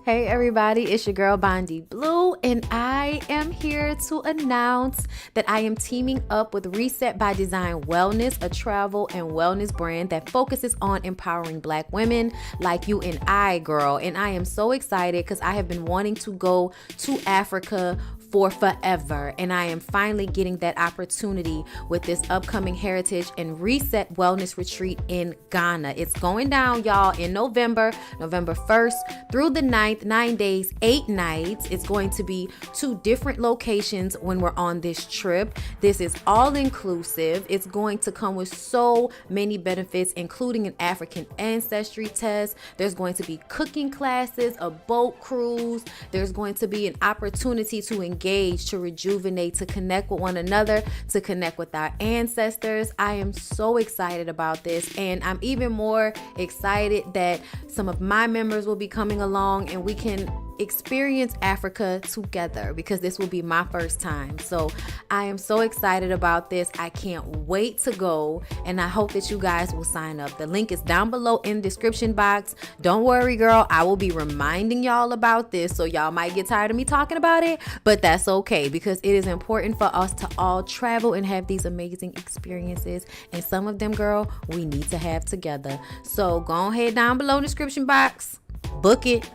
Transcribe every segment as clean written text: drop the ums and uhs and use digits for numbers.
Hey everybody, it's your girl BondyBlue, and I am here to announce that I am teaming up with Reset by Design Wellness, a travel and wellness brand that focuses on empowering Black women like you and I, girl. And I am so excited because I have been wanting to go to Africa for forever, and I am finally getting that opportunity with this upcoming Heritage and Reset Wellness Retreat in Ghana. It's going down, y'all, in November 1st through the 9th, 9 days, 8 nights. It's going to be 2 different locations when we're on this trip. This is all inclusive. It's going to come with so many benefits, including an African ancestry test. There's going to be cooking classes, a boat cruise. There's going to be an opportunity to engage, to rejuvenate, to connect with one another, to connect with our ancestors. I am so excited about this, and I'm even more excited that some of my members will be coming along and we can experience Africa together, because this will be my first time. So I am so excited about this. I can't wait to go, and I hope that you guys will sign up. The link is down below in the description box. Don't worry, girl, I will be reminding y'all about this, so y'all might get tired of me talking about it, but that's okay, because it is important for us to all travel and have these amazing experiences, and some of them, girl, we need to have together. So go ahead down below in the description box, book it.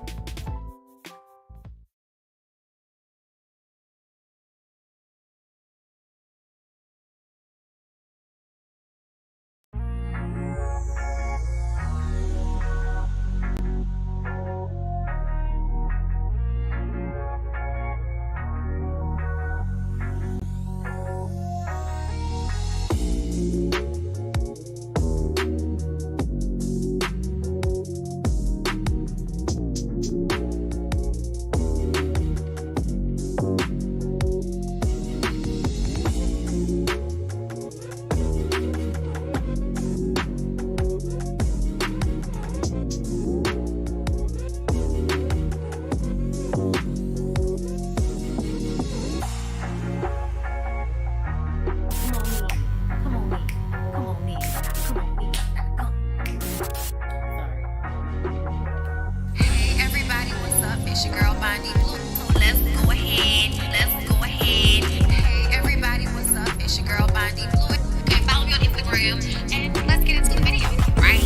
It's your girl BondyBlue. Let's go ahead. Hey everybody, what's up? It's your girl BondyBlue. Okay, follow me on Instagram and let's get into the video, right?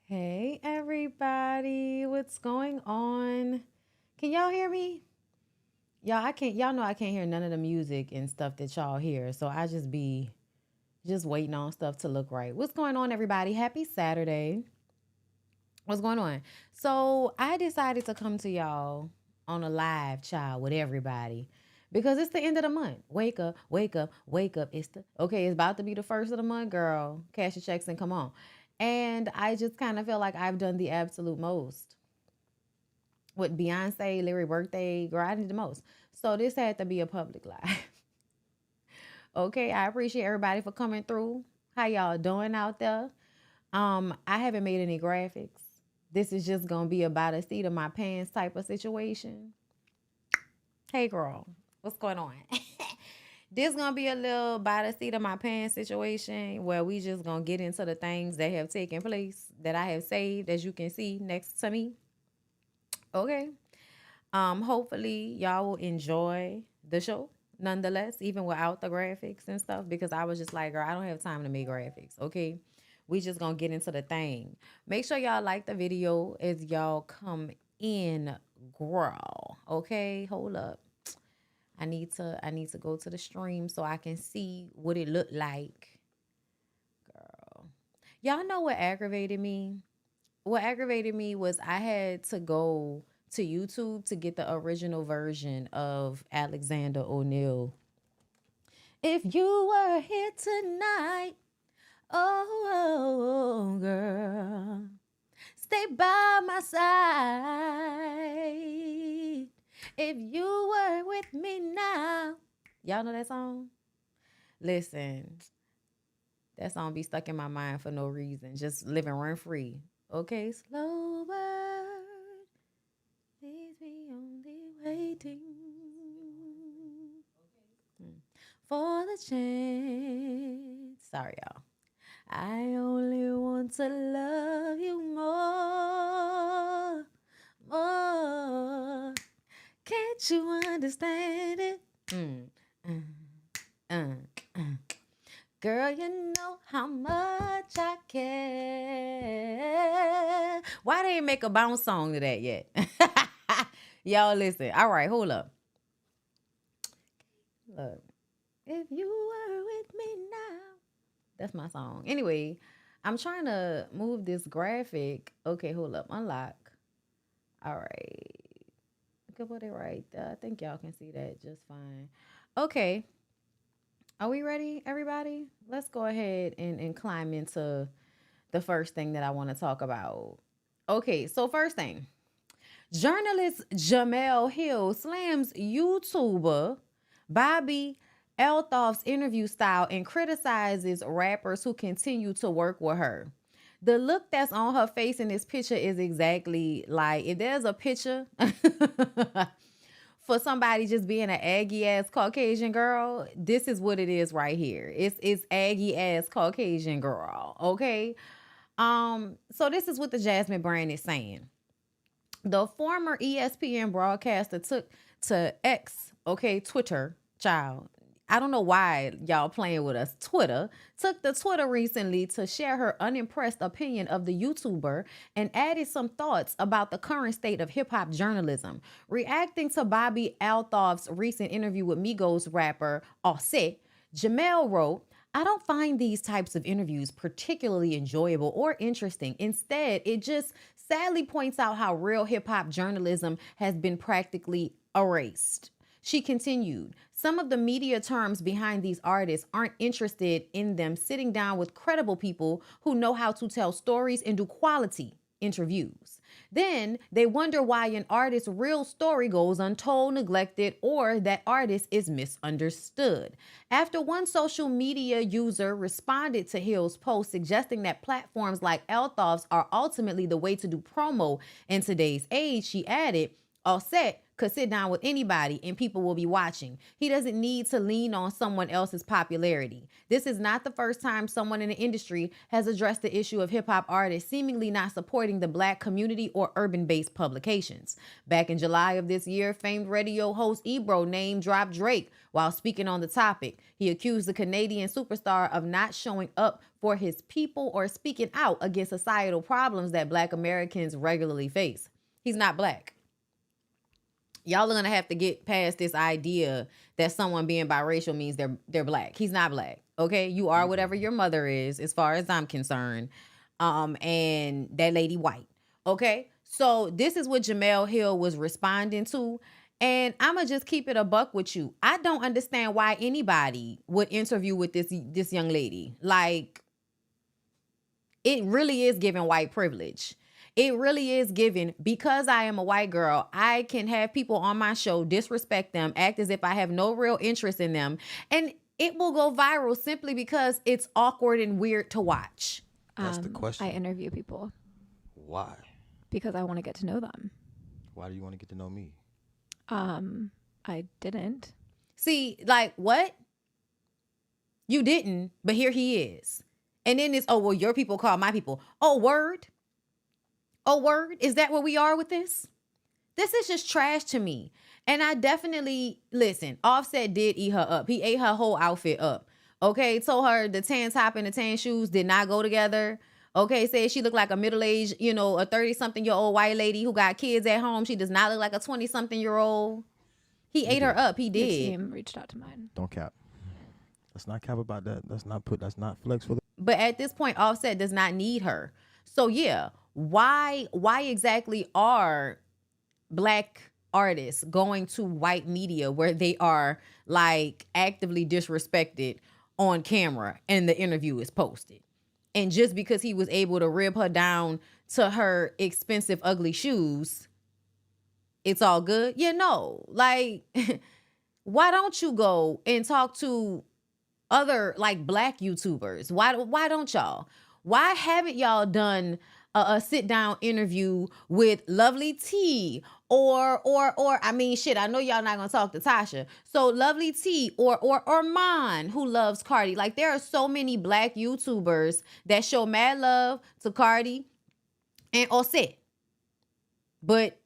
Hey everybody, what's going on? Can y'all hear me? Y'all know I can't hear none of the music and stuff that y'all hear. So I just be waiting on stuff to look right. What's going on, everybody? Happy Saturday. What's going on? So I decided to come to y'all on a live, child, with everybody, because it's the end of the month. Wake up, wake up, wake up. It's about to be the first of the month, girl. Cash your checks and come on. And I just kind of feel like I've done the absolute most. With Beyonce, Larry birthday, girl, I did the most. So this had to be a public live. Okay, I appreciate everybody for coming through. How y'all doing out there? I haven't made any graphics. This is just gonna be about a seat of my pants type of situation. Hey girl, what's going on? This gonna be a little by the seat of my pants situation where we just gonna get into the things that have taken place that I have saved, as you can see next to me. Okay. Hopefully y'all will enjoy the show nonetheless, even without the graphics and stuff, because I was just like, girl, I don't have time to make graphics. Okay. We just gonna get into the thing. Make sure y'all like the video as y'all come in, girl. Okay, hold up. I need to go to the stream so I can see what it looked like. Girl. Y'all know what aggravated me? What aggravated me was I had to go to YouTube to get the original version of Alexander O'Neal. If you were here tonight, oh, girl, stay by my side. If you were with me now. Y'all know that song? Listen, that song be stuck in my mind for no reason. Just living rent free. Okay, slow bird leaves me only waiting. another chance. Sorry, y'all. I only want to love you more, more. Can't you understand it? Girl, you know how much I care. Why they ain't make a bounce song to that yet? Y'all listen. All right, hold up. Look, if you were with me now. That's my song. Anyway, I'm trying to move this graphic. Okay, hold up. Unlock. All right. Look at it right there. I think y'all can see that just fine. Okay. Are we ready, everybody? Let's go ahead and climb into the first thing that I want to talk about. Okay, so first thing. Journalist Jamel Hill slams YouTuber Bobby Elthoff's interview style and criticizes rappers who continue to work with her. The look that's on her face in this picture is exactly like, if there's a picture for somebody just being an Aggie ass Caucasian girl, this is what it is right here. It's Aggie ass Caucasian girl. Okay. So this is what the Jasmine brand is saying. The former ESPN broadcaster took to X, okay, Twitter, child. I don't know why y'all playing with us. Twitter took to Twitter recently to share her unimpressed opinion of the YouTuber and added some thoughts about the current state of hip-hop journalism. Reacting to Bobby Althoff's recent interview with Migos rapper Offset, Jamel wrote, I don't find these types of interviews particularly enjoyable or interesting. Instead, it just sadly points out how real hip-hop journalism has been practically erased. She continued, some of the media terms behind these artists aren't interested in them sitting down with credible people who know how to tell stories and do quality interviews. Then they wonder why an artist's real story goes untold, neglected, or that artist is misunderstood. After one social media user responded to Hill's post suggesting that platforms like Althoff's are ultimately the way to do promo in today's age, she added, Offset could sit down with anybody and people will be watching. He doesn't need to lean on someone else's popularity. This is not the first time someone in the industry has addressed the issue of hip-hop artists seemingly not supporting the Black community or urban-based publications. Back in July of this year, famed radio host Ebro name-dropped Drake while speaking on the topic. He accused the Canadian superstar of not showing up for his people or speaking out against societal problems that Black Americans regularly face. He's not Black. Y'all are going to have to get past this idea that someone being biracial means they're Black. He's not Black. Okay. You are whatever your mother is, as far as I'm concerned. And that lady white. Okay. So this is what Jamel Hill was responding to. And I'm going to just keep it a buck with you. I don't understand why anybody would interview with this young lady. Like, it really is giving white privilege. It really is given, because I am a white girl, I can have people on my show disrespect them, act as if I have no real interest in them, and it will go viral simply because it's awkward and weird to watch. That's the question. I interview people. Why? Because I want to get to know them. Why do you want to get to know me? I didn't. See, like, what? You didn't, but here he is. And then it's, oh, well, your people call my people. Oh, word? Oh, word? Is that where we are with this? This is just trash to me. And I definitely, listen, Offset did eat her up. He ate her whole outfit up. Okay, told her the tan top and the tan shoes did not go together. Okay, said she looked like a middle-aged, a 30-something-year-old white lady who got kids at home. She does not look like a 20-something-year-old. He ate her up. He did. Your team reached out to mine. Don't cap. Let's not cap about that. That's not flex for the. But at this point, Offset does not need her. So yeah, why exactly are Black artists going to white media where they are like actively disrespected on camera and the interview is posted? And just because he was able to rib her down to her expensive, ugly shoes, it's all good? Yeah, no. Like, why don't you go and talk to other like Black YouTubers? Why don't y'all? Why haven't y'all done a sit down interview with Lovely T or I mean shit, I know y'all not gonna talk to Tasha. So Lovely T or Mon, who loves Cardi. Like, there are so many black YouTubers that show mad love to Cardi and Offset. But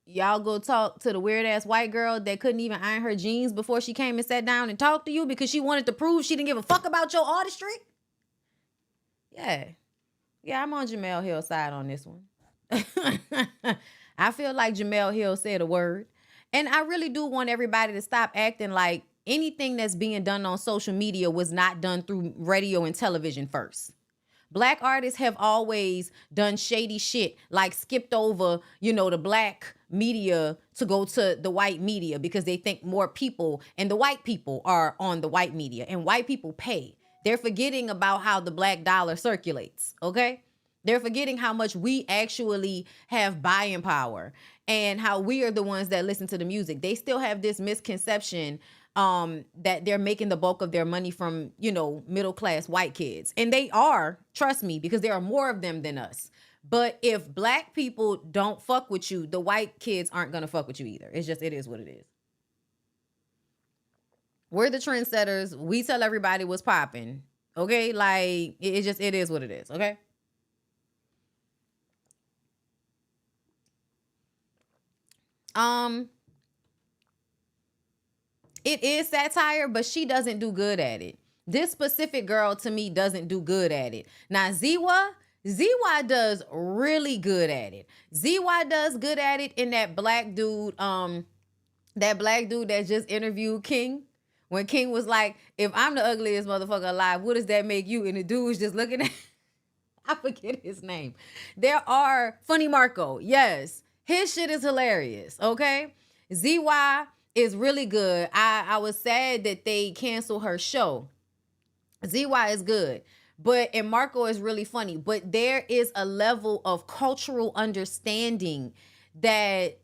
y'all go talk to the weird ass white girl that couldn't even iron her jeans before she came and sat down and talked to you because she wanted to prove she didn't give a fuck about your artistry? Yeah. Yeah, I'm on Jamel Hill's side on this one. I feel like Jamel Hill said a word. And I really do want everybody to stop acting like anything that's being done on social media was not done through radio and television first. Black artists have always done shady shit, like skipped over, the black media to go to the white media because they think more people and the white people are on the white media and white people pay. They're forgetting about how the black dollar circulates, okay? They're forgetting how much we actually have buying power and how we are the ones that listen to the music. They still have this misconception that they're making the bulk of their money from, middle-class white kids. And they are, trust me, because there are more of them than us. But if black people don't fuck with you, the white kids aren't going to fuck with you either. It is what it is. We're the trendsetters. We tell everybody what's popping. Okay? Like, it is what it is. Okay? It is satire, but she doesn't do good at it. This specific girl, to me, doesn't do good at it. Now, ZY does really good at it. ZY does good at it in that black dude that just interviewed King. When King was like, if I'm the ugliest motherfucker alive, what does that make you? And the dude was just looking at, I forget his name. There are Funny Marco. Yes. His shit is hilarious. Okay. ZY is really good. I was sad that they canceled her show. ZY is good. And Marco is really funny. But there is a level of cultural understanding that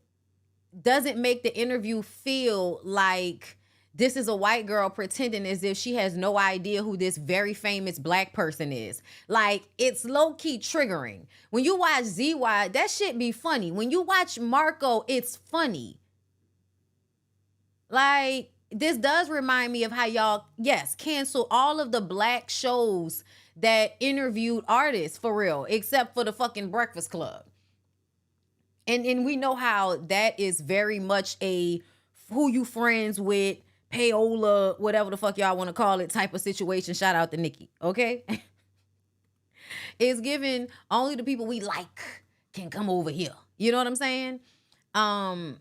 doesn't make the interview feel like this is a white girl pretending as if she has no idea who this very famous black person is. Like, it's low-key triggering. When you watch ZY, that shit be funny. When you watch Marco, it's funny. Like, this does remind me of how y'all, yes, cancel all of the black shows that interviewed artists for real, except for the fucking Breakfast Club. And we know how that is very much a who you friends with, payola, whatever the fuck y'all want to call it type of situation. Shout out to Nikki, okay? It's given only the people we like can come over here. You know what I'm saying? From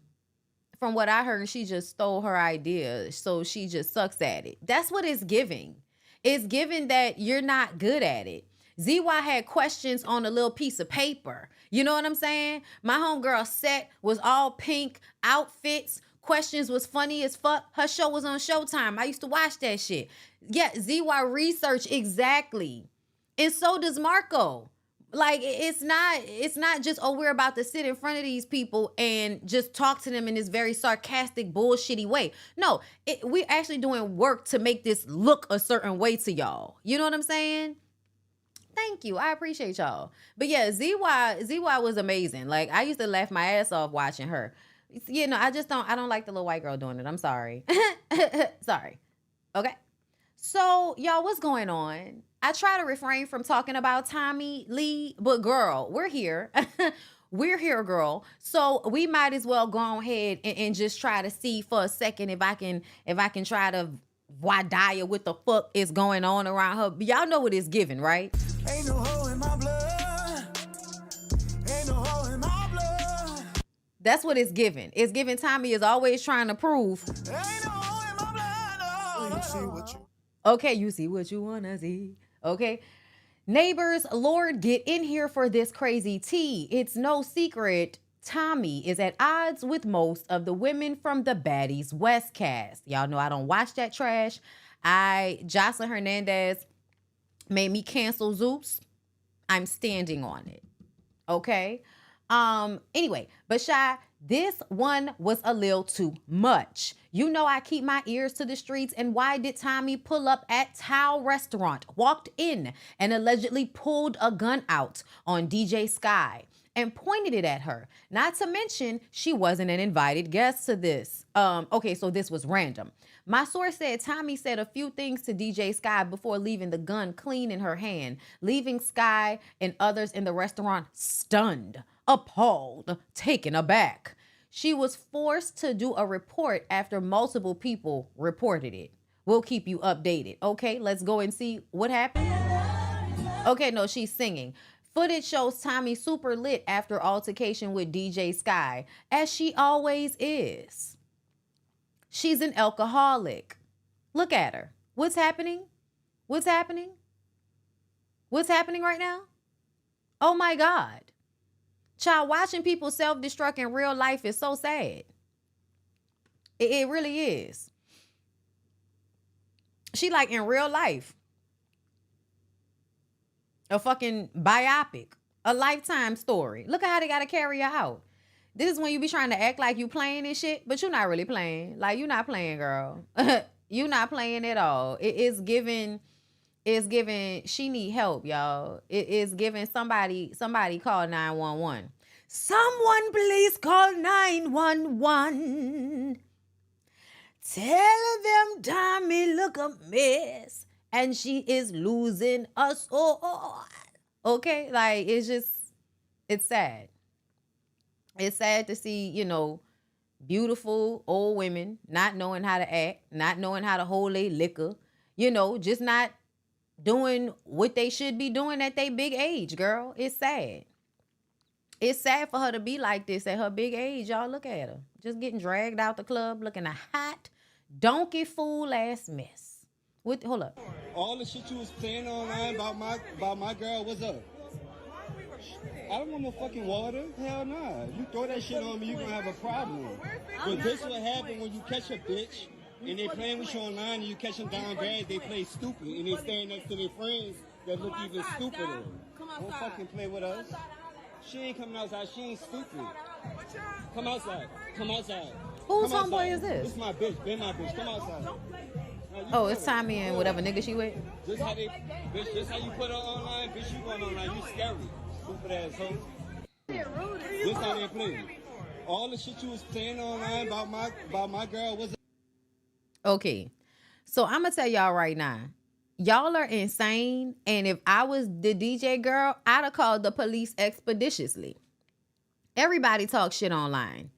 what I heard, she just stole her idea, so she just sucks at it. That's what it's giving. It's giving that you're not good at it. ZY had questions on a little piece of paper. You know what I'm saying? My homegirl set was all pink outfits. Questions was funny as fuck. Her show was on Showtime. I used to watch that shit. Yeah, ZY research exactly. And so does Marco. Like, it's not just, oh, we're about to sit in front of these people and just talk to them in this very sarcastic, bullshitty way. No, we're actually doing work to make this look a certain way to y'all. You know what I'm saying? Thank you. I appreciate y'all. But yeah, ZY was amazing. Like, I used to laugh my ass off watching her. I don't like the little white girl doing it. I'm sorry. Sorry. Okay. So, y'all, what's going on? I try to refrain from talking about Tommy Lee, but girl, we're here. We're here, girl. So we might as well go ahead and just try to see for a second if I can try to wadaya what the fuck is going on around her. Y'all know what it's giving, right? Ain't no hole in my blood. Ain't no hole in my blood. That's what it's giving. It's giving Tommy is always trying to prove. Ain't no hole in my blood. No. You see what you... Okay, you see what you wanna see. Okay. Neighbors, Lord, get in here for this crazy tea. It's no secret Tommy is at odds with most of the women from the Baddies West cast. Y'all know I don't watch that trash. Jocelyn Hernandez made me cancel Zeus. I'm standing on it. Okay. Anyway, but Shy, This one was a little too much. You know I keep my ears to the streets, and why did Tommy pull up at Tao Restaurant, walked in, and allegedly pulled a gun out on DJ Sky and pointed it at her? Not to mention, she wasn't an invited guest to this. Okay, so this was random. My source said Tommy said a few things to DJ Sky before leaving the gun clean in her hand, leaving Sky and others in the restaurant stunned, appalled, taken aback. She was forced to do a report after multiple people reported it. We'll keep you updated. Okay, let's go and see what happened. Okay, no, she's singing. Footage shows Tommy super lit after altercation with DJ Sky, as she always is. She's an alcoholic. Look at her. What's happening? What's happening? What's happening right now? Oh my God. Child, watching people self-destruct in real life is so sad. It really is. She like in real life. A fucking biopic. A Lifetime story. Look at how they got to carry her out. This is when you be trying to act like you playing and shit, but you're not really playing. Like, you're not playing, girl. You're not playing at all. It's giving, she need help, y'all. It is giving somebody call 911. Someone please call 911. Tell them Tommy look a mess and she is losing us all. Okay? Like, it's sad. It's sad to see, you know, beautiful old women not knowing how to act, not knowing how to hold their liquor, you know, just not doing what they should be doing at their big age, girl. It's sad. It's sad for her to be like this at her big age. Y'all look at her. Just getting dragged out the club looking a hot, donkey fool ass mess. Hold up. All the shit you was saying online about my girl, what's up? I don't want no fucking water. Hell nah. You throw that shit on me, you gonna have a problem. But this what happen when you catch a bitch and they playing with you online and you catch them down bad, they play stupid and they stand next to their friends that look even stupider. Don't fucking play with us. She ain't coming outside. She ain't stupid. Come outside. Come outside. Whose homeboy is this? This is my bitch. Been my bitch. Come outside. Oh, it's Tommy and whatever nigga she with? Just how you put her online, bitch, you going online. You scary. Stupid ass hoe. This how they play. All the shit you was saying online about my girl was. Okay. So I'm gonna tell y'all right now. Y'all are insane, and if I was the DJ girl, I'd have called the police expeditiously. Everybody talks shit online.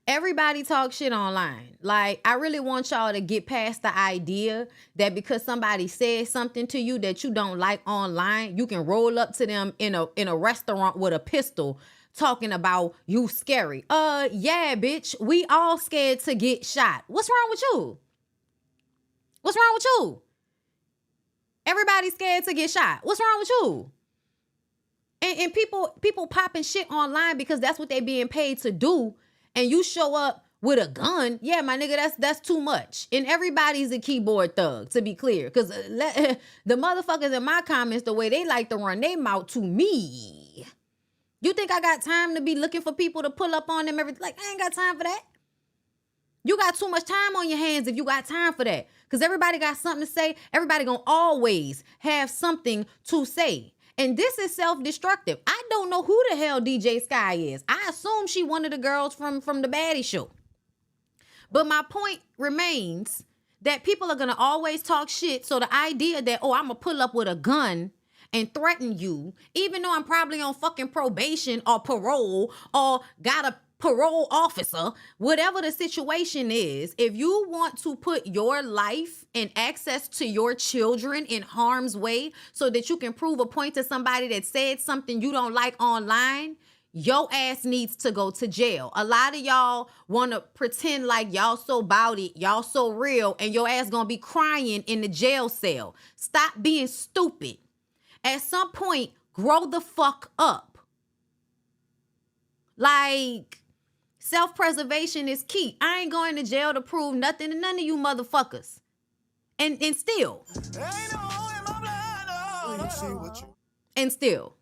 Everybody talks shit online. Like, I really want y'all to get past the idea that because somebody says something to you that you don't like online, you can roll up to them in a restaurant with a pistol talking about you scary. Yeah, bitch, we all scared to get shot. What's wrong with you? What's wrong with you? Everybody's scared to get shot. What's wrong with you? And people popping shit online because that's what they being paid to do. And you show up with a gun. Yeah, my nigga, that's too much. And everybody's a keyboard thug, to be clear. Because the motherfuckers in my comments, the way they like to run their mouth to me. You think I got time to be looking for people to pull up on them every? Like, I ain't got time for that. You got too much time on your hands if you got time for that. Because everybody got something to say. Everybody gonna always have something to say. And this is self-destructive. I don't know who the hell DJ Sky is. I assume she one of the girls from the Baddie Show. But my point remains that people are gonna always talk shit. So the idea that, oh, I'm gonna pull up with a gun and threaten you, even though I'm probably on fucking probation or parole or got a parole officer, whatever the situation is, if you want to put your life and access to your children in harm's way so that you can prove a point to somebody that said something you don't like online, your ass needs to go to jail. A lot of y'all want to pretend like y'all so about it, y'all so real, and your ass gonna be crying in the jail cell. Stop being stupid. At some point, grow the fuck up. Like, self-preservation is key. I ain't going to jail to prove nothing to none of you motherfuckers. And still. And still.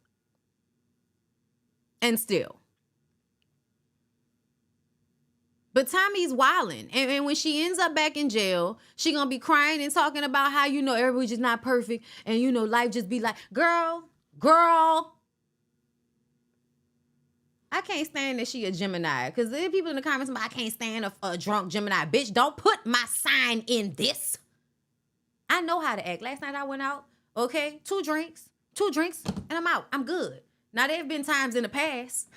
But Tommy's wilding. And when she ends up back in jail, she gonna be crying and talking about how, everybody's just not perfect. And, life just be like, girl. I can't stand that she a Gemini. Because there are people in the comments, I can't stand a drunk Gemini. Bitch, don't put my sign in this. I know how to act. Last night I went out, okay? 2 drinks, and I'm out. I'm good. Now, there have been times in the past.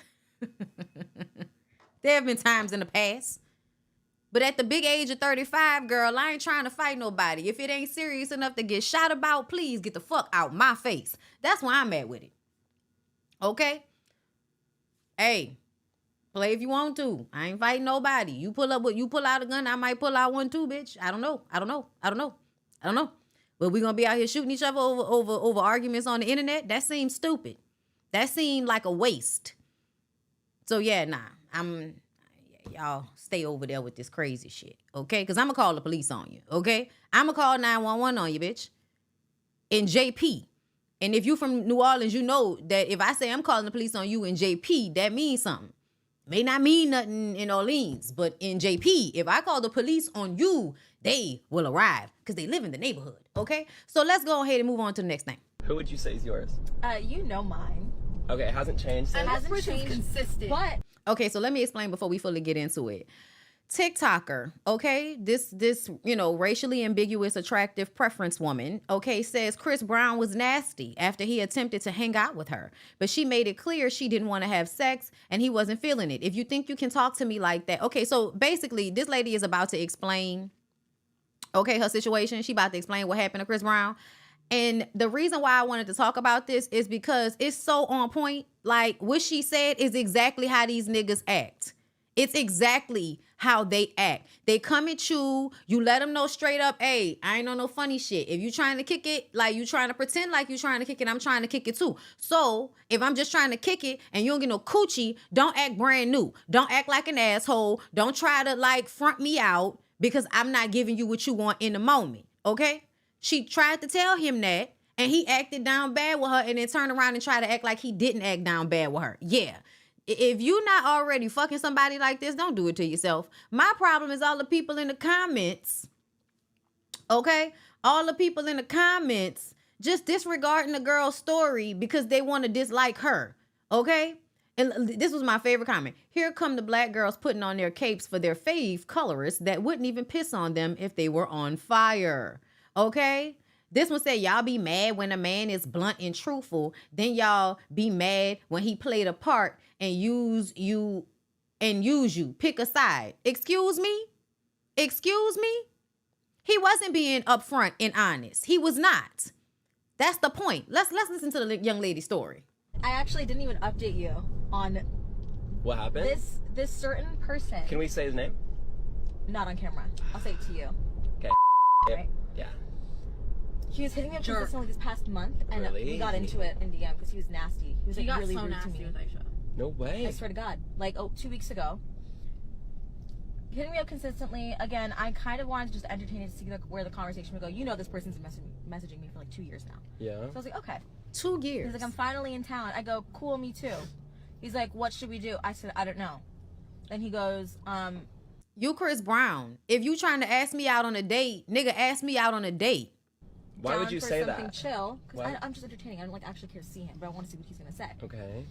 There have been times in the past. But at the big age of 35, girl, I ain't trying to fight nobody. If it ain't serious enough to get shot about, please get the fuck out my face. That's where I'm at with it. Okay? Hey, play if you want to. I ain't fighting nobody. You pull out a gun, I might pull out one too, bitch. I don't know. But we gonna be out here shooting each other over arguments on the internet? That seems stupid. That seemed like a waste. So yeah, nah. Y'all stay over there with this crazy shit, okay? Because I'm going to call the police on you, okay? I'm going to call 911 on you, bitch. In JP. And if you from New Orleans, you know that if I say I'm calling the police on you in JP, that means something. May not mean nothing in Orleans, but in JP, if I call the police on you, they will arrive because they live in the neighborhood, okay? So let's go ahead and move on to the next thing. Who would you say is yours? You know mine. Okay, it hasn't changed since. It hasn't changed. Consistent. But okay, so let me explain before we fully get into it. TikToker, okay, this racially ambiguous attractive preference woman, okay, says Chris Brown was nasty after he attempted to hang out with her. But she made it clear she didn't want to have sex and he wasn't feeling it. If you think you can talk to me like that. Okay, so basically this lady is about to explain, okay, her situation. She about to explain what happened to Chris Brown. And the reason why I wanted to talk about this is because it's so on point. Like, what she said is exactly how these niggas act. It's exactly how they act. They come at you, you let them know straight up, hey, I ain't on no funny shit. If you trying to kick it, like you trying to pretend like you trying to kick it, I'm trying to kick it too. So if I'm just trying to kick it and you don't get no coochie, don't act brand new. Don't act like an asshole. Don't try to like front me out because I'm not giving you what you want in the moment, okay? She tried to tell him that, and he acted down bad with her and then turned around and tried to act like he didn't act down bad with her. Yeah. If you're not already fucking somebody like this, don't do it to yourself. My problem is all the people in the comments, okay? All the people in the comments just disregarding the girl's story because they want to dislike her, okay? And this was my favorite comment. Here come the black girls putting on their capes for their fave colorists that wouldn't even piss on them if they were on fire. Okay? This one said, y'all be mad when a man is blunt and truthful. Then y'all be mad when he played a part and use you. Pick a side. Excuse me? Excuse me? He wasn't being upfront and honest. He was not. That's the point. Let's listen to the young lady's story. I actually didn't even update you on what happened. This certain person. Can we say his name? Not on camera. I'll say it to you. Okay. Right? Yeah. He was hitting me up consistently this past month, and we got into it in DM because he was nasty. He was like really rude to me. No way. I swear to God. Like 2 weeks ago. Hitting me up consistently. Again, I kind of wanted to just entertain it to see where the conversation would go. You know this person's been messaging me for like 2 years now. Yeah. So I was like, okay. 2 years. He's like, I'm finally in town. I go, cool, me too. He's like, what should we do? I said, I don't know. Then he goes, you Chris Brown. If you trying to ask me out on a date, nigga, ask me out on a date. Why would you say that? Something chill, because I'm just entertaining. I don't like actually care to see him, but I want to see what he's gonna say. Okay.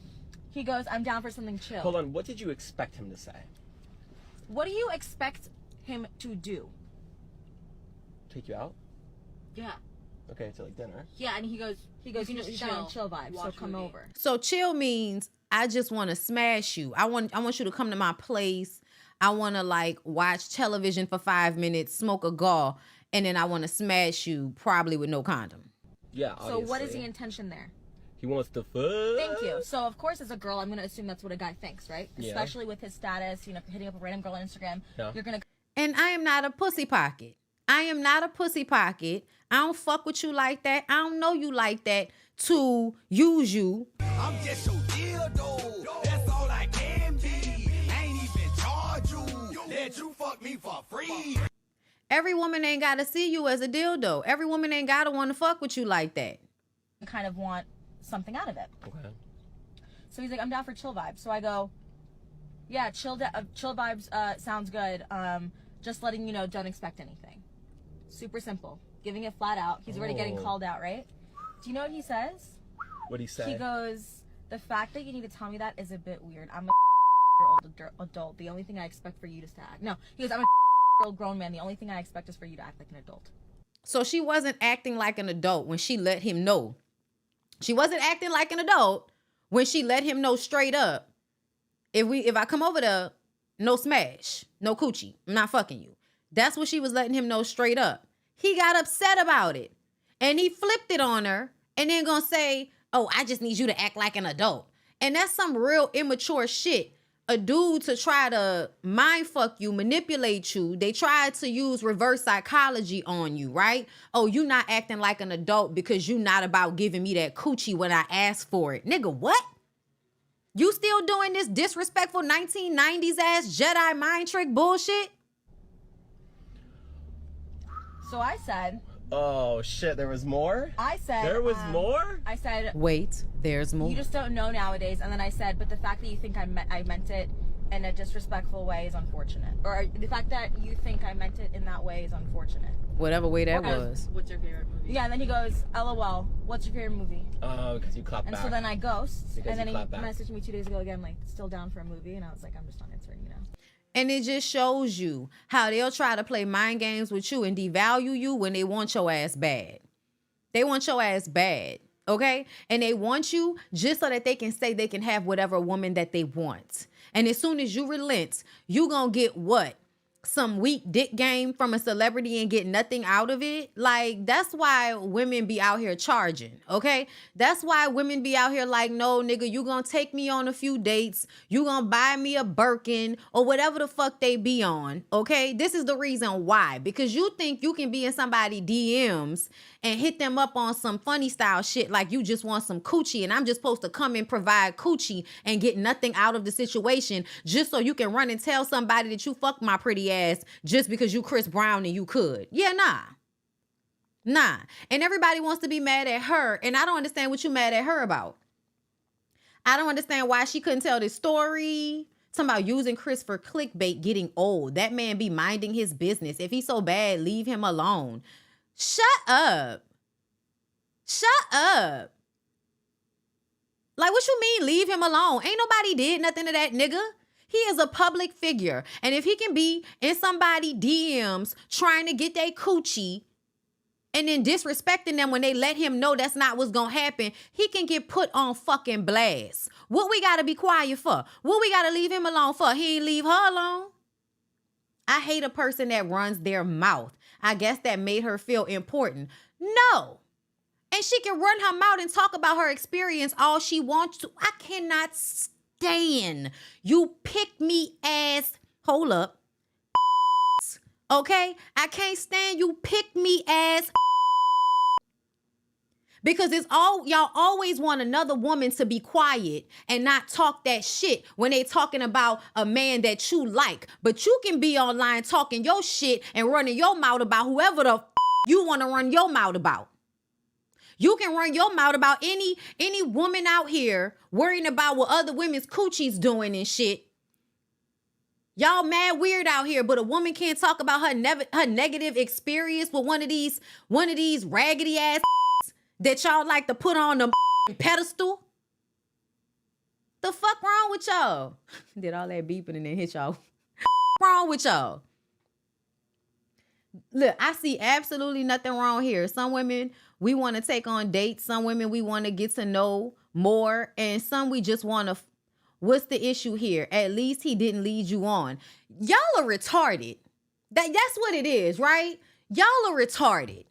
He goes, I'm down for something chill. Hold on. What did you expect him to say? What do you expect him to do? Take you out? Yeah. Okay, to like dinner. Yeah, and he goes, you know, he's down chill vibes, so come over. So chill means I just want to smash you. I want you to come to my place. I want to like watch television for 5 minutes, smoke a gaw, and then I want to smash you, probably with no condom. Yeah, obviously. So what is the intention there? He wants to fuck. Thank you. So of course, as a girl, I'm gonna assume that's what a guy thinks, right? Yeah. Especially with his status, you know, hitting up a random girl on Instagram. Yeah. You're gonna. And I am not a pussy pocket. I am not a pussy pocket. I don't fuck with you like that. I don't know you like that to use you. I'm just your dildo. That's all I can be. Ain't even charge you. Let you fuck me for free. Every woman ain't got to see you as a dildo. Every woman ain't got to want to fuck with you like that. I kind of want something out of it. Okay. So he's like, I'm down for chill vibes. So I go, Yeah, chill vibes sounds good. Just letting you know, don't expect anything. Super simple. Giving it flat out. He's already getting called out, right? Do you know what he says? What'd he say? He goes, the fact that you need to tell me that is a bit weird. I'm a year old adult. The only thing I expect for you is to act. No, he goes, I'm a old grown man. The only thing I expect is for you to act like an adult. So she wasn't acting like an adult when she let him know. She wasn't acting like an adult when she let him know straight up. If I come over there, no smash, no coochie. I'm not fucking you. That's what she was letting him know straight up. He got upset about it. And he flipped it on her and then gonna say, oh, I just need you to act like an adult. And that's some real immature shit. A dude to try to mind fuck you, manipulate you. They tried to use reverse psychology on you, right? Oh, you not acting like an adult because you not about giving me that coochie when I ask for it. Nigga, what? You still doing this disrespectful 1990s ass Jedi mind trick bullshit? So I said, Oh shit, there was more? There was more? I said, wait, there's more. you just don't know nowadays. And then I said, but the fact that you think I meant it in a disrespectful way is unfortunate. Or the fact that you think I meant it in that way is unfortunate. Whatever way that was. What's your favorite movie? Yeah, and then he goes, LOL, what's your favorite movie? Oh, because you clapped And back. so then I ghost. Because And then you he clap back. messaged me 2 days ago again, like, still down for a movie. And I was like, I'm just not answering, you know. And it just shows you how they'll try to play mind games with you and devalue you when they want your ass bad. They want your ass bad, okay? And they want you just so that they can say they can have whatever woman that they want. And as soon as you relent, you gonna get what? Some weak dick game from a celebrity and get nothing out of it. Like, that's why women be out here charging, okay? That's why women be out here like, no, nigga, you gonna take me on a few dates. You gonna buy me a Birkin or whatever the fuck they be on, okay? This is the reason why. Because you think you can be in somebody DMs and hit them up on some funny style shit like you just want some coochie and I'm just supposed to come and provide coochie and get nothing out of the situation just so you can run and tell somebody that you fuck my pretty ass just because you Chris Brown and you could. Yeah, nah. And everybody wants to be mad at her and I don't understand what you mad at her about. I don't understand why she couldn't tell this story. Talking about using Chris for clickbait, getting old. That man be minding his business. If he's so bad, leave him alone. Shut up. Like, what you mean, leave him alone? Ain't nobody did nothing to that nigga. He is a public figure. And if he can be in somebody DMs trying to get their coochie and then disrespecting them when they let him know that's not what's gonna happen, he can get put on fucking blast. What we gotta be quiet for? What we gotta leave him alone for? He ain't leave her alone. I hate a person that runs their mouth. I guess that made her feel important. No. And she can run her mouth and talk about her experience all she wants to. I cannot stand you pick me ass. Hold up. Okay? I can't stand you pick me ass. Because it's all y'all always want another woman to be quiet and not talk that shit when they talking about a man that you like. But you can be online talking your shit and running your mouth about whoever the you want to run your mouth about. You can run your mouth about any woman out here worrying about what other women's coochies doing and shit. Y'all mad weird out here, but a woman can't talk about her negative experience with one of these raggedy ass that y'all like to put on the pedestal. The fuck wrong with y'all? Did all that beeping and then hit y'all. Wrong with y'all? Look, I see absolutely nothing wrong here. Some women, we want to take on dates. Some women, we want to get to know more. And some we just want to, what's the issue here? At least he didn't lead you on. Y'all are retarded. That's what it is, right? Y'all are retarded.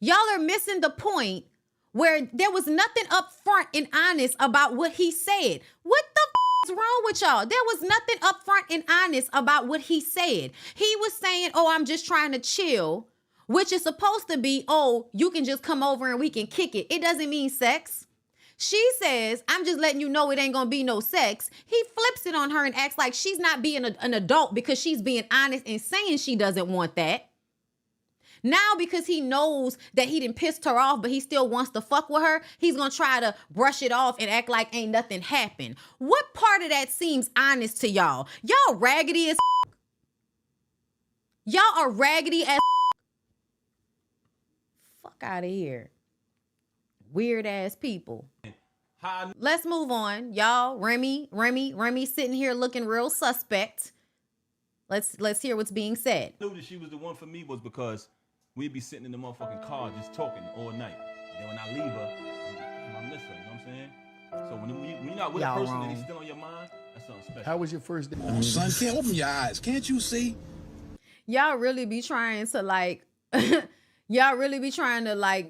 Y'all are missing the point where there was nothing up front and honest about what he said. What the is wrong with y'all? There was nothing up front and honest about what he said. He was saying, oh, I'm just trying to chill, which is supposed to be, oh, you can just come over and we can kick it. It doesn't mean sex. She says, I'm just letting you know it ain't gonna be no sex. He flips it on her and acts like she's not being an adult because she's being honest and saying she doesn't want that. Now, because he knows that he done pissed her off, but he still wants to fuck with her, he's gonna try to brush it off and act like ain't nothing happened. What part of that seems honest to y'all? Y'all raggedy as y'all are raggedy as fuck out of here. Weird ass people. Let's move on. Y'all, Remy sitting here looking real suspect. Let's hear what's being said. I knew that she was the one for me was because we'd be sitting in the motherfucking car just talking all night. And then when I leave her, I miss her, you know what I'm saying? So when you're not with a person that is still on your mind, that's something special. How was your first day? Son, can't open your eyes. Can't you see? Y'all really be trying to like,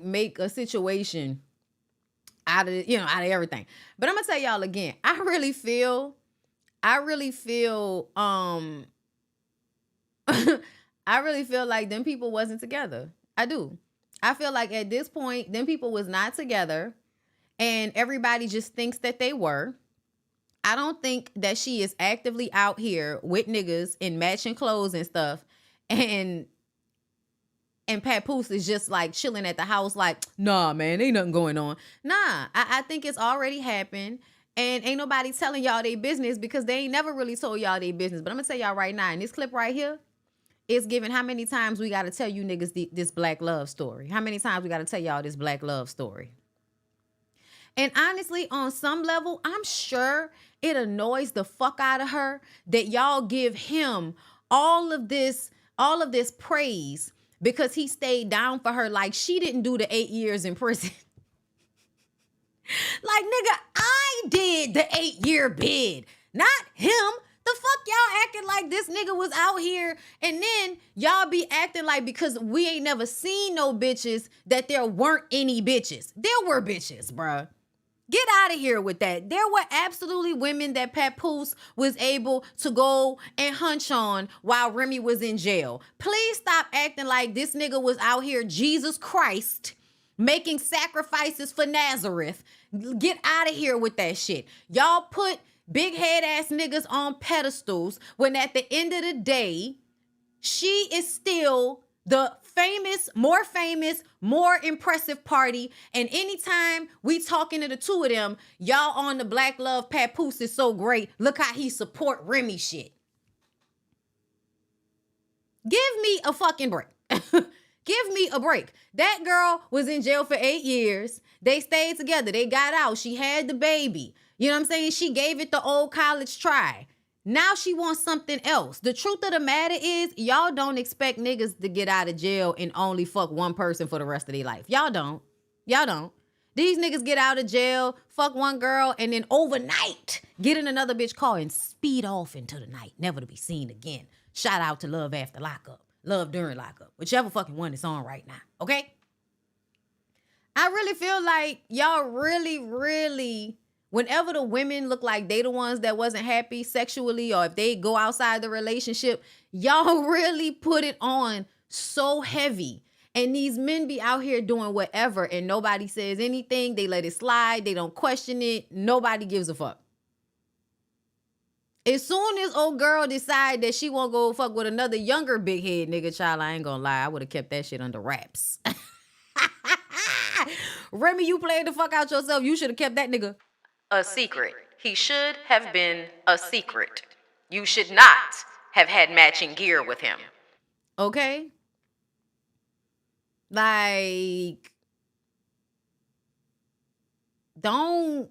make a situation out of everything. But I'm gonna tell y'all again, I really feel I really feel like them people wasn't together. I do. I feel like at this point, them people was not together and everybody just thinks that they were. I don't think that she is actively out here with niggas in matching clothes and stuff. And Papoose is just like chilling at the house like, nah, man, ain't nothing going on. Nah, I think it's already happened. And ain't nobody telling y'all their business because they ain't never really told y'all their business. But I'm going to tell y'all right now, in this clip right here, it's given how many times we got to tell you niggas this black love story. How many times we got to tell y'all this black love story. And honestly, on some level, I'm sure it annoys the fuck out of her that y'all give him all of this praise because he stayed down for her like she didn't do the 8 years in prison. Like, nigga, I did the 8-year bid, not him. The fuck y'all acting like this nigga was out here and then y'all be acting like because we ain't never seen no bitches that there weren't any bitches. There were bitches, bruh. Get out of here with that. There were absolutely women that Papoose was able to go and hunch on while Remy was in jail. Please stop acting like this nigga was out here, Jesus Christ, making sacrifices for Nazareth. Get out of here with that shit. Y'all put big head ass niggas on pedestals when at the end of the day, she is still the famous, more impressive party. And anytime we talking to the two of them, y'all on the black love Papoose is so great. Look how he support Remy shit. Give me a fucking break. Give me a break. That girl was in jail for 8 years. They stayed together. They got out. She had the baby. You know what I'm saying? She gave it the old college try. Now she wants something else. The truth of the matter is, y'all don't expect niggas to get out of jail and only fuck one person for the rest of their life. Y'all don't. Y'all don't. These niggas get out of jail, fuck one girl, and then overnight get in another bitch car and speed off into the night, never to be seen again. Shout out to Love After Lockup. Love During Lockup. Whichever fucking one is on right now. Okay? I really feel like y'all really, whenever the women look like they the ones that wasn't happy sexually or if they go outside the relationship, y'all really put it on so heavy. And these men be out here doing whatever and nobody says anything. They let it slide. They don't question it. Nobody gives a fuck. As soon as old girl decide that she won't go fuck with another younger big head nigga, child, I ain't gonna lie. I would have kept that shit under wraps. Remy, you played the fuck out yourself. You should have kept that nigga a secret. He should have been a secret. You should not have had matching gear with him. Okay? Like, don't...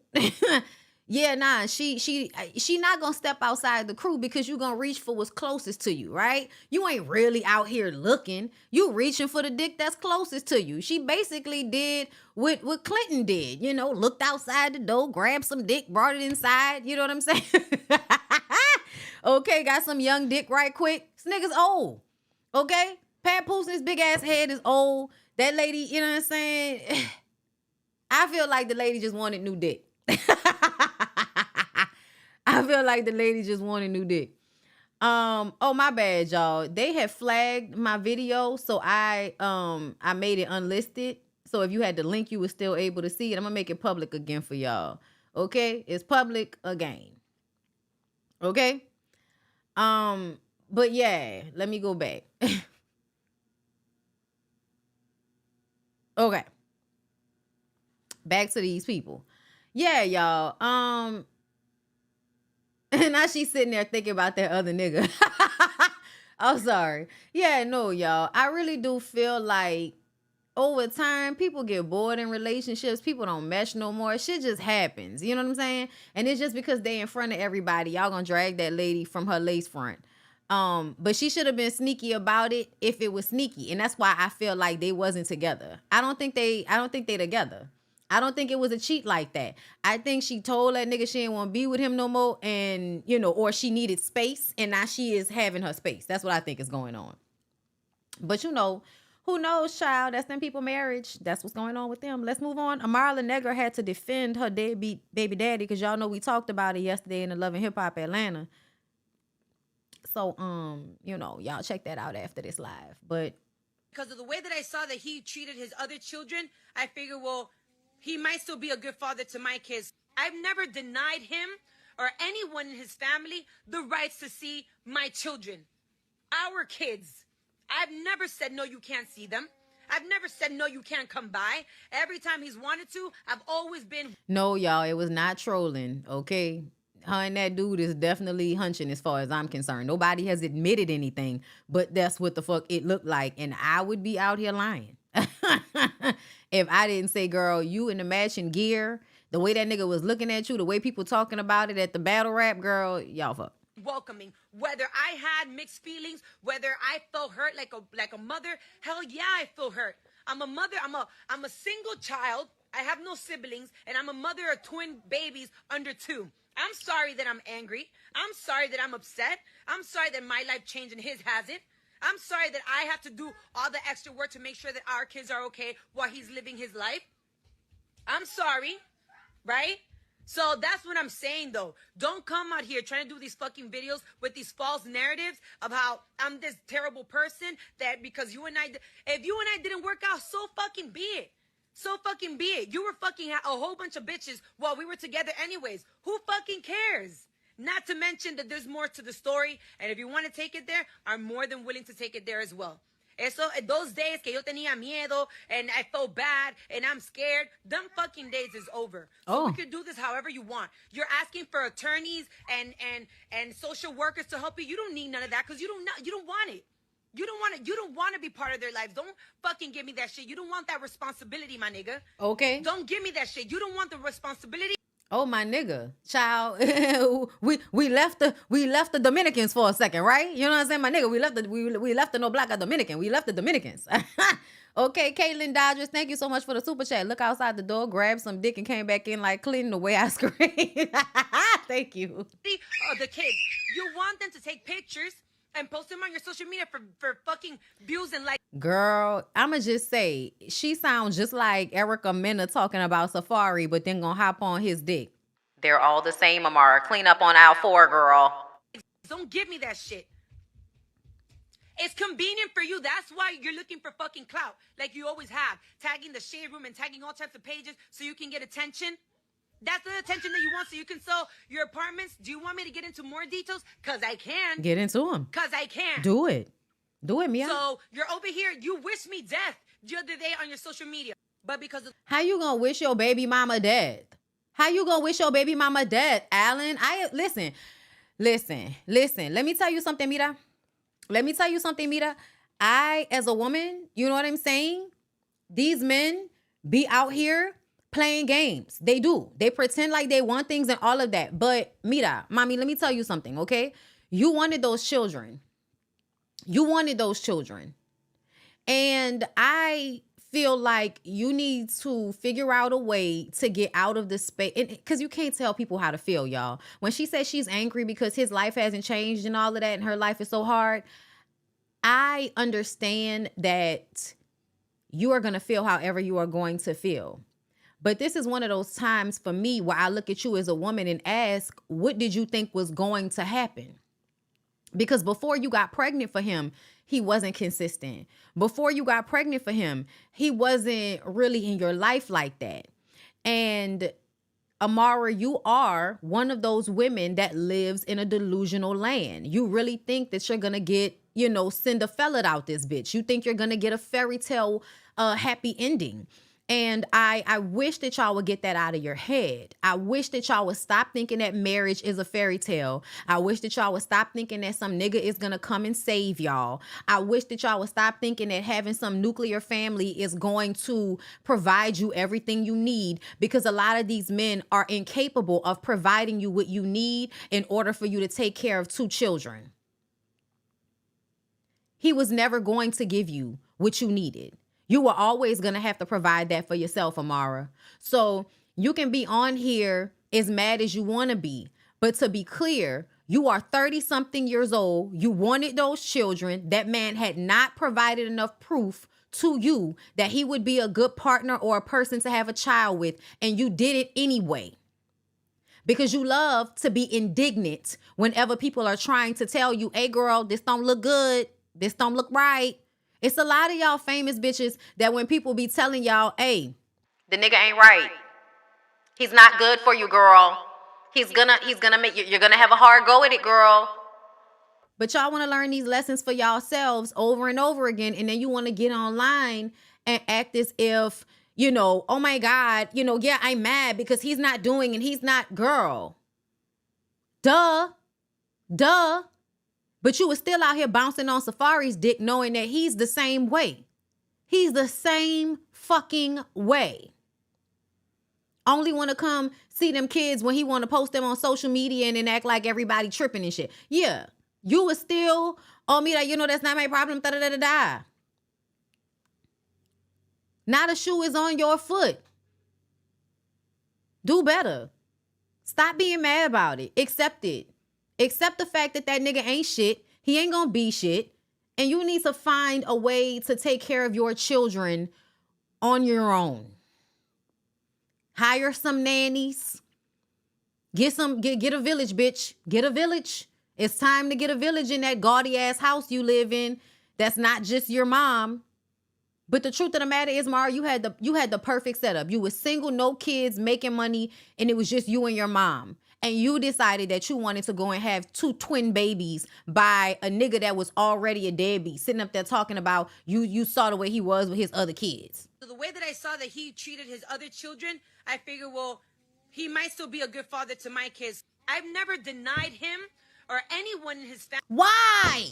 Yeah, nah, she not gonna step outside the crew because you gonna reach for what's closest to you, right? You ain't really out here looking. You reaching for the dick that's closest to you. She basically did what Clinton did, you know, looked outside the door, grabbed some dick, brought it inside, you know what I'm saying? Okay, got some young dick right quick. This nigga's old, okay? Papoose, his big ass head is old. That lady, you know what I'm saying? I feel like the lady just wanted new dick. I feel like the lady just wanted new dick. Oh, my bad, y'all. They have flagged my video, so I made it unlisted. So if you had the link, you were still able to see it. I'm gonna make it public again for y'all. Okay? It's public again. Okay? But yeah, let me go back. Okay. Back to these people. Yeah, y'all. And now she's sitting there thinking about that other nigga. I'm sorry. Yeah, no, y'all. I really do feel like over time, people get bored in relationships. People don't mesh no more. Shit just happens. You know what I'm saying? And it's just because they in front of everybody. Y'all gonna drag that lady from her lace front. But she should have been sneaky about it if it was sneaky. And that's why I feel like they wasn't together. I don't think they together. I don't think it was a cheat like that. I think she told that nigga she didn't want to be with him no more, and or she needed space, and now she is having her space. That's what I think is going on. But who knows, child? That's them people marriage. That's what's going on with them. Let's move on. Amara Negra had to defend her deadbeat baby daddy because y'all know we talked about it yesterday in the Love and Hip Hop Atlanta. So, y'all check that out after this live. But because of the way that I saw that he treated his other children, I figured, well, he might still be a good father to my kids. I've never denied him or anyone in his family the rights to see my children, our kids. I've never said, no, you can't see them. I've never said, no, you can't come by. Every time he's wanted to, I've always been. No, y'all, it was not trolling, okay? Her and that dude is definitely hunching as far as I'm concerned. Nobody has admitted anything, but that's what the fuck it looked like. And I would be out here lying. If I didn't say, girl, you in the matching gear, the way that nigga was looking at you, the way people talking about it at the battle rap, girl, y'all fuck. Welcoming, whether I had mixed feelings, whether I felt hurt like a mother, hell yeah, I feel hurt. I'm a mother, I'm a single child, I have no siblings, and I'm a mother of twin babies under 2. I'm sorry that I'm angry. I'm sorry that I'm upset. I'm sorry that my life changed and his hasn't. I'm sorry that I have to do all the extra work to make sure that our kids are okay while he's living his life. I'm sorry, right? So that's what I'm saying, though. Don't come out here trying to do these fucking videos with these false narratives of how I'm this terrible person that because you and I, if you and I didn't work out, so fucking be it. So fucking be it. You were fucking a whole bunch of bitches while we were together anyways. Who fucking cares? Not to mention that there's more to the story. And if you want to take it there, I'm more than willing to take it there as well. Eso, those days que yo tenía miedo and I felt bad and I'm scared, them fucking days is over. So we could do this however you want. You're asking for attorneys and social workers to help you. You don't need none of that because you don't want it. You don't want to be part of their lives. Don't fucking give me that shit. You don't want that responsibility, my nigga. Okay. Don't give me that shit. You don't want the responsibility. Oh, my nigga, child, we left the Dominicans for a second, right? You know what I'm saying, my nigga? We left the no black Dominican. We left the Dominicans. Okay, Caitlin Dodgers, thank you so much for the super chat. Look outside the door, grabbed some dick, and came back in like Clinton the way I screamed. Thank you. The kids, you want them to take pictures and post them on your social media for fucking views and like. Girl, I'ma just say, she sounds just like Erica Mena talking about Safari, but then gonna hop on his dick. They're all the same, Amara. Clean up on aisle 4, girl. Don't give me that shit. It's convenient for you. That's why you're looking for fucking clout, like you always have. Tagging the shade room and tagging all types of pages so you can get attention. That's the attention that you want so you can sell your apartments. Do you want me to get into more details? Because I can. Get into them. Because I can. Do it, Mia. So you're over here. You wish me death the other day on your social media. But because of... How you gonna wish your baby mama death? How you gonna wish your baby mama death, Alan? Listen. Let me tell you something, Mira. I, as a woman, you know what I'm saying? These men be out here playing games. They do. They pretend like they want things and all of that. But Mira, mommy, let me tell you something, okay? You wanted those children. And I feel like you need to figure out a way to get out of this space. Because you can't tell people how to feel, y'all. When she says she's angry because his life hasn't changed and all of that and her life is so hard, I understand that you are going to feel however you are going to feel. But this is one of those times for me where I look at you as a woman and ask, what did you think was going to happen? Because before you got pregnant for him, he wasn't consistent. Before you got pregnant for him, he wasn't really in your life like that. And Amara, you are one of those women that lives in a delusional land. You really think that you're going to get you know, Cinderella out this bitch. You think you're going to get a fairy tale happy ending. And I wish that y'all would get that out of your head. I wish that y'all would stop thinking that marriage is a fairy tale. I wish that y'all would stop thinking that some nigga is going to come and save y'all. I wish that y'all would stop thinking that having some nuclear family is going to provide you everything you need, because a lot of these men are incapable of providing you what you need in order for you to take care of 2 children. He was never going to give you what you needed. You were always going to have to provide that for yourself, Amara. So you can be on here as mad as you want to be. But to be clear, you are 30-something years old. You wanted those children. That man had not provided enough proof to you that he would be a good partner or a person to have a child with. And you did it anyway. Because you love to be indignant whenever people are trying to tell you, hey, girl, this don't look good. This don't look right. It's a lot of y'all famous bitches that when people be telling y'all, hey, the nigga ain't right. He's not good for you, girl. He's gonna make you, you're gonna have a hard go at it, girl. But y'all want to learn these lessons for yourselves over and over again. And then you want to get online and act as if, you know, oh my God, you know, yeah, I'm mad because he's not doing and he's not, girl. Duh. But you were still out here bouncing on Safari's dick knowing that he's the same way. He's the same fucking way. Only want to come see them kids when he want to post them on social media and then act like everybody tripping and shit. Yeah, you were still on me like, you know, that's not my problem. Da-da-da-da-da. Now the shoe is on your foot. Do better. Stop being mad about it. Accept it. Accept the fact that that nigga ain't shit. He ain't gonna be shit. And you need to find a way to take care of your children on your own. Hire some nannies. Get a village, bitch. Get a village. It's time to get a village in that gaudy ass house you live in. That's not just your mom. But the truth of the matter is, Mara, you had the perfect setup. You were single, no kids, making money, and it was just you and your mom. And you decided that you wanted to go and have 2 twin babies by a nigga that was already a deadbeat, sitting up there talking about you saw the way he was with his other kids. So the way that I saw that he treated his other children, I figured, well, he might still be a good father to my kids. I've never denied him or anyone in his family. Why?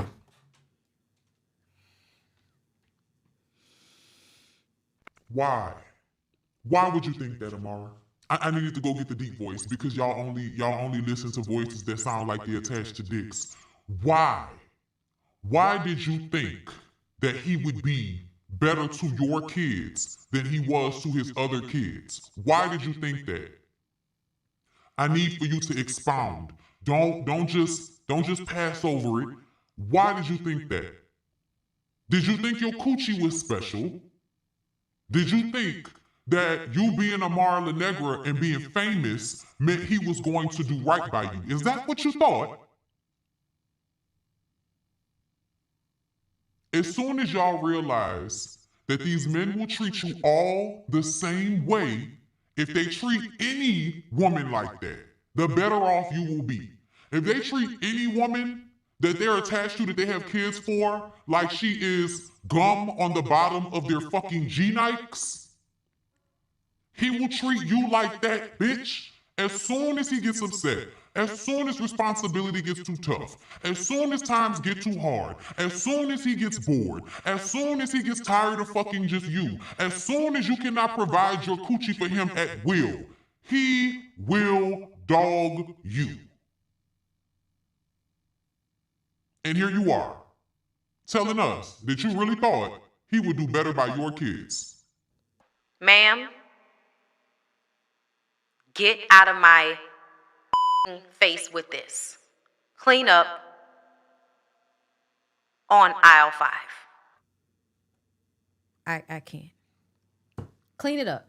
Why would you think that, Amara? I needed to go get the deep voice because y'all only listen to voices that sound like they're attached to dicks. Why? Why did you think that he would be better to your kids than he was to his other kids? Why did you think that? I need for you to expound. Don't just pass over it. Why did you think that? Did you think your coochie was special? Did you think that you being Amara La Negra and being famous meant he was going to do right by you? Is that what you thought? As soon as y'all realize that these men will treat you all the same way, if they treat any woman like that, the better off you will be. If they treat any woman that they're attached to, that they have kids for, like she is gum on the bottom of their fucking G-Nikes, he will treat you like that, bitch. As soon as he gets upset, as soon as responsibility gets too tough, as soon as times get too hard, as soon as he gets bored, as soon as he gets tired of fucking just you, as soon as you cannot provide your coochie for him at will, he will dog you. And here you are, telling us that you really thought he would do better by your kids. Ma'am, get out of my face with this. Clean up on aisle 5. I can't. Clean it up.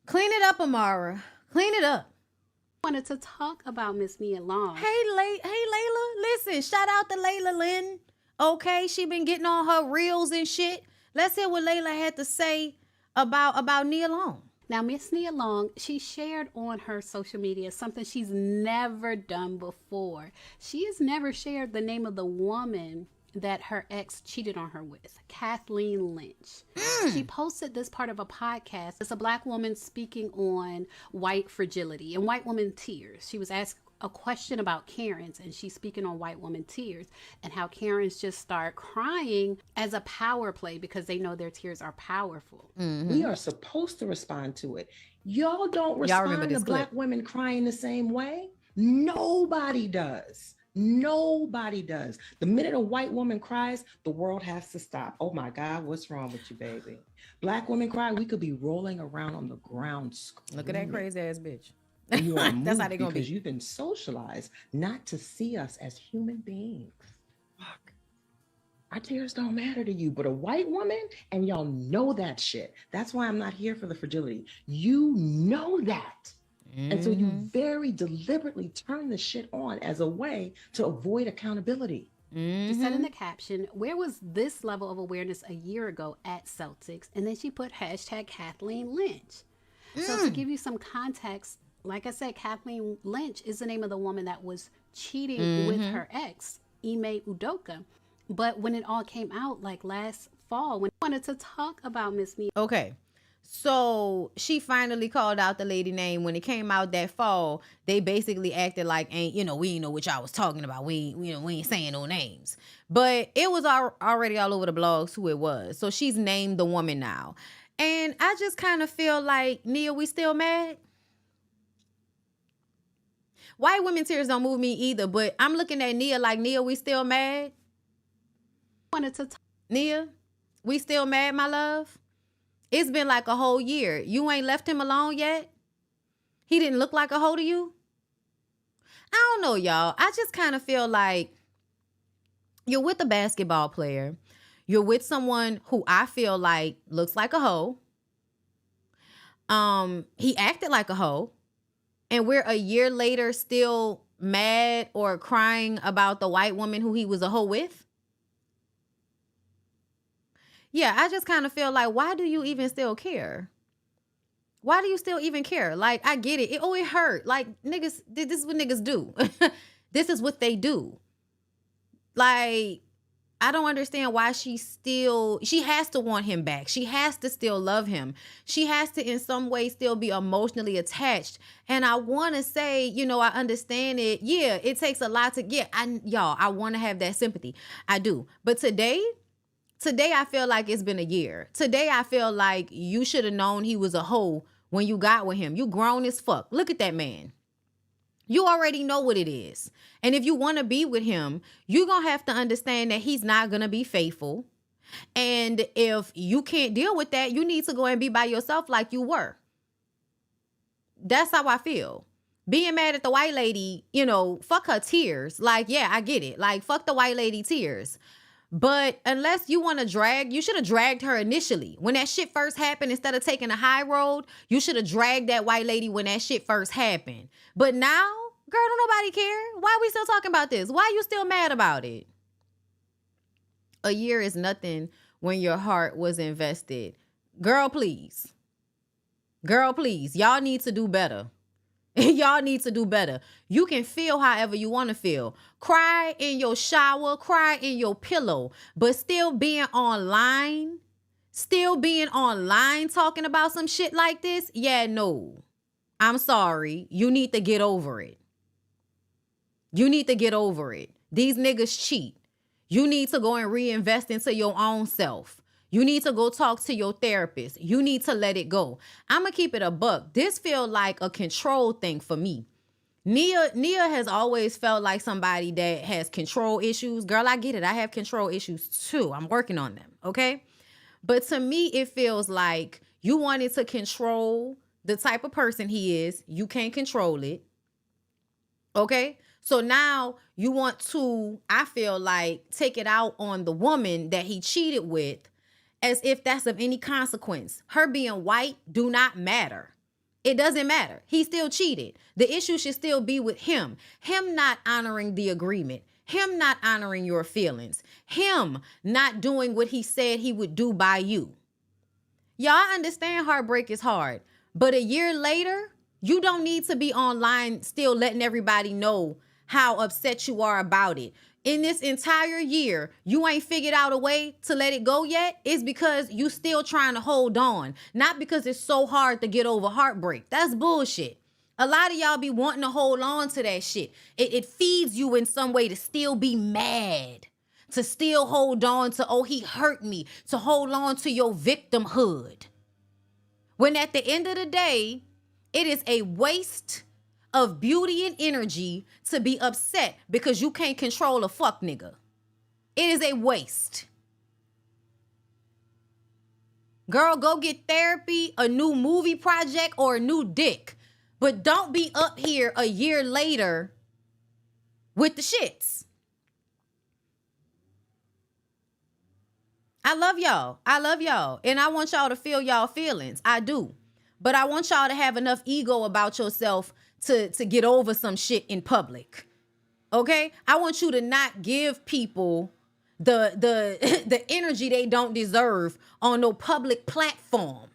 Clean it up, Amara. Clean it up. Wanted to talk about Miss Nia Long. Hey, Layla. Listen, shout out to Layla Lynn. Okay, she been getting on her reels and shit. Let's hear what Layla had to say about Nia Long. Now, Miss Nia Long, she shared on her social media something she's never done before. She has never shared the name of the woman that her ex cheated on her with, Kathleen Lynch. She posted this part of a podcast. It's a Black woman speaking on white fragility and white woman tears. She was asked a question about Karens, and she's speaking on white woman tears and how Karens just start crying as a power play because they know their tears are powerful. We are supposed to respond to it. Y'all don't respond to Black women crying the same way. Nobody does. Nobody does. The minute a white woman cries, the world has to stop. Oh my God, what's wrong with you, baby? Black women cry, we could be rolling around on the ground screaming. Look at that crazy ass bitch. You are That's how they gonna be. Because you've been socialized not to see us as human beings. Fuck. Our tears don't matter to you, but a white woman, and y'all know that shit. That's why I'm not here for the fragility. You know that. And so you very deliberately turn the shit on as a way to avoid accountability. She said in the caption, where was this level of awareness a year ago at Celtics? And then she put hashtag Kathleen Lynch. So to give you some context, like I said, Kathleen Lynch is the name of the woman that was cheating with her ex, Ime Udoka. But when it all came out, like last fall, when I wanted to talk about Miss Nia. Okay. So she finally called out the lady name. When it came out that fall, they basically acted like, we ain't know what y'all was talking about. We ain't saying no names. But it was already all over the blogs who it was. So she's named the woman now. And I just kind of feel like, Nia, we still mad? White women tears don't move me either, but I'm looking at Nia like, Nia, we still mad? Nia, we still mad, my love? It's been like a whole year. You ain't left him alone yet? He didn't look like a hoe to you? I don't know, y'all. I just kind of feel like you're with a basketball player. You're with someone who I feel like looks like a hoe. He acted like a hoe. And we're a year later still mad or crying about the white woman who he was a hoe with? Yeah, I just kind of feel like, why do you even still care? Why do you still even care? Like, I get it. It hurt. Like, niggas, this is what niggas do. This is what they do. Like, I don't understand why she has to want him back. She has to still love him. She has to in some way still be emotionally attached. And I want to say, I understand it. Yeah, it takes a lot to I want to have that sympathy. I do. But today I feel like it's been a year. Today I feel like you should have known he was a hoe when you got with him. You grown as fuck. Look at that man. You already know what it is. And if you want to be with him, you're going to have to understand that he's not going to be faithful. And if you can't deal with that, you need to go and be by yourself like you were. That's how I feel. Being mad at the white lady, fuck her tears. Like, yeah, I get it. Like, fuck the white lady tears. But unless you want to you should have dragged her initially. When that shit first happened, instead of taking a high road, you should have dragged that white lady when that shit first happened. But now, girl, don't nobody care. Why are we still talking about this? Why are you still mad about it? A year is nothing when your heart was invested. Girl, please. Girl, please. Y'all need to do better. Y'all need to do better. You can feel however you want to feel. Cry in your shower, cry in your pillow, but still being online talking about some shit like this, yeah, no. I'm sorry. You need to get over it. You need to get over it. These niggas cheat. You need to go and reinvest into your own self. You need to go talk to your therapist. You need to let it go. I'm going to keep it a buck. This feels like a control thing for me. Nia has always felt like somebody that has control issues. Girl, I get it. I have control issues too. I'm working on them, okay? But to me, it feels like you wanted to control the type of person he is. You can't control it, okay? So now you want to, I feel like, take it out on the woman that he cheated with, as if that's of any consequence. Her being white do not matter. It doesn't matter. He still cheated. The issue should still be with him. Him not honoring the agreement. Him not honoring your feelings. Him not doing what he said he would do by you. Y'all understand heartbreak is hard. But a year later, you don't need to be online still letting everybody know how upset you are about it. In this entire year, you ain't figured out a way to let it go yet. It's because you still trying to hold on. Not because it's so hard to get over heartbreak. That's bullshit. A lot of y'all be wanting to hold on to that shit. It feeds you in some way to still be mad, to still hold on to, oh, he hurt me, to hold on to your victimhood. When at the end of the day, it is a waste of beauty and energy to be upset because you can't control a fuck nigga. It is a waste. Girl, go get therapy, a new movie project, or a new dick. But don't be up here a year later with the shits. I love y'all. I love y'all. And I want y'all to feel y'all feelings. I do. But I want y'all to have enough ego about yourself to get over some shit in public. Okay? I want you to not give people the energy they don't deserve on no public platform.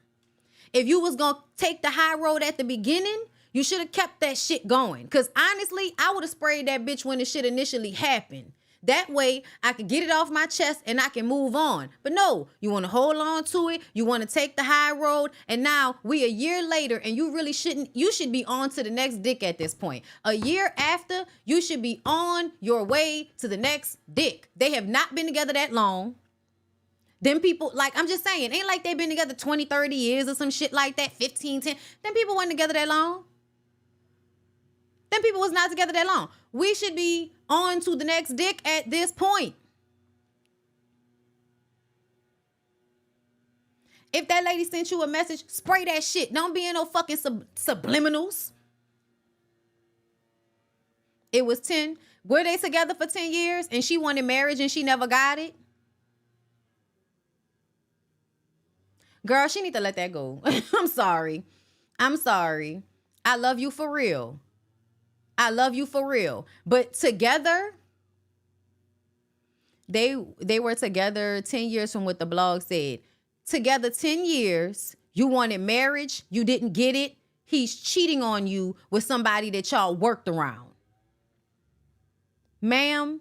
If you was gonna take the high road at the beginning, you should have kept that shit going. Because honestly, I would have sprayed that bitch when the shit initially happened. That way, I could get it off my chest and I can move on. But no, you want to hold on to it. You want to take the high road. And now we a year later and you really shouldn't. You should be on to the next dick at this point. A year after, you should be on your way to the next dick. They have not been together that long. Them people, like, I'm just saying, ain't like they've been together 20, 30 years or some shit like that, 15, 10. Them people weren't together that long. Them people was not together that long. We should be on to the next dick at this point. If that lady sent you a message, spray that shit. Don't be in no fucking subliminals. It was 10. Were they together for 10 years and she wanted marriage and she never got it? Girl, she need to let that go. I'm sorry. I'm sorry. I love you for real. I love you for real. But together, they were together 10 years from what the blog said. Together 10 years, you wanted marriage, you didn't get it. He's cheating on you with somebody that y'all worked around. Ma'am,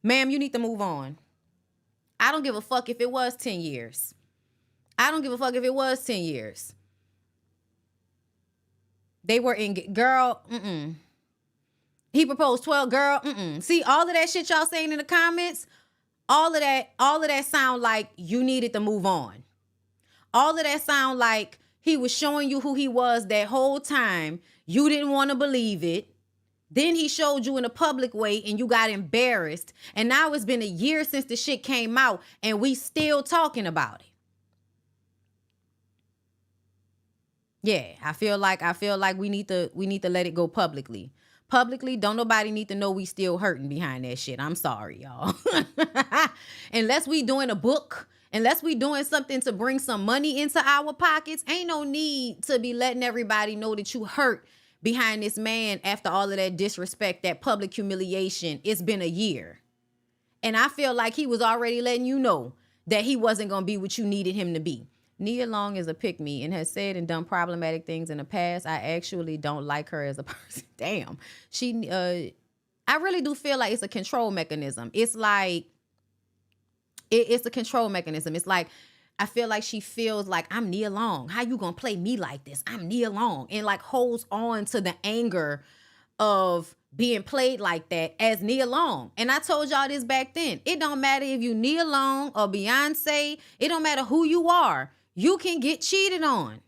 you need to move on. I don't give a fuck if it was 10 years. I don't give a fuck if it was 10 years. They were in, girl, He proposed 12, girl, See, all of that shit y'all saying in the comments, all of that sound like you needed to move on. All of that sound like he was showing you who he was that whole time. You didn't want to believe it. Then he showed you in a public way and you got embarrassed. And now it's been a year since the shit came out and we still talking about it. Yeah, I feel like we need to let it go publicly. Publicly, don't nobody need to know we still hurting behind that shit. I'm sorry, y'all. Unless we doing a book, unless we doing something to bring some money into our pockets, ain't no need to be letting everybody know that you hurt behind this man after all of that disrespect, that public humiliation. It's been a year. And I feel like he was already letting you know that he wasn't going to be what you needed him to be. Nia Long is a pick-me and has said and done problematic things in the past. I actually don't like her as a person. Damn. I really do feel like it's a control mechanism. It's like, it's a control mechanism. It's like, I feel like she feels like, I'm Nia Long. How you gonna play me like this? I'm Nia Long. And like holds on to the anger of being played like that as Nia Long. And I told y'all this back then. It don't matter if you Nia Long or Beyonce. It don't matter who you are. You can get cheated on.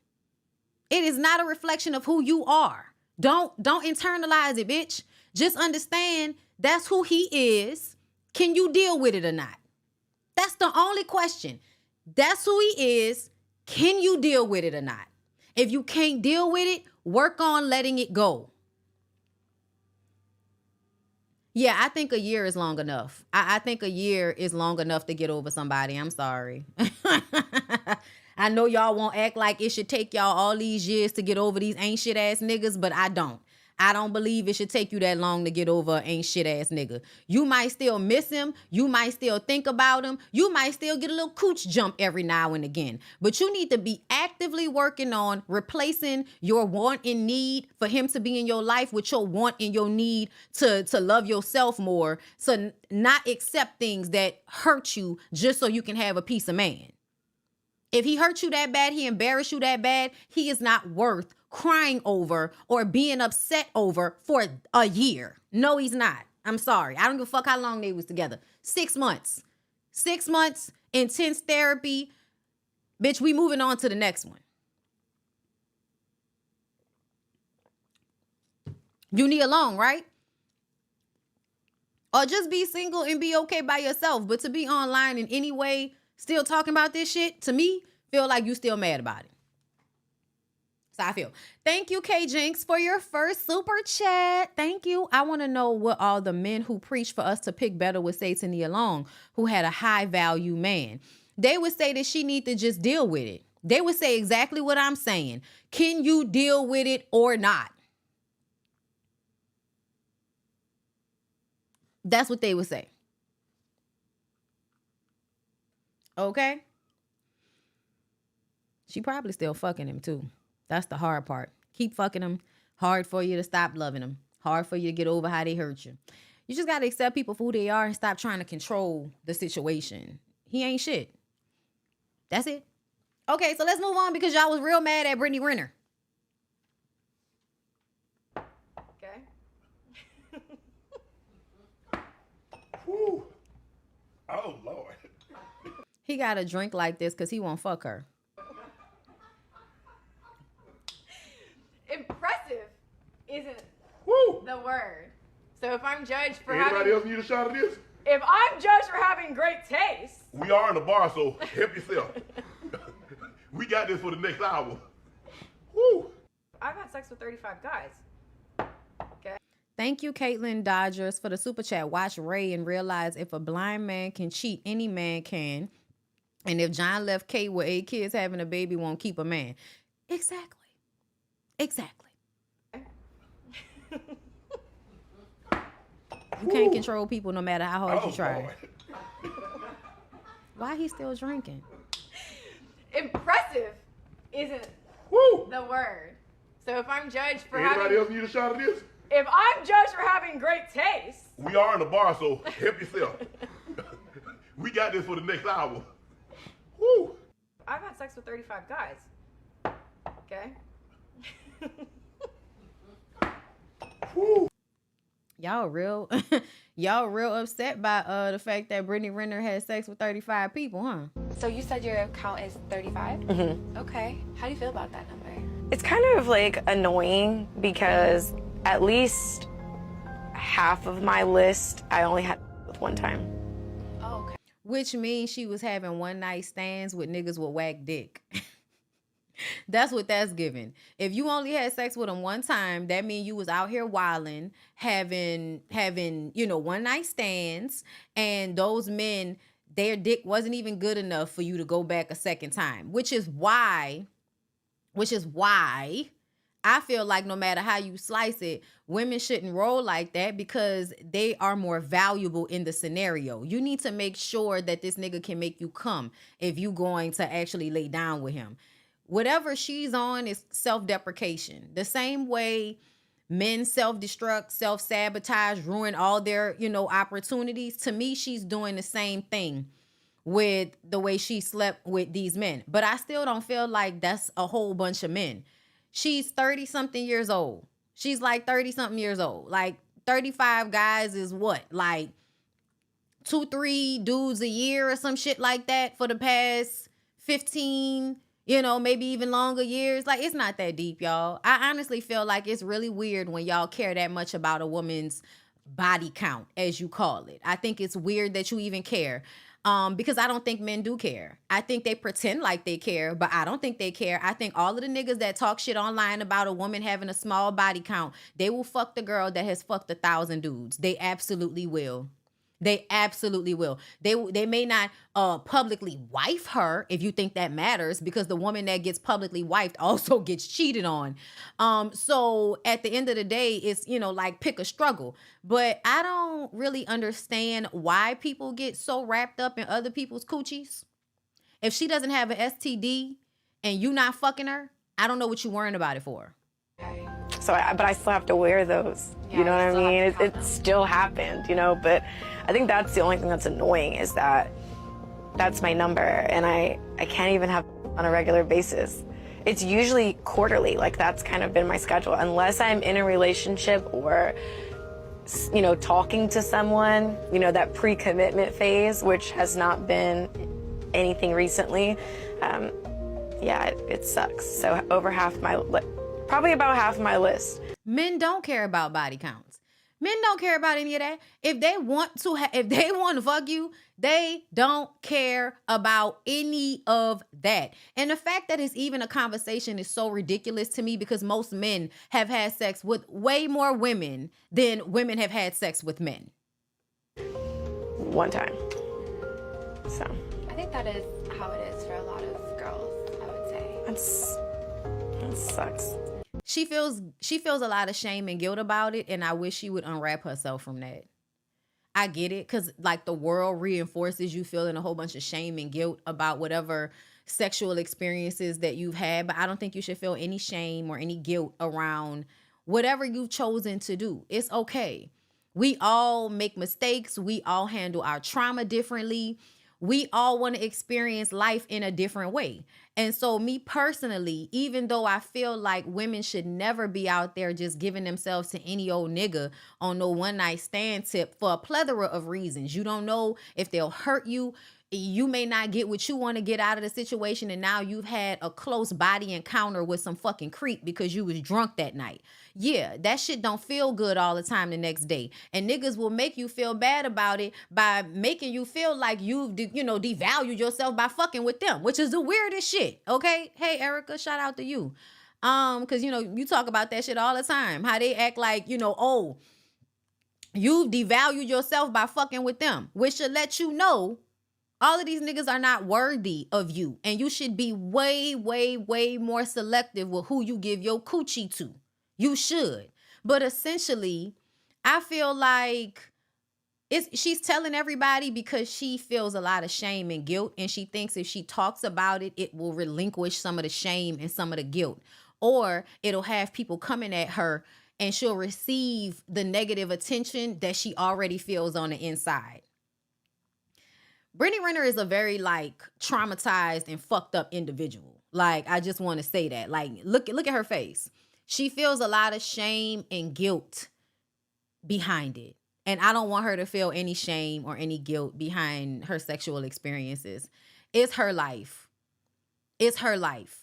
It is not a reflection of who you are. Don't internalize it, bitch. Just understand that's who he is. Can you deal with it or not? That's the only question. That's who he is. Can you deal with it or not? If you can't deal with it, work on letting it go. Yeah, I think a year is long enough. I think a year is long enough to get over somebody. I'm sorry. I know y'all won't act like it should take y'all all these years to get over these ain't shit ass niggas, but I don't. I don't believe it should take you that long to get over an ain't shit ass nigga. You might still miss him. You might still think about him. You might still get a little cooch jump every now and again. But you need to be actively working on replacing your want and need for him to be in your life with your want and your need to love yourself more. So not accept things that hurt you just so you can have a piece of man. If he hurt you that bad, he embarrassed you that bad, he is not worth crying over or being upset over for a year. No, he's not. I'm sorry. I don't give a fuck how long they was together. 6 months. 6 months, intense therapy. Bitch, we moving on to the next one. You need alone, right? Or just be single and be okay by yourself. But to be online in any way, still talking about this shit, to me, feel like you still mad about it. So I feel. Thank you, K Jinx, for your first super chat. Thank you. I want to know what all the men who preach for us to pick better would say to Nia Long, who had a high value man. They would say that she need to just deal with it. They would say exactly what I'm saying. Can you deal with it or not? That's what they would say. Okay? She probably still fucking him too. That's the hard part. Keep fucking him. Hard for you to stop loving him. Hard for you to get over how they hurt you. You just got to accept people for who they are and stop trying to control the situation. He ain't shit. That's it. Okay, so let's move on because y'all was real mad at Brittany Renner. Okay. Whew. Oh, Lord. He got to drink like this because he won't fuck her. Impressive isn't Woo. the word. So if I'm judged for Anybody else need a shot of this? if I'm judged for having great taste, We are in the bar, so help yourself. We got this for the next hour. Woo. I've had sex with 35 guys. Okay. Thank you, Caitlin Dodgers, for the super chat. Watch Ray and realize if a blind man can cheat, any man can. And if John left Kate with 8 kids, having a baby won't keep a man. Exactly. Exactly. You can't control people no matter how hard you try. Lord. Why he still drinking? Impressive isn't Woo. the word. So if I'm judged for Anybody else need a shot of this? if I'm judged for having great taste, We are in the bar, so help yourself. We got this for the next hour. Woo. I've had sex with 35 guys. Okay. Woo. Y'all real upset by the fact that Brittany Renner had sex with 35 people, huh? So you said your count is 35? Mm-hmm. Okay. How do you feel about that number? It's kind of like annoying because at least half of my list I only had with one time. Oh, okay. Which means she was having one night stands with niggas with whack dick. That's what that's giving. If you only had sex with them one time, that means you was out here wilding, having, one night stands, and those men, their dick wasn't even good enough for you to go back a second time, which is why I feel like no matter how you slice it, women shouldn't roll like that because they are more valuable in the scenario. You need to make sure that this nigga can make you come if you going to actually lay down with him. Whatever she's on is self-deprecation. The same way men self-destruct, self-sabotage, ruin all their, opportunities. To me, she's doing the same thing with the way she slept with these men. But I still don't feel like that's a whole bunch of men. She's 30-something years old. She's like 30-something years old. Like 35 guys is what? Like 2-3 dudes a year or some shit like that for the past 15 maybe even longer years. Like, it's not that deep, y'all. I honestly feel like it's really weird when y'all care that much about a woman's body count, as you call it. I think it's weird that you even care. Because I don't think men do care. I think they pretend like they care, but I don't think they care. I think all of the niggas that talk shit online about a woman having a small body count, they will fuck the girl that has fucked 1,000 dudes. They absolutely will. They absolutely will. They may not publicly wife her, if you think that matters, because the woman that gets publicly wifed also gets cheated on. So at the end of the day, it's, like pick a struggle. But I don't really understand why people get so wrapped up in other people's coochies. If she doesn't have an STD and you not fucking her, I don't know what you worrying about it for. So, but I still have to wear those. You know what I mean? It still happened, but I think that's the only thing that's annoying is that that's my number and I can't even have on a regular basis. It's usually quarterly. Like that's kind of been my schedule. Unless I'm in a relationship or, talking to someone, that pre-commitment phase, which has not been anything recently. It sucks. So over probably about half my list. Men don't care about body counts. Men don't care about any of that. If they want to fuck you, they don't care about any of that. And the fact that it's even a conversation is so ridiculous to me because most men have had sex with way more women than women have had sex with men. One time. So. I think that is how it is for a lot of girls, I would say. That sucks. She feels a lot of shame and guilt about it, and I wish she would unwrap herself from that. I get it, because like the world reinforces you feeling a whole bunch of shame and guilt about whatever sexual experiences that you've had, but I don't think you should feel any shame or any guilt around whatever you've chosen to do. It's okay. We all make mistakes. We all handle our trauma differently. We all want to experience life in a different way. And so me personally, even though I feel like women should never be out there just giving themselves to any old nigga on no one night stand tip for a plethora of reasons. You don't know if they'll hurt you. You may not get what you want to get out of the situation. And now you've had a close body encounter with some fucking creep because you was drunk that night. Yeah, that shit don't feel good all the time the next day. And niggas will make you feel bad about it by making you feel like you've, devalued yourself by fucking with them, which is the weirdest shit. Okay. Hey, Erica, shout out to you. Cause you talk about that shit all the time. How they act like, oh, you've devalued yourself by fucking with them, which should let you know all of these niggas are not worthy of you. And you should be way, way, way more selective with who you give your coochie to. You should. But essentially, I feel like she's telling everybody because she feels a lot of shame and guilt. And she thinks if she talks about it, it will relinquish some of the shame and some of the guilt. Or it'll have people coming at her and she'll receive the negative attention that she already feels on the inside. Brittany Renner is a very traumatized and fucked up individual. I just want to say that. Look at her face. She feels a lot of shame and guilt behind it. And I don't want her to feel any shame or any guilt behind her sexual experiences. It's her life. It's her life.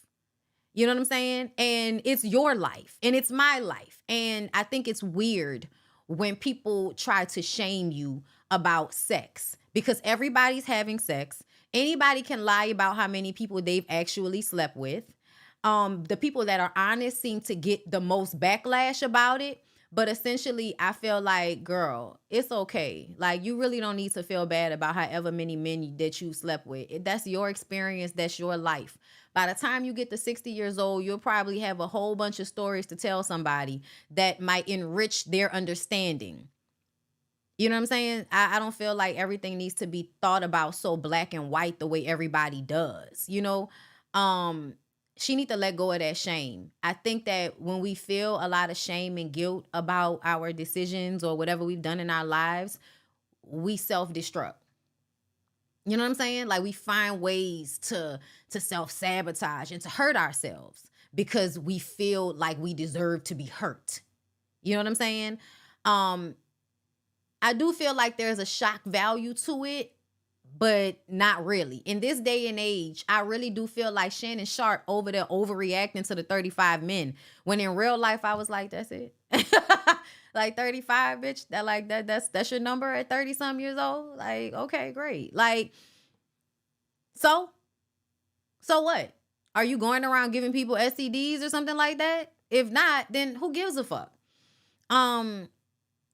You know what I'm saying? And it's your life and it's my life. And I think it's weird when people try to shame you about sex. Because everybody's having sex. Anybody can lie about how many people they've actually slept with. The people that are honest seem to get the most backlash about it. But essentially, I feel like, girl, it's okay. You really don't need to feel bad about however many men that you slept with. That's your experience. That's your life. By the time you get to 60 years old, you'll probably have a whole bunch of stories to tell somebody that might enrich their understanding. You know what I'm saying? I don't feel like everything needs to be thought about so black and white the way everybody does. She need to let go of that shame. I think that when we feel a lot of shame and guilt about our decisions or whatever we've done in our lives, we self-destruct. You know what I'm saying? We find ways to self-sabotage and to hurt ourselves because we feel like we deserve to be hurt. You know what I'm saying? I do feel like there's a shock value to it, but not really. In this day and age, I really do feel like Shannon Sharp over there overreacting to the 35 men. When in real life, I was like, that's it. 35, bitch. That's your number at 30 some years old. Okay, great. So what? Are you going around giving people STDs or something like that? If not, then who gives a fuck?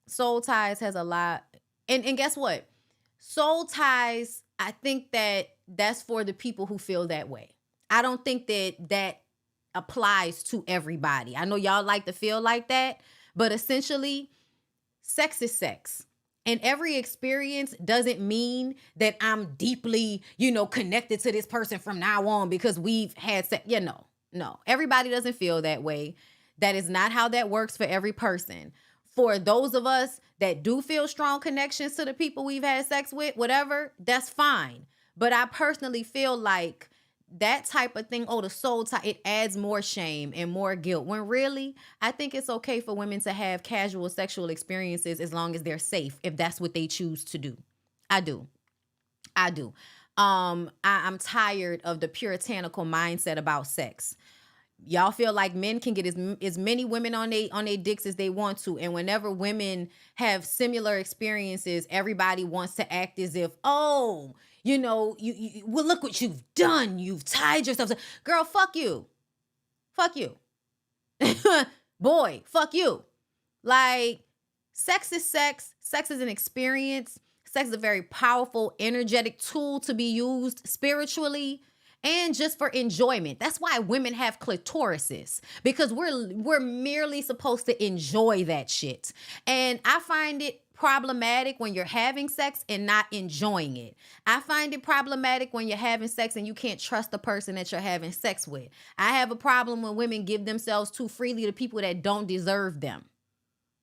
Soul Ties has a lot. And guess what? soul ties, I think that that's for the people who feel that way. I don't think that applies to everybody. I know y'all like to feel like that, but essentially, sex is sex. And every experience doesn't mean that I'm deeply, connected to this person from now on because we've had sex. No. Everybody doesn't feel that way. That is not how that works for every person. For those of us that do feel strong connections to the people we've had sex with, whatever, that's fine. But I personally feel like that type of thing, the soul tie, it adds more shame and more guilt. When really, I think it's okay for women to have casual sexual experiences as long as they're safe, if that's what they choose to do. I do. I'm tired of the puritanical mindset about sex. Y'all feel like men can get as many women on they dicks as they want to. And whenever women have similar experiences, everybody wants to act as if, well, look what you've done. You've tied yourself. Girl, fuck you. Boy, fuck you. Like, sex is sex. Sex is an experience. Sex is a very powerful, energetic tool to be used spiritually and just for enjoyment. That's why women have clitorises, because we're merely supposed to enjoy that shit. And I find it problematic when you're having sex and not enjoying it. I find it problematic when you're having sex and you can't trust the person that you're having sex with. I have a problem when women give themselves too freely to people that don't deserve them.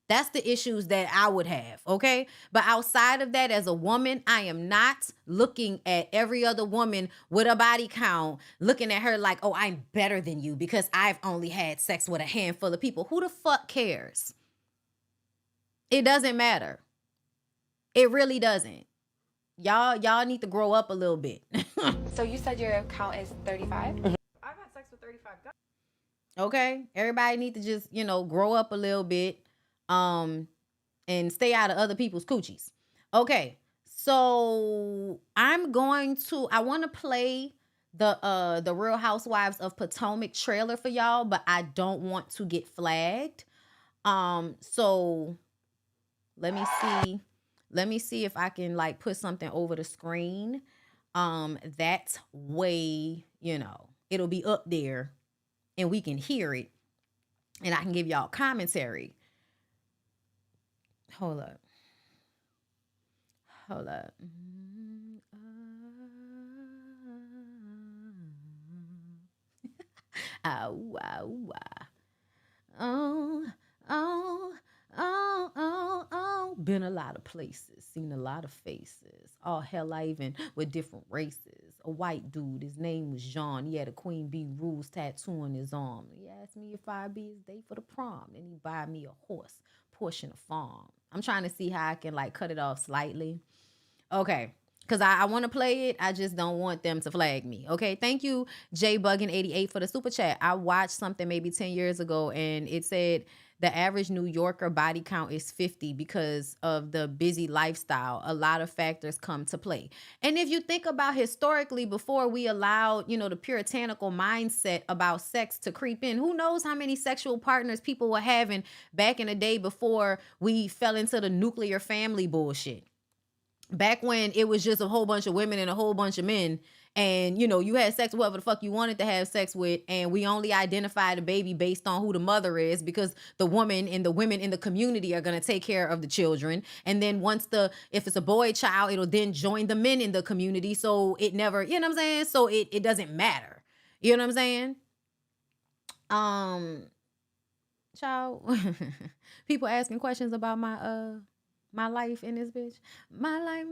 That's the issues that I would have, okay? But outside of that, as a woman, I am not looking at every other woman with a body count, looking at her like, I'm better than you because I've only had sex with a handful of people. Who the fuck cares? It doesn't matter. It really doesn't. Y'all need to grow up a little bit. So you said your count is 35? I've had sex with 35 guys. Okay? Everybody need to just, grow up a little bit. And stay out of other people's coochies. Okay, so I want to play the Real Housewives of Potomac trailer for y'all, but I don't want to get flagged. So let me see if I can put something over the screen. That way, it'll be up there and we can hear it and I can give y'all commentary. Hold up. Been a lot of places, seen a lot of faces. All hell, I even with different races. A white dude, his name was John. He had a Queen Bee Rules tattoo on his arm. He asked me if I'd be his date for the prom. Then he buy me a horse, portion of farm. I'm trying to see how I can cut it off slightly. Okay. Because I want to play it. I just don't want them to flag me. Okay. Thank you, JBuggin88 for the super chat. I watched something maybe 10 years ago and it said the average New Yorker body count is 50 because of the busy lifestyle. A lot of factors come to play. And if you think about historically, before we allowed, the puritanical mindset about sex to creep in, who knows how many sexual partners people were having back in the day before we fell into the nuclear family bullshit. Back when it was just a whole bunch of women and a whole bunch of men. And, you had sex with whoever the fuck you wanted to have sex with. And we only identify the baby based on who the mother is because the woman and the women in the community are going to take care of the children. And then if it's a boy child, it'll then join the men in the community. So it never, you know what I'm saying? So it doesn't matter. You know what I'm saying? Child, people asking questions about my life in this bitch. My life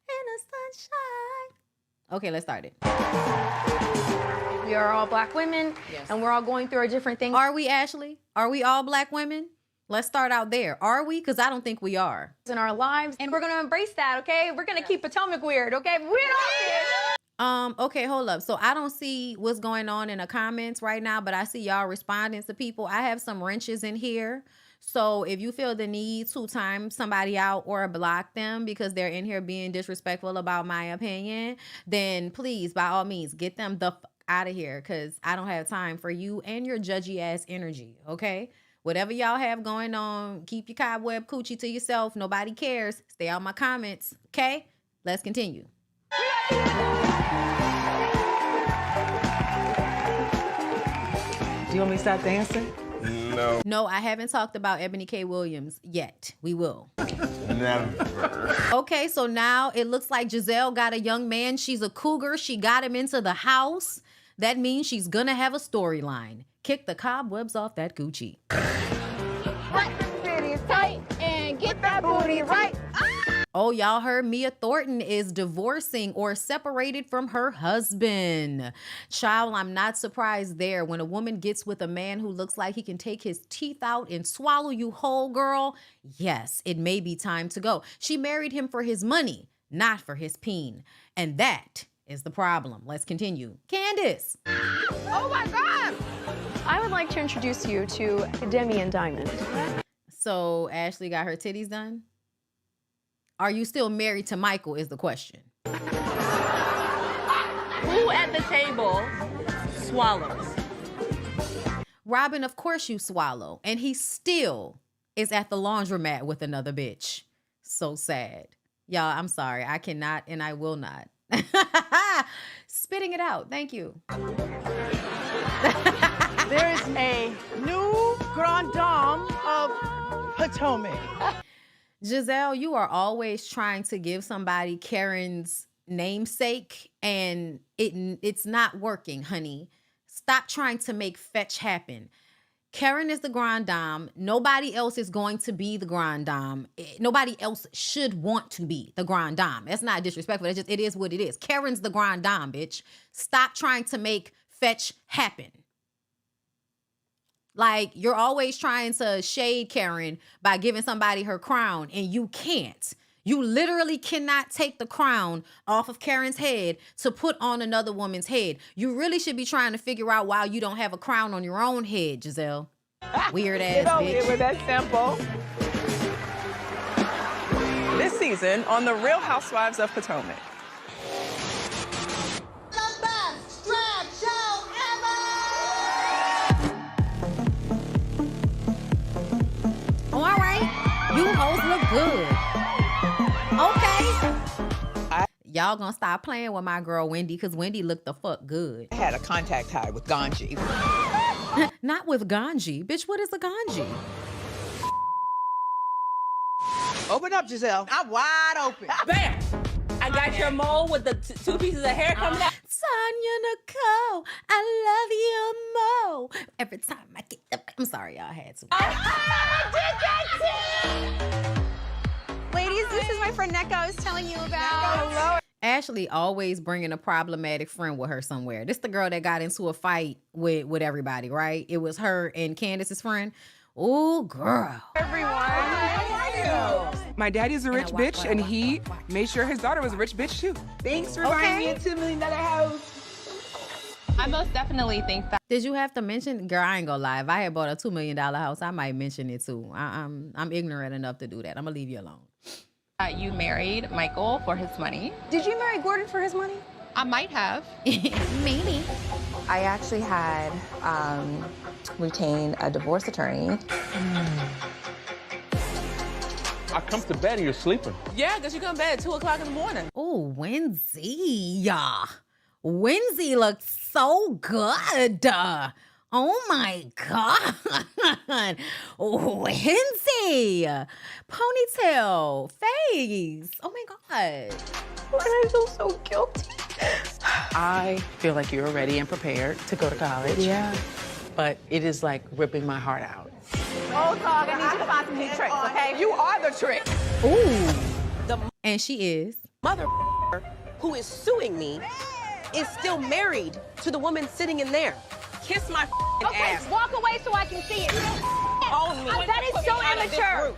in the sunshine. Okay, let's start it. We are all black women, yes, and we're all going through our different things. Are we, Ashley? Are we all black women? Let's start out there. Are we? Because I don't think we are. In our lives, and we're going to embrace that, okay? We're going to keep Potomac weird, okay? Okay, hold up. So I don't see what's going on in the comments right now, but I see y'all responding to people. I have some wrenches in here. So if you feel the need to time somebody out or block them because they're in here being disrespectful about my opinion, then please, by all means, get them the fuck out of here because I don't have time for you and your judgy ass energy, okay? whatever y'all have going on, keep your cobweb coochie to yourself. Nobody cares. Stay out my comments. Okay? Let's continue. Do you want me to start dancing? No. No, I haven't talked about Ebony K. Williams yet. We will. Never. Okay, so now it looks like Giselle got a young man. She's a cougar. She got him into the house. That means she's gonna have a storyline. Kick the cobwebs off that Gucci. City is tight and get that booty right. Oh, y'all heard Mia Thornton is divorcing or separated from her husband. Child, I'm not surprised there. When a woman gets with a man who looks like he can take his teeth out and swallow you whole, girl, yes, it may be time to go. She married him for his money, not for his peen. And that is the problem. Let's continue. Candace. Oh my God. I would like to introduce you to Demi and Diamond. So Ashley got her titties done? Are you still married to Michael is the question. Who at the table swallows? Robin, of course you swallow. And he still is at the laundromat with another bitch. So sad. Y'all, I'm sorry. I cannot and I will not. Spitting it out. Thank you. There is a new Grand Dame of Potomac. Giselle, you are always trying to give somebody Karen's namesake, and it's not working, honey. Stop trying to make fetch happen. Karen is the Grand Dame. Nobody else is going to be the Grand Dame. Nobody else should want to be the Grand Dame. That's not disrespectful. It is what it is. Karen's the Grand Dame, bitch. Stop trying to make fetch happen. Like, you're always trying to shade Karen by giving somebody her crown, and you can't. You literally cannot take the crown off of Karen's head to put on another woman's head. You really should be trying to figure out why you don't have a crown on your own head, Giselle. Weird ass bitch. It was that simple. This season on The Real Housewives of Potomac. Oh, all right. You hoes look good. Okay. Y'all gonna stop playing with my girl Wendy, because Wendy looked the fuck good. I had a contact high with Ganji. Not with Ganji. Bitch, what is a Ganji? Open up, Giselle. I'm wide open. Bam! I got your mole with the two pieces of hair coming out. Sonia Nicole, I love you more. Every time I get the... I'm sorry, y'all had to. Ladies, this is my friend Neko I was telling you about. Hello. Ashley always bringing a problematic friend with her somewhere. This the girl that got into a fight with everybody, right? It was her and Candace's friend. Oh, girl. Everyone. My daddy's a rich bitch, and he made sure his daughter was a rich bitch, too. Thanks for buying me a $2 million house. I most definitely think that. Did you have to mention? Girl, I ain't gonna lie. If I had bought a $2 million house, I might mention it too. I'm ignorant enough to do that. I'm gonna leave you alone. You married Michael for his money. Did you marry Gordon for his money? I might have. Maybe. I actually had retained a divorce attorney. I come to bed and you're sleeping. Yeah, because you come to bed at 2 o'clock in the morning. Oh, Wednesday. Wednesday looks so good. Oh my God. Wednesday. Ponytail. Face. Oh my God. Why do I feel so guilty? I feel like you're ready and prepared to go to college. Yeah. But it is like ripping my heart out. Old dog, I need you to find some new tricks, okay? You are the trick. Ooh. And she is. Mother who is suing me is still married to the woman sitting in there. Kiss my ass. Okay, walk away so I can see it. Own me. That is so immature.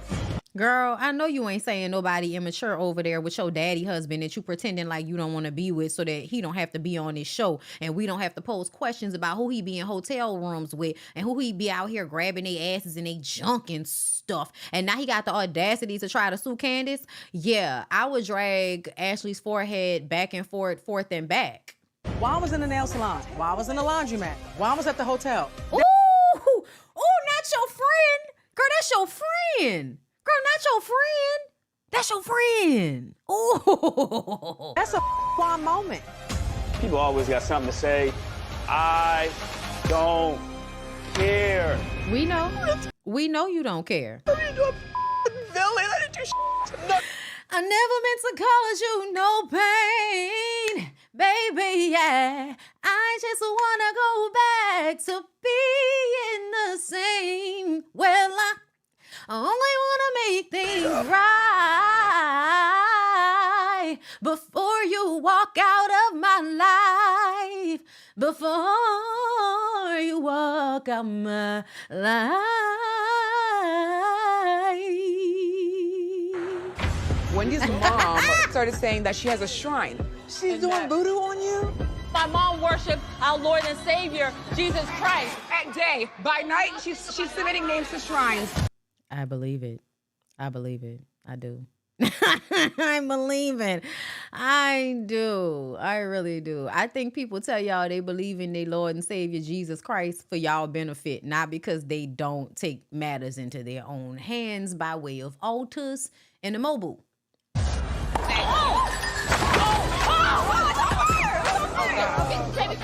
Girl, I know you ain't saying nobody immature over there with your daddy husband that you pretending like you don't want to be with so that he don't have to be on this show and we don't have to pose questions about who he be in hotel rooms with and who he be out here grabbing their asses and they junk and stuff. And now he got the audacity to try to sue Candace. Yeah, I would drag Ashley's forehead back and forth and back. While I was in the nail salon, while I was in the laundromat, while I was at the hotel. Ooh, not your friend. that's your friend. Girl, not your friend. That's your friend. Oh. That's a fun moment. People always got something to say. I don't care. We know. We know you don't care. I never meant to cause you no pain, baby, yeah. I just wanna go back to being the same. Well, I only wanna make things right before you walk out of my life. Before you walk out my life. Wendy's mom started saying that she has a shrine. She's doing voodoo on you? My mom worships our Lord and Savior, Jesus Christ. At day. By night, she's submitting names to shrines. I believe it. I believe it. I do. I believe it. I do. I really do. I think people tell y'all they believe in their Lord and Savior Jesus Christ for y'all benefit, not because they don't take matters into their own hands by way of altars and the mobile.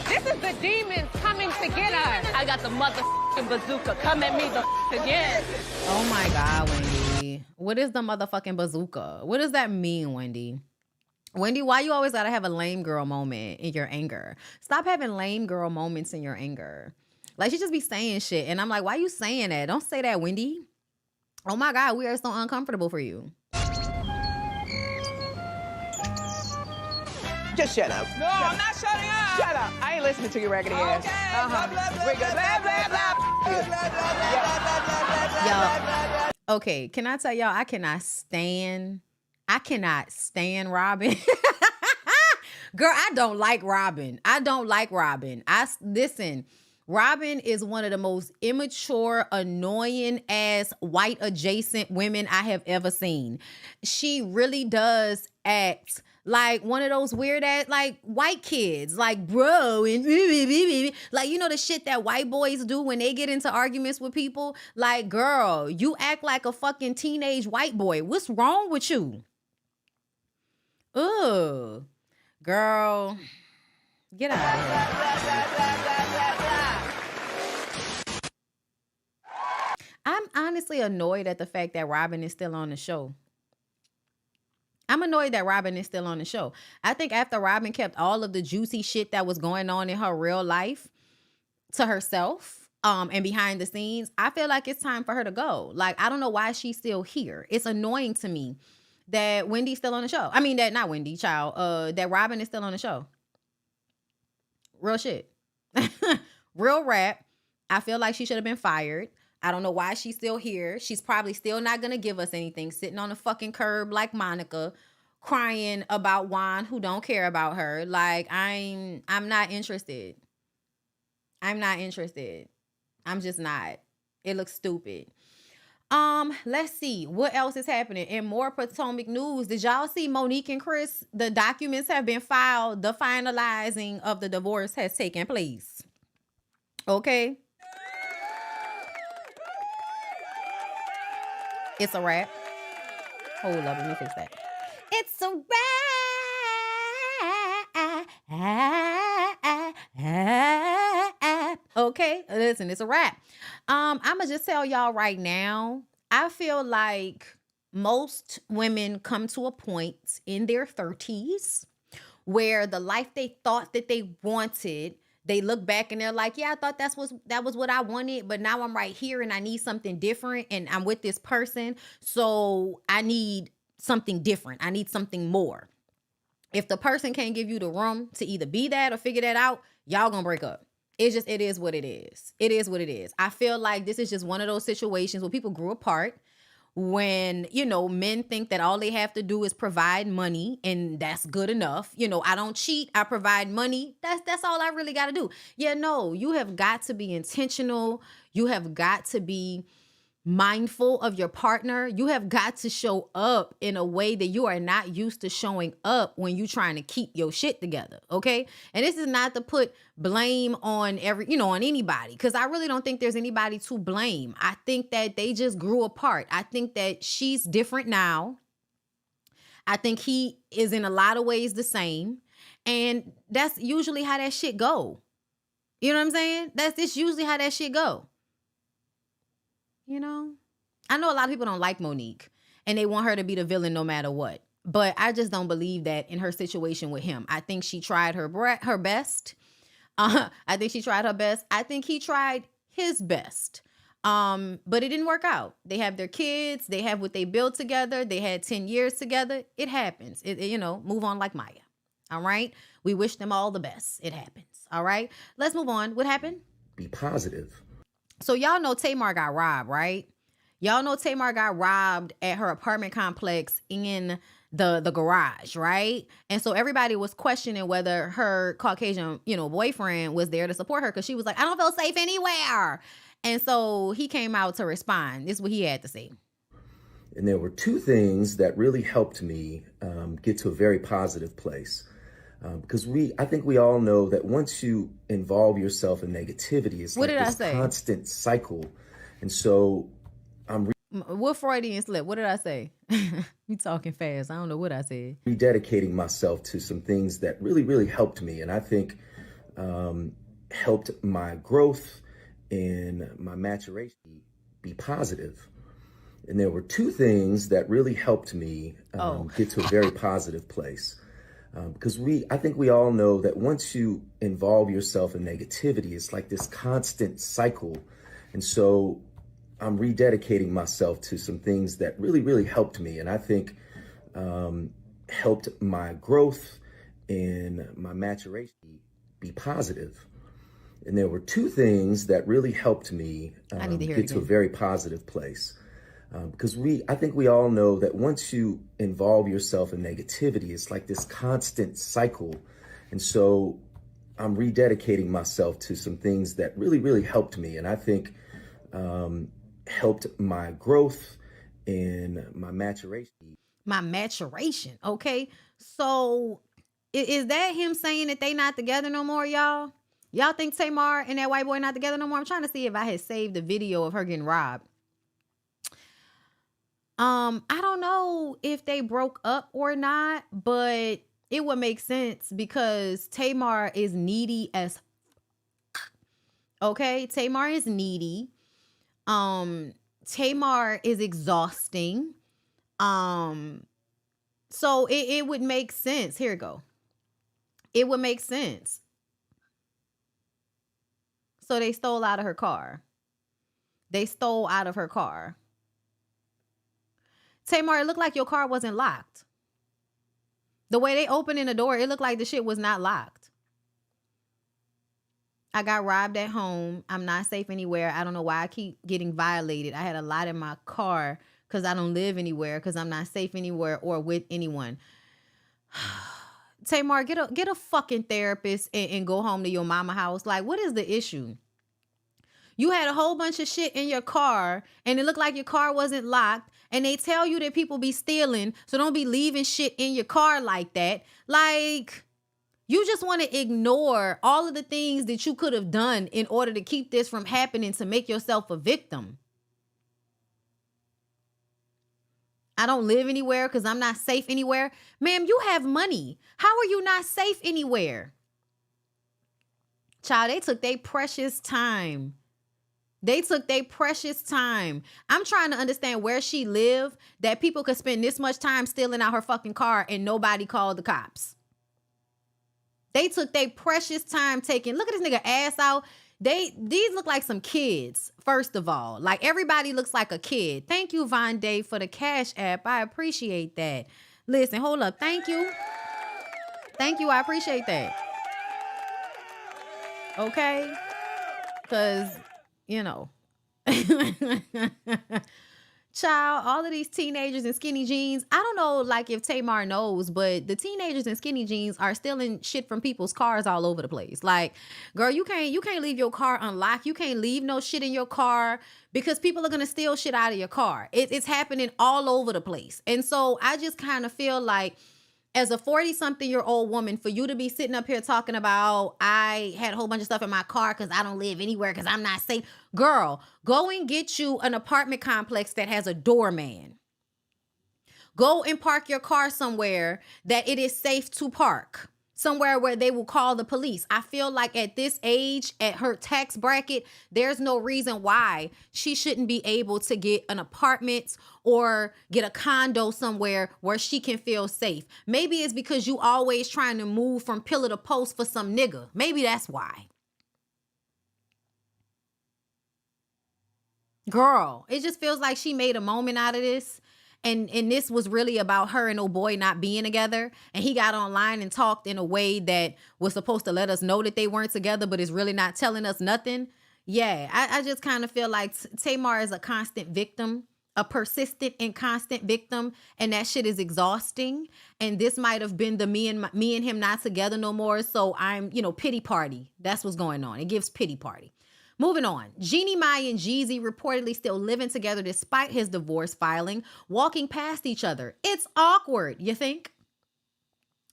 This is the demons coming to get us. I got the motherfucking bazooka. Come at me the again. Oh my God, Wendy. What is the motherfucking bazooka? What does that mean, Wendy? Wendy, why you always gotta have a lame girl moment in your anger? Stop having lame girl moments in your anger. Like, she just be saying shit. And I'm like, why you saying that? Don't say that, Wendy. Oh my God, we are so uncomfortable for you. Just shut up. No, I'm not shutting up. Shut up. I ain't listening to your raggedy ass. Yo, okay, can I tell y'all, I cannot stand Robin. Girl, I don't like Robin. Listen, Robin is one of the most immature, annoying ass white adjacent women I have ever seen. She really does act like one of those weird ass, like, white kids, like, bro, and like, you know, the shit that white boys do when they get into arguments with people. Like, girl, you act like a fucking teenage white boy. What's wrong with you? Ugh, girl, get out of here. I'm honestly annoyed at the fact that Robin is still on the show. I think after Robin kept all of the juicy shit that was going on in her real life to herself, and behind the scenes, I feel like it's time for her to go. Like, I don't know why she's still here. It's annoying to me that Wendy's still on the show. I mean, that Robin is still on the show. Real shit. Real rap. I feel like she should have been fired. I don't know why she's still here. She's probably still not going to give us anything, sitting on the fucking curb like Monica, crying about Juan, who don't care about her. Like, I'm not interested. I'm just not. It looks stupid. Let's see what else is happening in more Potomac news. Did y'all see Monique and Chris? The documents have been filed. The finalizing of the divorce has taken place. Okay. It's a wrap. Hold up, let me fix that. It's a wrap. Okay, listen, it's a wrap. I'ma just tell y'all right now, I feel like most women come to a point in their 30s where the life they thought that they wanted, they look back and they're like, yeah, I thought that was what I wanted, but now I'm right here and I need something different and I'm with this person. So I need something different. I need something more. If the person can't give you the room to either be that or figure that out, y'all gonna break up. It is what it is. It is what it is. I feel like this is just one of those situations where people grew apart. When, you know, men think that all they have to do is provide money and that's good enough. You know, I don't cheat, I provide money. That's all I really got to do. Yeah, no, you have got to be intentional. You have got to be mindful of your partner. You have got to show up in a way that you are not used to showing up when you're trying to keep your shit together, okay? And this is not to put blame on on anybody, because I really don't think there's anybody to blame. I think that they just grew apart. I think that she's different now. I think he is in a lot of ways the same. And that's usually how that shit go. You know what I'm saying? That's usually how that shit go. You know? I know a lot of people don't like Monique and they want her to be the villain no matter what. But I just don't believe that in her situation with him. I think she tried her best. I think she tried her best. I think he tried his best. But it didn't work out. They have their kids. They have what they built together. They had 10 years together. It happens. Move on like Maya. All right? We wish them all the best. It happens. All right? Let's move on. What happened? Be positive. So y'all know Tamar got robbed, right? Y'all know Tamar got robbed at her apartment complex in the garage, right? And so everybody was questioning whether her Caucasian, boyfriend was there to support her, because she was like, I don't feel safe anywhere. And so he came out to respond. This is what he had to say. And there were two things that really helped me get to a very positive place. Because I think we all know that once you involve yourself in negativity, it's like this constant cycle. And so what Freudian slip? What did I say? We talking fast. I don't know what I said. Rededicating myself to some things that really, really helped me. And I think helped my growth and my maturation. Be positive. And there were two things that really helped me get to a very positive place. Because I think we all know that once you involve yourself in negativity, it's like this constant cycle. And so I'm rededicating myself to some things that really, really helped me. And I think helped my growth and my maturation. Be positive. And there were two things that really helped me get to a very positive place. Because I think we all know that once you involve yourself in negativity, it's like this constant cycle. And so I'm rededicating myself to some things that really, really helped me. And I think helped my growth and my maturation. My maturation, okay? So is that him saying that they not together no more, y'all? Y'all think Tamar and that white boy not together no more? I'm trying to see if I had saved the video of her getting robbed. I don't know if they broke up or not, but it would make sense because Tamar is needy as okay. Tamar is needy. Tamar is exhausting. So it would make sense. Here we go. It would make sense. So they stole out of her car. They stole out of her car. Tamar, it looked like your car wasn't locked. The way they opened in the door, it looked like the shit was not locked. I got robbed at home. I'm not safe anywhere. I don't know why I keep getting violated. I had a lot in my car because I don't live anywhere, because I'm not safe anywhere or with anyone. Tamar, get a fucking therapist and go home to your mama house. Like, what is the issue? You had a whole bunch of shit in your car and it looked like your car wasn't locked, and they tell you that people be stealing, so don't be leaving shit in your car like that. Like, you just want to ignore all of the things that you could have done in order to keep this from happening, to make yourself a victim. I don't live anywhere because I'm not safe anywhere. Ma'am, you have money. How are you not safe anywhere? Child, they took their precious time. They took their precious time. I'm trying to understand where she lived that people could spend this much time stealing out her fucking car and nobody called the cops. They took their precious time taking, look at this nigga ass out. These look like some kids, first of all. Like, everybody looks like a kid. Thank you, Von Day, for the Cash App. I appreciate that. Listen, hold up. Thank you. Thank you. I appreciate that. Okay? Because, Child, all of these teenagers in skinny jeans. I don't know, like, if Tamar knows, but the teenagers in skinny jeans are stealing shit from people's cars all over the place. Like, girl, you can't leave your car unlocked. You can't leave no shit in your car because people are gonna steal shit out of your car. It's happening all over the place. And so I just kind of feel like, as a 40-something-year-old woman, for you to be sitting up here talking about, I had a whole bunch of stuff in my car because I don't live anywhere because I'm not safe. Girl, go and get you an apartment complex that has a doorman. Go and park your car somewhere that it is safe to park. Somewhere where they will call the police. I feel like at this age, at her tax bracket, there's no reason why she shouldn't be able to get an apartment or get a condo somewhere where she can feel safe. Maybe it's because you always trying to move from pillar to post for some nigga. Maybe that's why. Girl, it just feels like she made a moment out of this. And this was really about her and old boy not being together. And he got online and talked in a way that was supposed to let us know that they weren't together, but is really not telling us nothing. Yeah, I just kind of feel like Tamar is a constant victim, a persistent and constant victim. And that shit is exhausting. And this might have been the me and him not together no more. So I'm, pity party. That's what's going on. It gives pity party. Moving on, Jeannie Mai and Jeezy reportedly still living together despite his divorce filing, walking past each other. It's awkward, you think?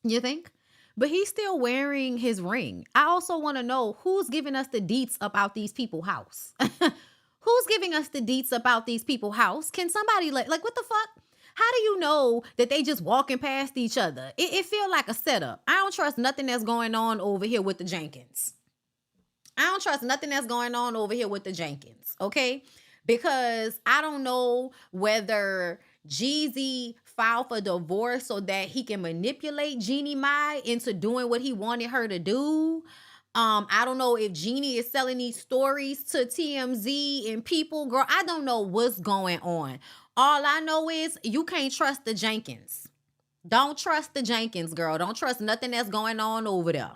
You think? But he's still wearing his ring. I also want to know who's giving us the deets about these people's house. Who's giving us the deets about these people's house? Can somebody like what the fuck? How do you know that they just walking past each other? It feel like a setup. I don't trust nothing that's going on over here with the Jenkins. I don't trust nothing that's going on over here with the Jenkins, okay? Because I don't know whether Jeezy filed for divorce so that he can manipulate Jeannie Mai into doing what he wanted her to do. I don't know if Jeannie is selling these stories to TMZ and people. Girl, I don't know what's going on. All I know is you can't trust the Jenkins. Don't trust the Jenkins, girl. Don't trust nothing that's going on over there,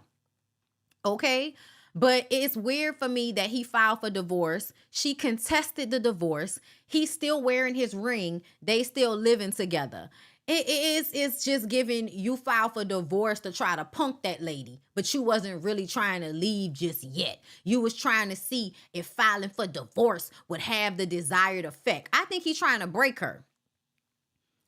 okay? But it's weird for me that he filed for divorce. She contested the divorce. He's still wearing his ring. They still living together. It's just giving you filed for divorce to try to punk that lady. But you wasn't really trying to leave just yet. You was trying to see if filing for divorce would have the desired effect. I think he's trying to break her.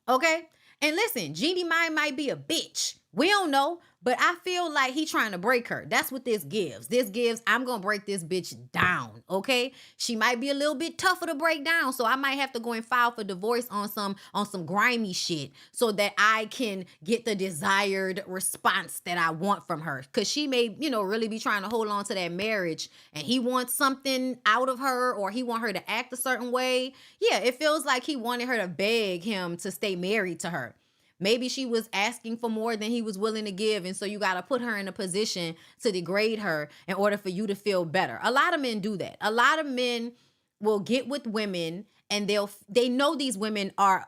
Okay? And listen, Jeannie Mai might be a bitch. We don't know. But I feel like he trying to break her. That's what this gives. This gives, I'm going to break this bitch down, okay? She might be a little bit tougher to break down, so I might have to go and file for divorce on some grimy shit so that I can get the desired response that I want from her. Because she may, really be trying to hold on to that marriage and he wants something out of her or he want her to act a certain way. Yeah, it feels like he wanted her to beg him to stay married to her. Maybe she was asking for more than he was willing to give. And so you got to put her in a position to degrade her in order for you to feel better. A lot of men do that. A lot of men will get with women and they know these women are,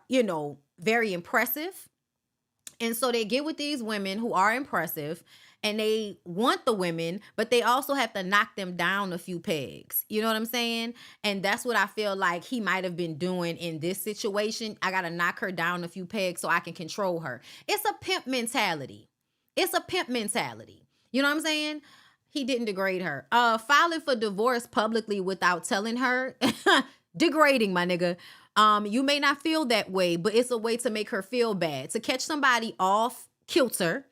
very impressive. And so they get with these women who are impressive and they want the women, but they also have to knock them down a few pegs. You know what I'm saying? And that's what I feel like he might have been doing in this situation. I got to knock her down a few pegs so I can control her. It's a pimp mentality. It's a pimp mentality. You know what I'm saying? He didn't degrade her. Filing for divorce publicly without telling her, degrading, my nigga. You may not feel that way, but it's a way to make her feel bad. To catch somebody off kilter,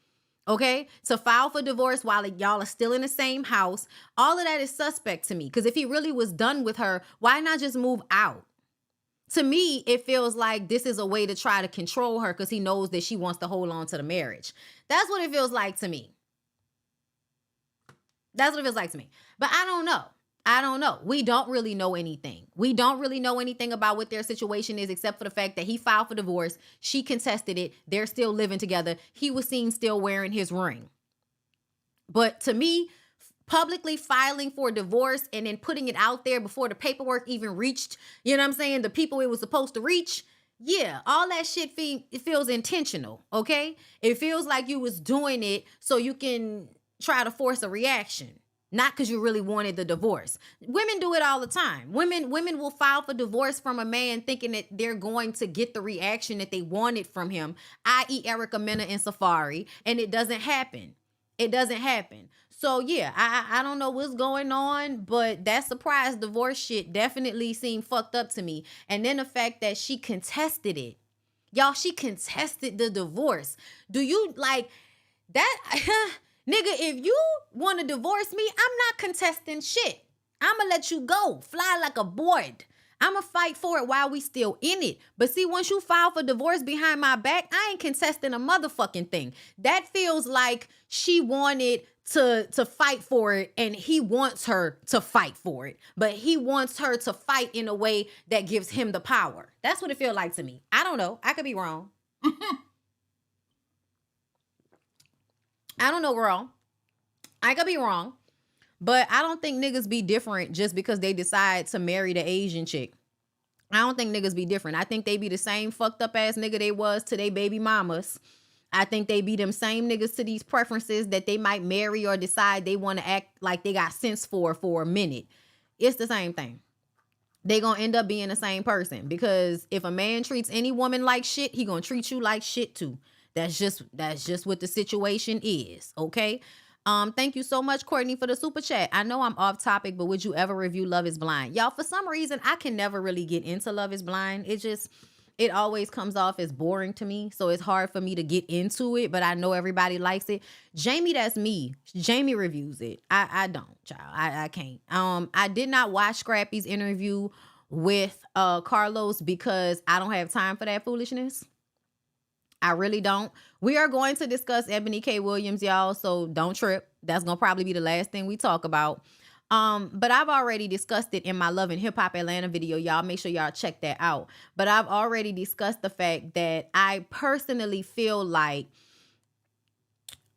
okay? To file for divorce while y'all are still in the same house. All of that is suspect to me. Because if he really was done with her, why not just move out? To me, it feels like this is a way to try to control her because he knows that she wants to hold on to the marriage. That's what it feels like to me. That's what it feels like to me. But I don't know. We don't really know anything. We don't really know anything about what their situation is except for the fact that he filed for divorce. She contested it. They're still living together. He was seen still wearing his ring. But to me, publicly filing for divorce and then putting it out there before the paperwork even reached, you know what I'm saying, the people it was supposed to reach, yeah, all that shit it feels intentional, okay? It feels like you was doing it so you can try to force a reaction. Not because you really wanted the divorce. Women do it all the time. Women will file for divorce from a man thinking that they're going to get the reaction that they wanted from him, i.e. Erica Mena and Safari, and it doesn't happen. It doesn't happen. So yeah, I don't know what's going on, but that surprise divorce shit definitely seemed fucked up to me. And then the fact that she contested it. Y'all, she contested the divorce. Do you like that? Nigga, if you want to divorce me, I'm not contesting shit. I'ma let you go. Fly like a bird. I'ma fight for it while we still in it. But see, once you file for divorce behind my back, I ain't contesting a motherfucking thing. That feels like she wanted to fight for it and he wants her to fight for it. But he wants her to fight in a way that gives him the power. That's what it feels like to me. I don't know. I could be wrong. I don't know, girl. I could be wrong. But I don't think niggas be different just because they decide to marry the Asian chick. I don't think niggas be different. I think they be the same fucked up ass nigga they was to their baby mamas. I think they be them same niggas to these preferences that they might marry or decide they want to act like they got sense for a minute. It's the same thing. They gonna end up being the same person because if a man treats any woman like shit, he gonna treat you like shit too. That's just what the situation is, okay? Thank you so much, Courtney, for the super chat. I know I'm off topic, but would you ever review Love is Blind? Y'all, for some reason, I can never really get into Love is Blind. It always comes off as boring to me, so it's hard for me to get into it, but I know everybody likes it. Jamie, that's me. Jamie reviews it. I don't, child. I can't. I did not watch Scrappy's interview with Carlos because I don't have time for that foolishness. I really don't. We are going to discuss Ebony K. Williams, y'all, so don't trip. That's going to probably be the last thing we talk about. But I've already discussed it in my Love and Hip Hop Atlanta video, y'all. Make sure y'all check that out. But I've already discussed the fact that I personally feel like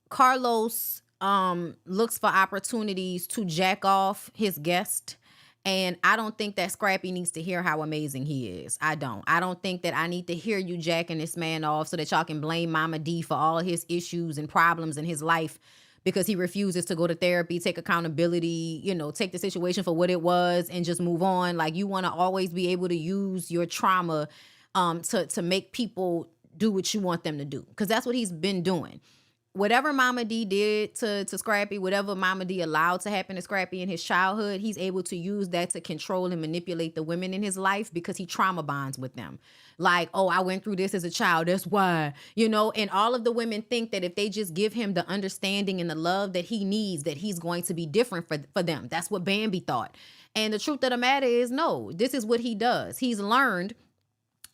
Carlos looks for opportunities to jack off his guest. And I don't think that Scrappy needs to hear how amazing he is. I don't think that I need to hear you jacking this man off so that y'all can blame Mama D for all his issues and problems in his life because he refuses to go to therapy, take accountability, take the situation for what it was and just move on. Like, you want to always be able to use your trauma to make people do what you want them to do, because that's what he's been doing. Whatever Mama D did to Scrappy, whatever Mama D allowed to happen to Scrappy in his childhood, he's able to use that to control and manipulate the women in his life because he trauma bonds with them. Like, oh, I went through this as a child. That's why, and all of the women think that if they just give him the understanding and the love that he needs, that he's going to be different for them. That's what Bambi thought. And the truth of the matter is, no, this is what he does. He's learned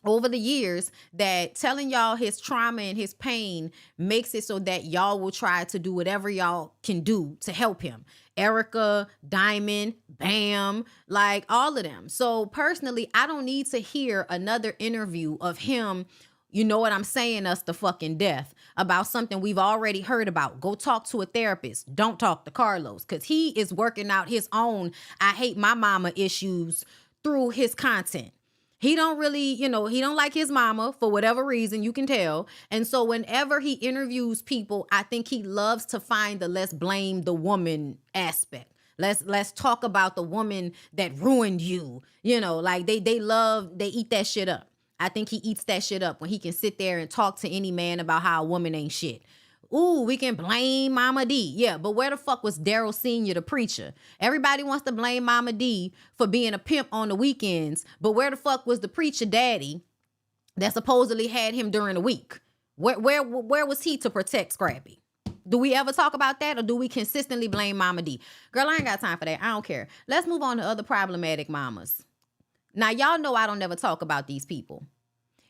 over the years that telling y'all his trauma and his pain makes it so that y'all will try to do whatever y'all can do to help him. Erica, Diamond, Bam, like all of them. So personally, I don't need to hear another interview of him, you know what I'm saying, us to fucking death about something we've already heard about. Go talk to a therapist. Don't talk to Carlos, because he is working out his own I hate my mama issues through his content. He don't really, he don't like his mama for whatever reason, you can tell. And so whenever he interviews people, I think he loves to find the let's blame the woman aspect. Let's talk about the woman that ruined you. Like they eat that shit up. I think he eats that shit up when he can sit there and talk to any man about how a woman ain't shit. Ooh, we can blame Mama D. Yeah, but where the fuck was Daryl Sr., the preacher? Everybody wants to blame Mama D for being a pimp on the weekends, but where the fuck was the preacher daddy that supposedly had him during the week? Where was he to protect Scrappy? Do we ever talk about that, or do we consistently blame Mama D? Girl, I ain't got time for that. I don't care. Let's move on to other problematic mamas. Now, y'all know I don't never talk about these people.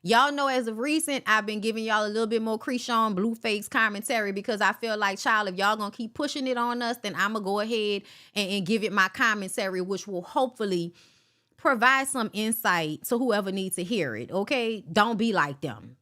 Y'all know as of recent, I've been giving y'all a little bit more Krishan Blueface commentary because I feel like, child, if y'all gonna keep pushing it on us, then I'm gonna go ahead and give it my commentary, which will hopefully provide some insight to whoever needs to hear it, okay? Don't be like them.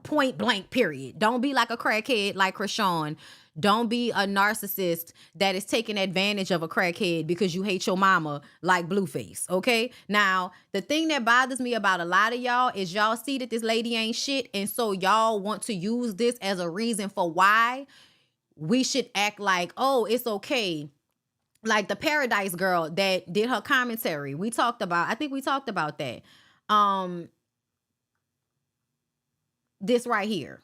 Point blank, period. Don't be like a crackhead like Krishan. Don't be a narcissist that is taking advantage of a crackhead because you hate your mama like Blueface, okay? Now, the thing that bothers me about a lot of y'all is y'all see that this lady ain't shit, and so y'all want to use this as a reason for why we should act like, oh, it's okay like the Paradise girl that did her commentary. I think we talked about that. This right here.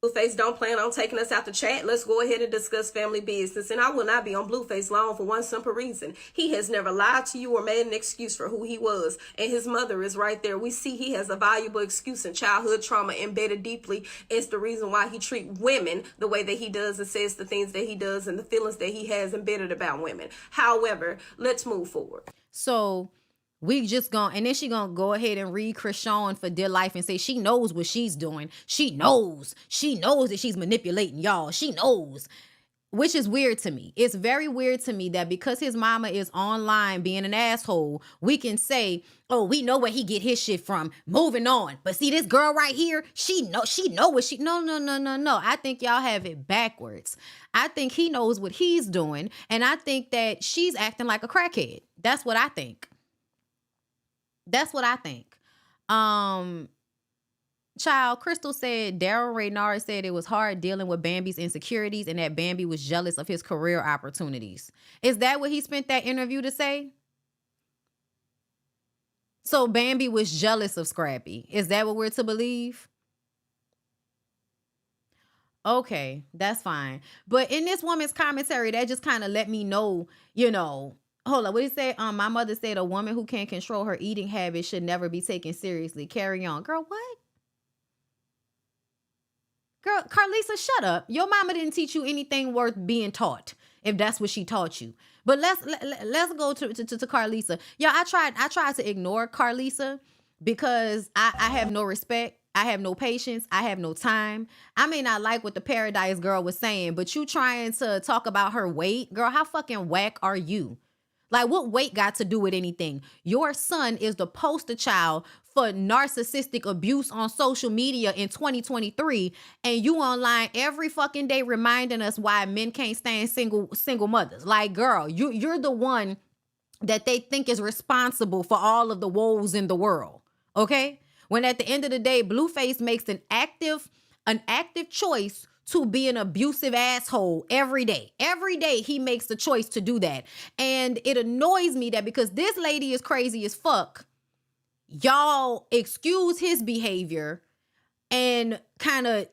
Blueface don't plan on taking us out the chat. Let's go ahead and discuss family business. And I will not be on Blueface long for one simple reason. He has never lied to you or made an excuse for who he was. And his mother is right there. We see he has a valuable excuse in childhood trauma embedded deeply. It's the reason why he treats women the way that he does and says the things that he does and the feelings that he has embedded about women. However, let's move forward. So we just and then she gonna go ahead and read Krishan for dear life and say she knows what she's doing. She knows that she's manipulating y'all. She knows, which is weird to me. It's very weird to me that because his mama is online being an asshole, we can say, oh, we know where he get his shit from. Moving on. But see this girl right here, she know what she, no. I think y'all have it backwards. I think he knows what he's doing. And I think that she's acting like a crackhead. That's what I think. Child, Crystal said Daryl Reynard said it was hard dealing with Bambi's insecurities and that Bambi was jealous of his career opportunities. Is that what he spent that interview to say? So Bambi was jealous of Scrappy. Is that what we're to believe? Okay, that's fine. But in this woman's commentary, that just kind of let me know, hold on, what did he say? My mother said a woman who can't control her eating habits should never be taken seriously. Carry on. Girl, what? Girl, Carlisa, shut up. Your mama didn't teach you anything worth being taught, if that's what she taught you. But let's go to Carlisa. Yeah, I tried to ignore Carlisa because I have no respect. I have no patience. I have no time. I may not like what the Paradise girl was saying, but you trying to talk about her weight? Girl, how fucking whack are you? Like, what weight got to do with anything? Your son is the poster child for narcissistic abuse on social media in 2023, and you online every fucking day reminding us why men can't stand single mothers. Like, girl, you're the one that they think is responsible for all of the woes in the world, okay? When at the end of the day, Blueface makes an active choice to be an abusive asshole every day. Every day he makes the choice to do that. And it annoys me that because this lady is crazy as fuck, y'all excuse his behavior and kind of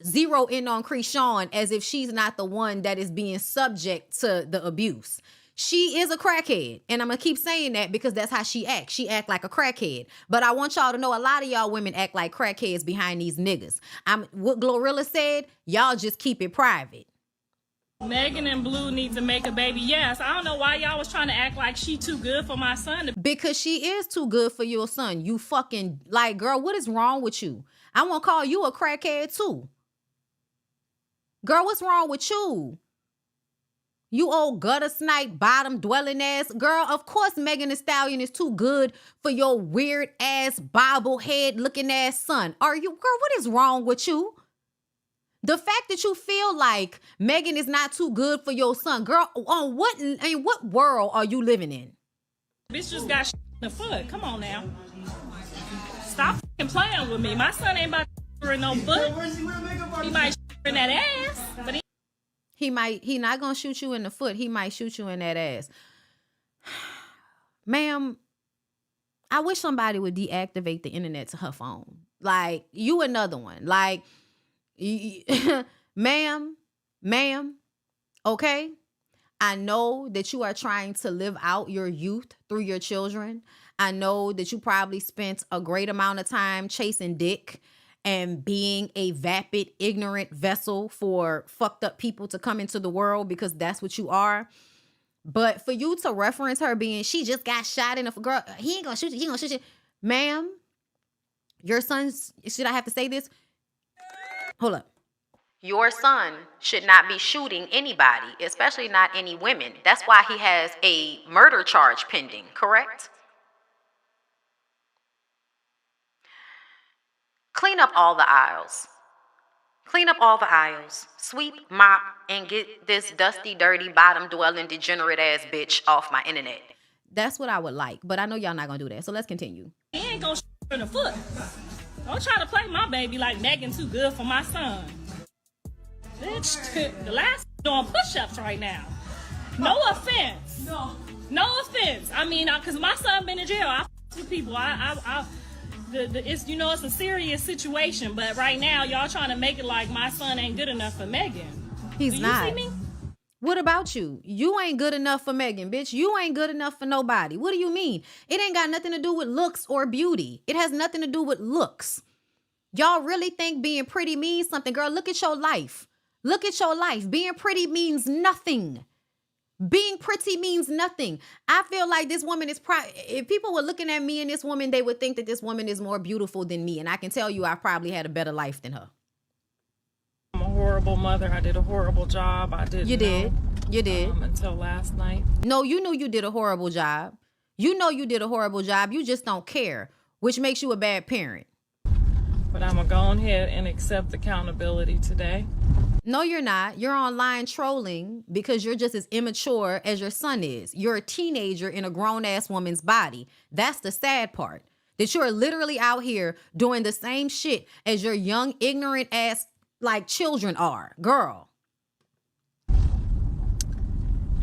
zero in on Krishan as if she's not the one that is being subject to the abuse. She is a crackhead, and I'm going to keep saying that because that's how she acts. She act like a crackhead. But I want y'all to know a lot of y'all women act like crackheads behind these niggas. What Glorilla said, y'all just keep it private. Megan and Blue need to make a baby. Yes, I don't know why y'all was trying to act like she too good for my son. Because she is too good for your son. You fucking, like, girl, what is wrong with you? I want to call you a crackhead too. Girl, what's wrong with you? You old gutter snipe, bottom dwelling ass. Girl, of course Megan Thee Stallion is too good for your weird ass, bobblehead looking ass son. Are you, girl, what is wrong with you? The fact that you feel like Megan is not too good for your son, girl, on what world are you living in? Bitch just got shit in the foot. Come on now. Stop fucking playing with me. My son ain't about to in no foot. He might in that ass, but he not gonna shoot you in the foot. He might shoot you in that ass. Ma'am, I wish somebody would deactivate the internet to her phone. Like, you another one. Like, ma'am, okay? I know that you are trying to live out your youth through your children. I know that you probably spent a great amount of time chasing dick and being a vapid, ignorant vessel for fucked up people to come into the world, because that's what you are. But for you to reference her being, she just got shot in the girl, he ain't gonna shoot you, he gonna shoot you. Ma'am, your son's, should I have to say this? Hold up. Your son should not be shooting anybody, especially not any women. That's why he has a murder charge pending, correct? Clean up all the aisles. Clean up all the aisles. Sweep, mop, and get this dusty, dirty, bottom-dwelling, degenerate-ass bitch off my internet. That's what I would like, but I know y'all not gonna do that, so let's continue. he ain't gonna shoot her in the foot. Don't try to play my baby like Megan too good for my son. Bitch, the last doing push-ups right now. No offense. No offense. I mean, because my son been in jail. I with people. It's it's a serious situation. But right now, y'all trying to make it like my son ain't good enough for Megan. He's not. You see me? What about you? You ain't good enough for Megan, bitch. You ain't good enough for nobody. What do you mean? It ain't got nothing to do with looks or beauty. It has nothing to do with looks. Y'all really think being pretty means something? Girl, look at your life. Look at your life. Being pretty means nothing. Being pretty means nothing. I feel like this woman is if people were looking at me and this woman, they would think that this woman is more beautiful than me. And I can tell you I probably had a better life than her. I'm a horrible mother. I did a horrible job. I didn't. You did. You did. Until last night. No, you knew you did a horrible job. You know you did a horrible job. You just don't care, which makes you a bad parent. But I'm going to go ahead and accept accountability today. No, you're not. You're online trolling because you're just as immature as your son is. You're a teenager in a grown-ass woman's body. That's the sad part. That you're literally out here doing the same shit as your young, ignorant ass like children are. Girl.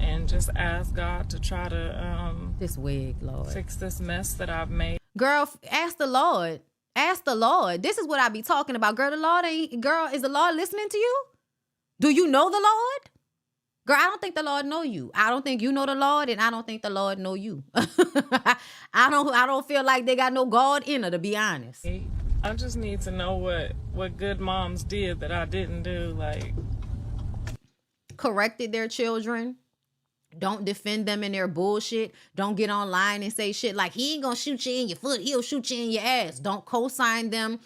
And just ask God to try to this wig, Lord, fix this mess that I've made. Girl, ask the Lord. Ask the Lord. This is what I be talking about. Girl, is the Lord listening to you? Do you know the Lord? Girl, I don't think the Lord know you. I don't think you know the Lord, and I don't think the Lord know you. I don't feel like they got no God in her, to be honest. I just need to know what good moms did that I didn't do, like corrected their children. Don't defend them in their bullshit. Don't get online and say shit like he ain't gonna shoot you in your foot. He'll shoot you in your ass. Don't co-sign them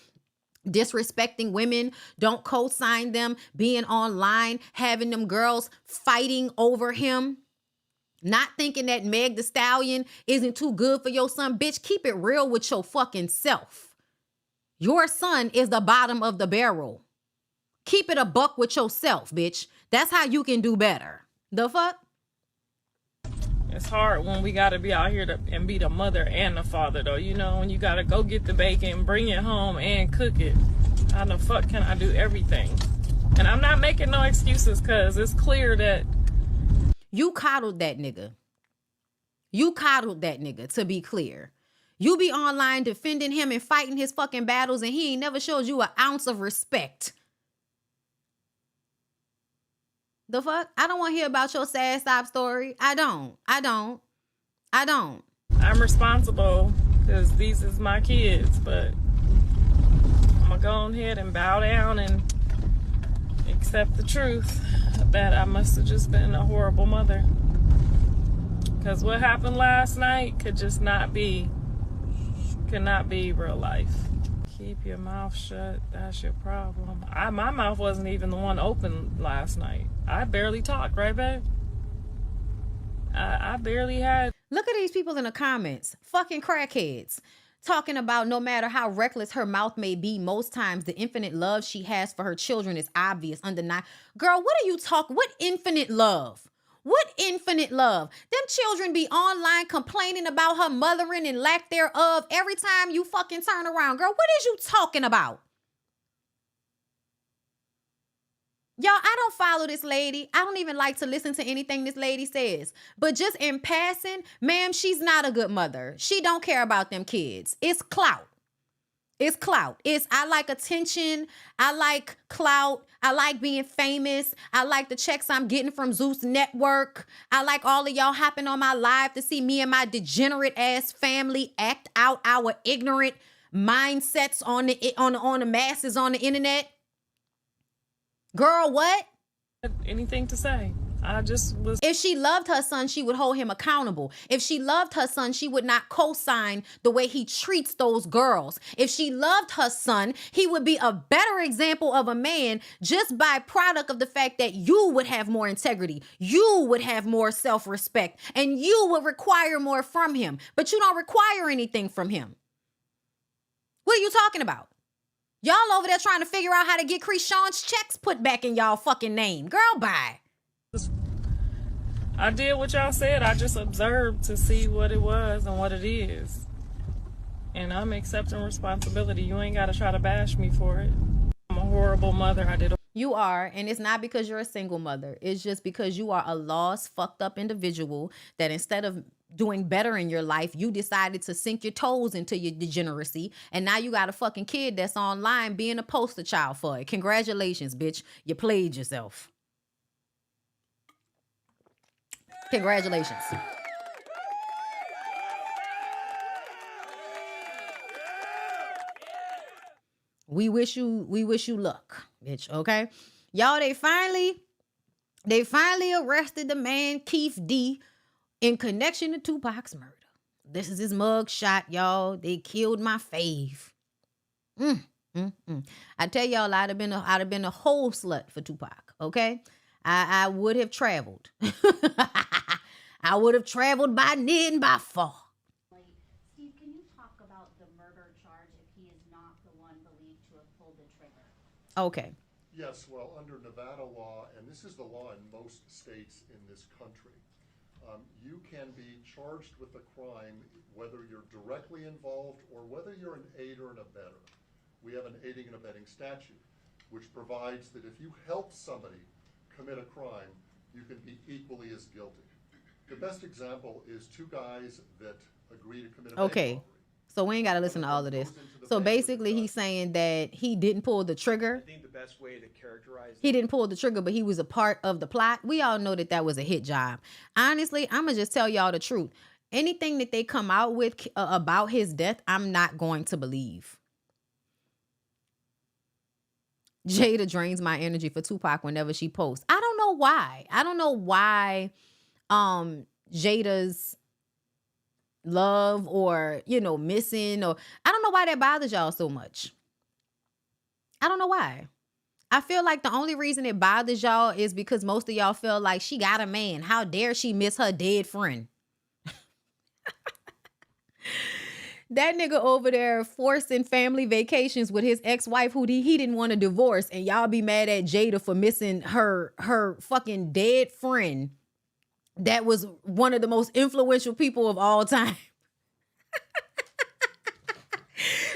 disrespecting women. Don't co-sign them being online, having them girls fighting over him. Not thinking that Meg the Stallion isn't too good for your son. Bitch, keep it real with your fucking self. Your son is the bottom of the barrel. Keep it a buck with yourself, bitch. That's how you can do better. The fuck? It's hard when we got to be out here and be the mother and the father, though. You know, when you got to go get the bacon, bring it home, and cook it. How the fuck can I do everything? And I'm not making no excuses because it's clear that... You coddled that nigga. You coddled that nigga, to be clear. You be online defending him and fighting his fucking battles, and he ain't never showed you an ounce of respect. The fuck? I don't want to hear about your sad sob story. I don't. I'm responsible because these is my kids, but I'm going to go ahead and bow down and accept the truth that I must have just been a horrible mother. Because what happened last night cannot be real life. Keep your mouth shut. That's your problem. My mouth wasn't even the one open last night. I barely talked, right, babe? I barely had... Look at these people in the comments. Fucking crackheads. Talking about no matter how reckless her mouth may be, most times the infinite love she has for her children is obvious, undeniable. Girl, what are you talking? What infinite love? What infinite love? Them children be online complaining about her mothering and lack thereof every time you fucking turn around. Girl, what is you talking about? Y'all, I don't follow this lady. I don't even like to listen to anything this lady says. But just in passing, ma'am, she's not a good mother. She don't care about them kids. It's clout. It's clout. I like attention. I like clout. I like being famous. I like the checks I'm getting from Zeus Network. I like all of y'all hopping on my live to see me and my degenerate ass family act out our ignorant mindsets on the masses on the internet. Girl, what? Anything to say? I just was... If she loved her son, she would hold him accountable. If she loved her son, she would not co-sign the way he treats those girls. If she loved her son, he would be a better example of a man just by product of the fact that you would have more integrity. You would have more self-respect, and you would require more from him. But you don't require anything from him. What are you talking about? Y'all over there trying to figure out how to get Krishan's checks put back in y'all fucking name. Girl, bye. I did what y'all said. I just observed to see what it was and what it is. And I'm accepting responsibility. You ain't got to try to bash me for it. I'm a horrible mother. You are, and it's not because you're a single mother. It's just because you are a lost, fucked up individual that instead of doing better in your life, you decided to sink your toes into your degeneracy, and now you got a fucking kid that's online being a poster child for it. Congratulations, bitch. You played yourself. Congratulations. We wish you luck, bitch. Okay, y'all. They finally arrested the man Keith D in connection to Tupac's murder. This is his mug shot, y'all. They killed my fave. I tell y'all, I'd have been a whole slut for Tupac. Okay, I would have traveled. I would have traveled by near and by far. Steve, can you talk about the murder charge if he is not the one believed to have pulled the trigger? Okay. Yes, well, under Nevada law, and this is the law in most states in this country, you can be charged with a crime whether you're directly involved or whether you're an aider and abetter. We have an aiding and abetting statute, which provides that if you help somebody commit a crime, you can be equally as guilty. The best example is two guys that agree to commit a bank robbery. So we ain't got to listen to all of this. So basically he's saying that he didn't pull the trigger. I think the best way to characterize He didn't pull the trigger, but he was a part of the plot. We all know that was a hit job. Honestly, I'm going to just tell y'all the truth. Anything that they come out with about his death, I'm not going to believe. Jada drains my energy for Tupac whenever she posts. I don't know why. I don't know why Jada's love or, missing, or I don't know why that bothers y'all so much. I don't know why. I feel like the only reason it bothers y'all is because most of y'all feel like she got a man. How dare she miss her dead friend? That nigga over there forcing family vacations with his ex-wife who he didn't want to divorce, and y'all be mad at Jada for missing her fucking dead friend that was one of the most influential people of all time.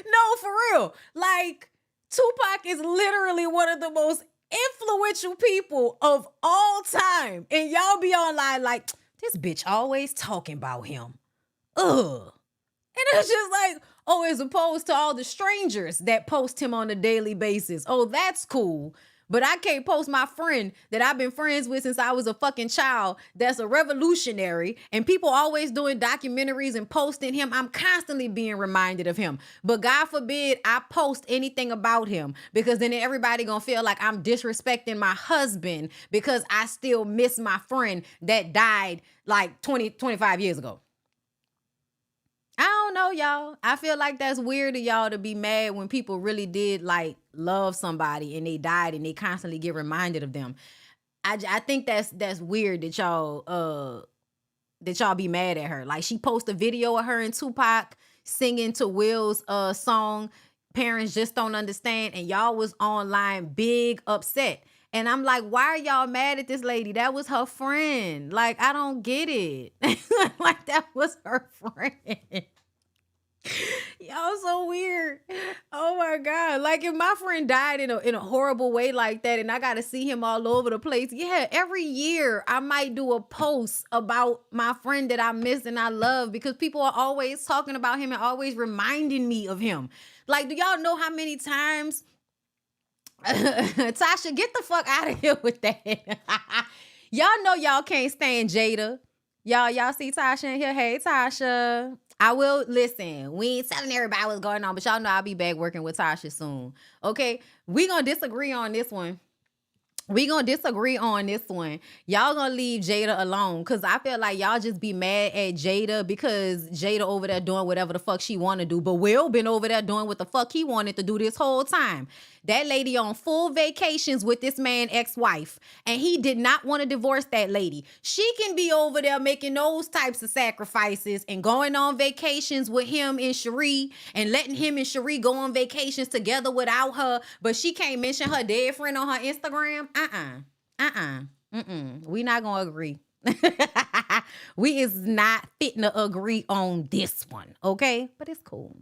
No, for real. Like, Tupac is literally one of the most influential people of all time. And y'all be online like, this bitch always talking about him. Ugh. And it's just like, oh, as opposed to all the strangers that post him on a daily basis. Oh, that's cool. But I can't post my friend that I've been friends with since I was a fucking child that's a revolutionary, and people always doing documentaries and posting him. I'm constantly being reminded of him. But God forbid I post anything about him, because then everybody gonna feel like I'm disrespecting my husband because I still miss my friend that died like 25 years ago. I don't know, y'all. I feel like that's weird of y'all to be mad when people really did like love somebody and they died and they constantly get reminded of them. I think that's weird that y'all be mad at her. Like, she posted a video of her and Tupac singing to Will's song, Parents Just Don't Understand, and y'all was online big upset. And I'm like, why are y'all mad at this lady? That was her friend. Like, I don't get it. Like, that was her friend. Y'all so weird. Oh my God. Like, if my friend died in a horrible way like that and I got to see him all over the place, yeah, every year I might do a post about my friend that I miss and I love, because people are always talking about him and always reminding me of him. Like, do y'all know how many times Tasha, get the fuck out of here with that. Y'all know y'all can't stand Jada. Y'all see Tasha in here? Hey, Tasha. I will listen. We ain't telling everybody what's going on, but y'all know I'll be back working with Tasha soon. Okay, we gonna disagree on this one. Y'all gonna leave Jada alone, because I feel like y'all just be mad at Jada because Jada over there doing whatever the fuck she want to do. But Will been over there doing what the fuck he wanted to do this whole time. That lady on full vacations with this man ex-wife, and he did not want to divorce that lady. She can be over there making those types of sacrifices and going on vacations with him and Cherie and letting him and Cherie go on vacations together without her, but she can't mention her dead friend on her Instagram. We not gonna agree. We is not fitting to agree on this one, okay? But it's cool.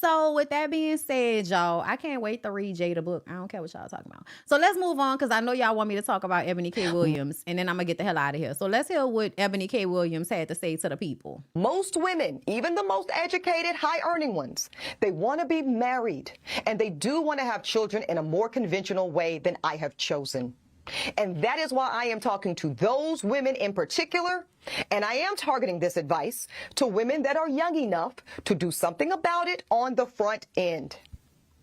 So with that being said, y'all, I can't wait to read Jada book. I don't care what y'all talking about. So let's move on because I know y'all want me to talk about Ebony K. Williams, and then I'm going to get the hell out of here. So let's hear what Ebony K. Williams had to say to the people. Most women, even the most educated, high-earning ones, they want to be married, and they do want to have children in a more conventional way than I have chosen. And that is why I am talking to those women in particular, and I am targeting this advice to women that are young enough to do something about it on the front end.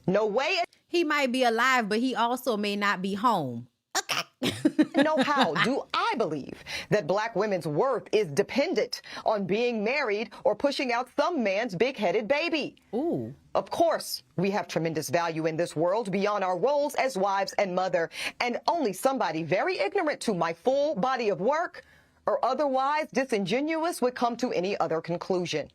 No way. He might be alive, but he also may not be home. No, how do I believe that black women's worth is dependent on being married or pushing out some man's big-headed baby? Ooh. Of course, we have tremendous value in this world beyond our roles as wives and mother, and only somebody very ignorant to my full body of work or otherwise disingenuous would come to any other conclusion.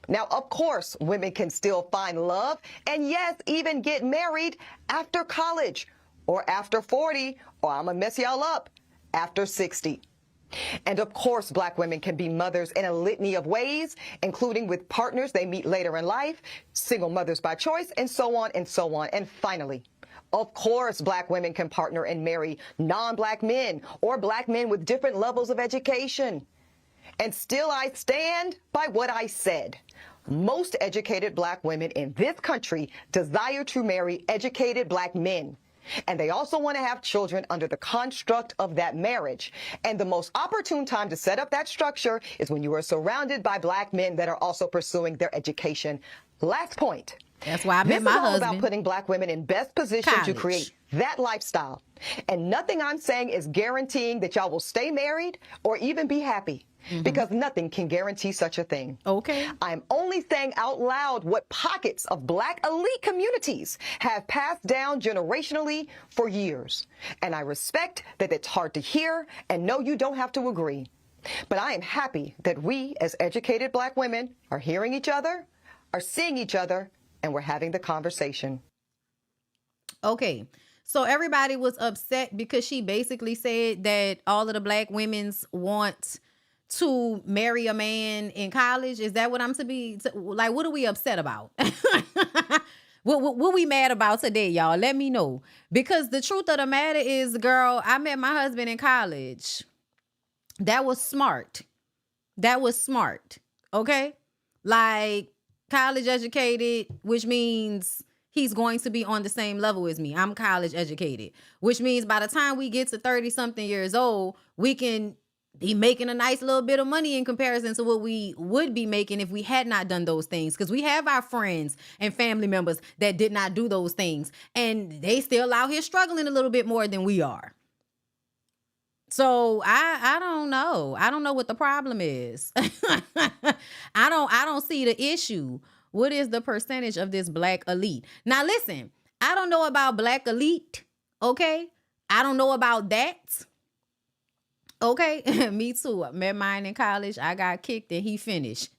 Now, of course, women can still find love and, yes, even get married after college or after 40, or I'm gonna mess y'all up, after 60. And of course, black women can be mothers in a litany of ways, including with partners they meet later in life, single mothers by choice, and so on and so on. And finally, of course, black women can partner and marry non-black men or black men with different levels of education. And still I stand by what I said. Most educated black women in this country desire to marry educated black men. And they also want to have children under the construct of that marriage. And the most opportune time to set up that structure is when you are surrounded by black men that are also pursuing their education. Last point. That's why I met my husband. This is all about putting black women in best position to create that lifestyle. And nothing I'm saying is guaranteeing that y'all will stay married or even be happy. Because nothing can guarantee such a thing. Okay. I'm only saying out loud what pockets of black elite communities have passed down generationally for years. And I respect that it's hard to hear, and no, you don't have to agree. But I am happy that we, as educated black women, are hearing each other, are seeing each other, and we're having the conversation. Okay. So everybody was upset because she basically said that all of the black women's want to marry a man in college. Is that what I'm to be like? What are we upset about? What we mad about today, y'all? Let me know. Because the truth of the matter is, girl, I met my husband in college. That was smart. That was smart. Okay? Like, college educated, which means he's going to be on the same level as me. I'm college educated, which means by the time we get to 30-something years old, we can be making a nice little bit of money in comparison to what we would be making if we had not done those things. Because we have our friends and family members that did not do those things, and they still out here struggling a little bit more than we are. So I don't know. I don't know what the problem is. I don't see the issue. What is the percentage of this black elite? Now listen, I don't know about black elite. Okay. I don't know about that. Okay, me too. I met mine in college. I got kicked and he finished.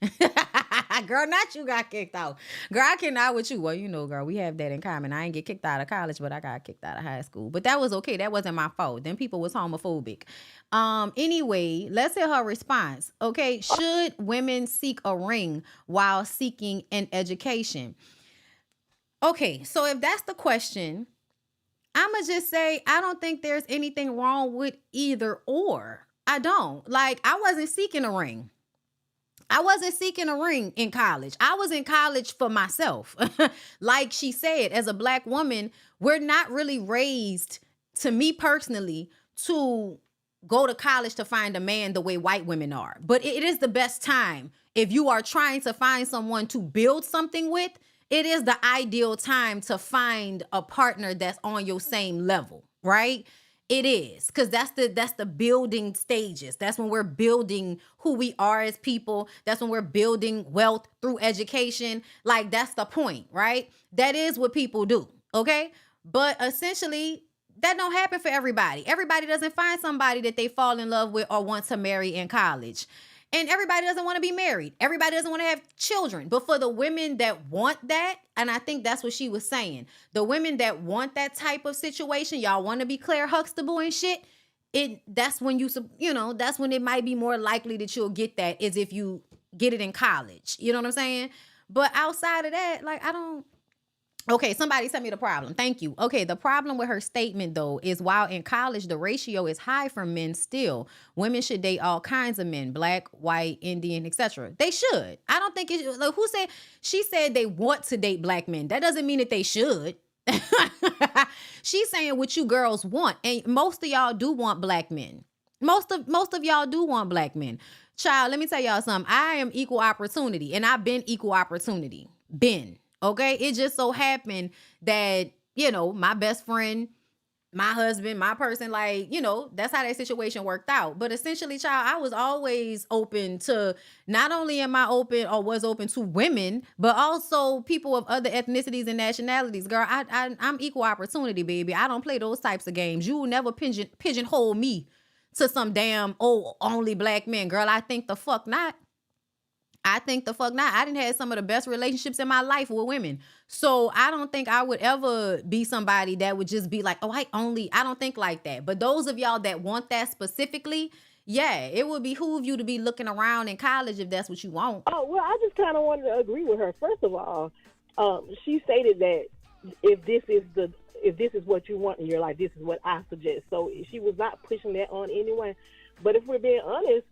Girl, not you got kicked out. Girl, I cannot with you. Well, you know, girl, we have that in common. I ain't get kicked out of college, but I got kicked out of high school. But that was okay. That wasn't my fault. Them people was homophobic. Anyway, let's hear her response. Okay, should women seek a ring while seeking an education? Okay, so if that's the question, I'ma just say, I don't think there's anything wrong with either or. I don't. Like, I wasn't seeking a ring. I wasn't seeking a ring in college. I was in college for myself. Like she said, as a black woman, we're not really raised, to me personally, to go to college to find a man the way white women are. But it is the best time. If you are trying to find someone to build something with, it is the ideal time to find a partner that's on your same level, right? It is, because that's the building stages. That's when we're building who we are as people. That's when we're building wealth through education. Like, that's the point, right? That is what people do, okay? But essentially, that don't happen for everybody. Everybody doesn't find somebody that they fall in love with or want to marry in college. And everybody doesn't want to be married. Everybody doesn't want to have children. But for the women that want that, and I think that's what she was saying, the women that want that type of situation, y'all want to be Claire Huxtable and shit, that's when that's when it might be more likely that you'll get that, is if you get it in college. You know what I'm saying? But outside of that, like, I don't. Okay, somebody tell me the problem. Thank you. Okay, the problem with her statement, though, is while in college, the ratio is high for men still. Women should date all kinds of men, black, white, Indian, etc. They should. I don't think it. Like, who said? She said they want to date black men. That doesn't mean that they should. She's saying what you girls want, and most of y'all do want black men. Most of y'all do want black men. Child, let me tell y'all something. I am equal opportunity, and I've been equal opportunity. Okay, it just so happened that, you know, my best friend, my husband, my person, like, you know, that's how that situation worked out. But essentially, child, I was always open to, not only am I open or was open to women, but also people of other ethnicities and nationalities. Girl, I'm equal opportunity, baby. I don't play those types of games. You will never pigeonhole me to some damn, only black men. Girl, I think the fuck not. I didn't have some of the best relationships in my life with women. So I don't think I would ever be somebody that would just be like, I don't think like that. But those of y'all that want that specifically, yeah, it would behoove you to be looking around in college if that's what you want. Oh, well, I just kind of wanted to agree with her. First of all, she stated that if this is what you want in your life, this is what I suggest. So she was not pushing that on anyone. But if we're being honest,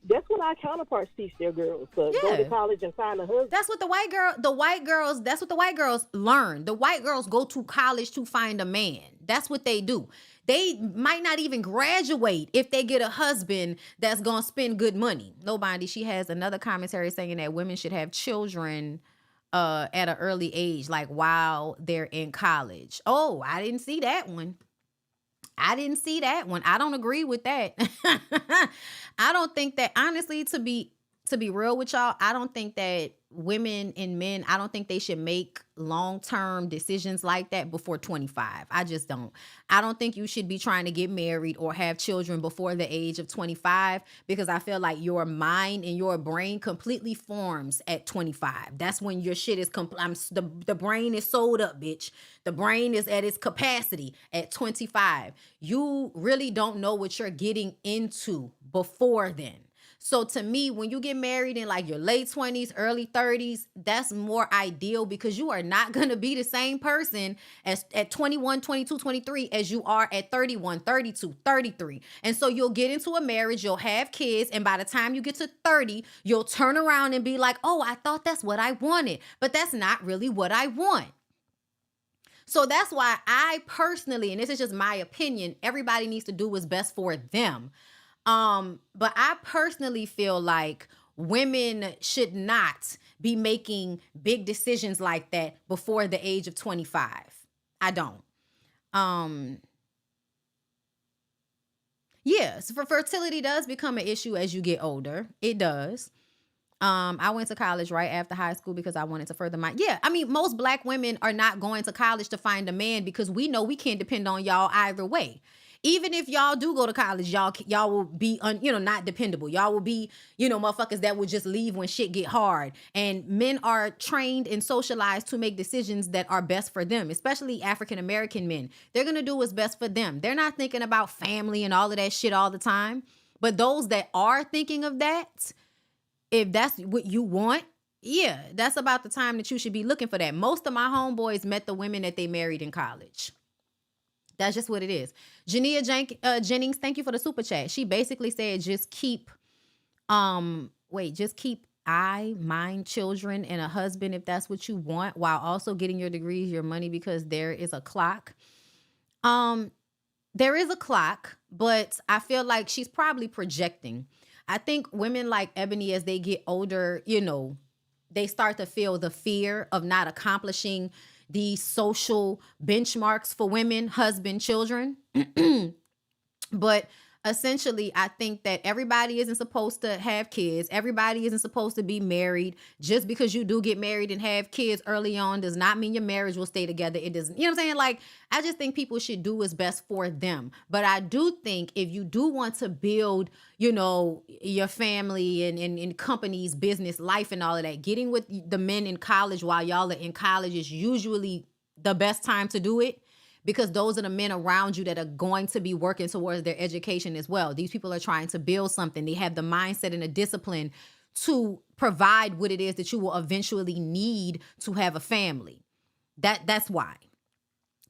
that's what our counterparts teach their girls. So go to college and find a husband. That's what that's what the white girls learn. The white girls go to college to find a man. That's what they do. They might not even graduate if they get a husband that's going to spend good money. Nobody. She has another commentary saying that women should have children at an early age, like while they're in college. Oh, I didn't see that one. I don't agree with that. I don't think that, honestly, to be real with y'all, I don't think that women and men, I don't think they should make long-term decisions like that before 25. I just don't. I don't think you should be trying to get married or have children before the age of 25, because I feel like your mind and your brain completely forms at 25. That's when your shit is the brain is sold up, bitch. The brain is at its capacity at 25. You really don't know what you're getting into before then. So to me, when you get married in like your late 20s, early 30s, that's more ideal, because you are not going to be the same person as at 21, 22, 23 as you are at 31, 32, 33. And so you'll get into a marriage, you'll have kids, and by the time you get to 30, you'll turn around and be like, oh, I thought that's what I wanted, but that's not really what I want. So that's why I personally, and this is just my opinion, everybody needs to do what's best for them. But I personally feel like women should not be making big decisions like that before the age of 25. I don't. So for fertility does become an issue as you get older. It does. I went to college right after high school because I wanted to further most black women are not going to college to find a man, because we know we can't depend on y'all either way. Even if y'all do go to college, y'all will be not dependable. Y'all will be, motherfuckers that will just leave when shit get hard. And men are trained and socialized to make decisions that are best for them, especially African American men. They're going to do what's best for them. They're not thinking about family and all of that shit all the time. But those that are thinking of that, if that's what you want, yeah, that's about the time that you should be looking for that. Most of my homeboys met the women that they married in college. That's just what it is. Jania Jennings, thank you for the super chat. She basically said, just keep mind, children, and a husband if that's what you want, while also getting your degrees, your money, because there is a clock. There is a clock, but I feel like she's probably projecting. I think women like Ebony, as they get older, they start to feel the fear of not accomplishing these social benchmarks for women, husband, children. But essentially, I think that everybody isn't supposed to have kids. Everybody isn't supposed to be married. Just because you do get married and have kids early on does not mean your marriage will stay together. It doesn't, you know what I'm saying? Like, I just think people should do what's best for them. But I do think if you do want to build, your family and companies, business, life, and all of that, getting with the men in college while y'all are in college is usually the best time to do it. Because those are the men around you that are going to be working towards their education as well. These people are trying to build something. They have the mindset and the discipline to provide what it is that you will eventually need to have a family. That's why.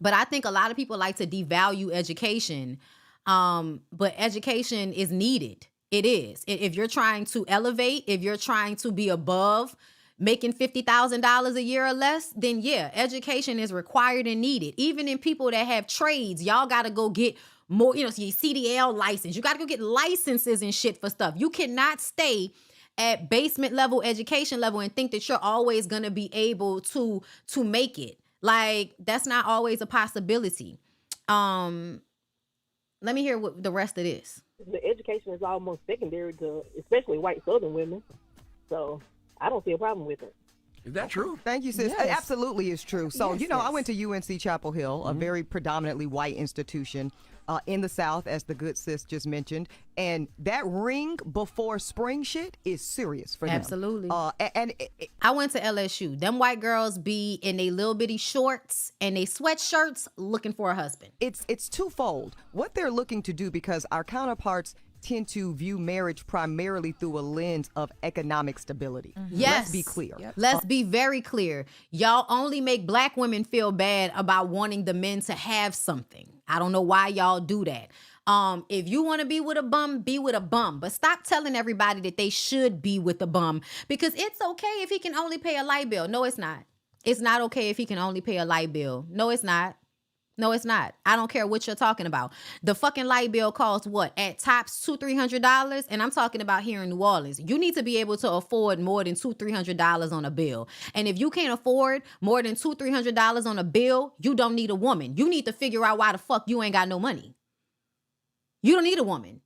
But I think a lot of people like to devalue education. But education is needed. It is. If you're trying to elevate, if you're trying to be above making $50,000 a year or less, then yeah, education is required and needed. Even in people that have trades, y'all got to go get more, your CDL license. You got to go get licenses and shit for stuff. You cannot stay at basement level education level and think that you're always going to be able to make it. Like, that's not always a possibility. Let me hear what the rest of this. The education is almost secondary to, especially white Southern women. So I don't see a problem with it. Is that true? Thank you, sis. Yes. It absolutely is true. So, Yes, I went to UNC Chapel Hill, a very predominantly white institution in the South, as the good sis just mentioned. And that ring before spring shit is serious for them. Absolutely. And I went to LSU. Them white girls be in they little bitty shorts and they sweatshirts looking for a husband. It's twofold. What they're looking to do, because our counterparts tend to view marriage primarily through a lens of economic stability. Yes. Let's be clear. Let's be very clear. Y'all only make black women feel bad about wanting the men to have something. I don't know why y'all do that. If you want to be with a bum, be with a bum. But stop telling everybody that they should be with a bum, because it's okay if he can only pay a light bill. No, it's not. It's not okay if he can only pay a light bill. No, it's not. No, it's not. I don't care what you're talking about. The fucking light bill costs what? At tops $200-$300, and I'm talking about here in New Orleans. You need to be able to afford more than $200-$300 on a bill. And if you can't afford more than $200-$300 on a bill, you don't need a woman. You need to figure out why the fuck you ain't got no money. You don't need a woman.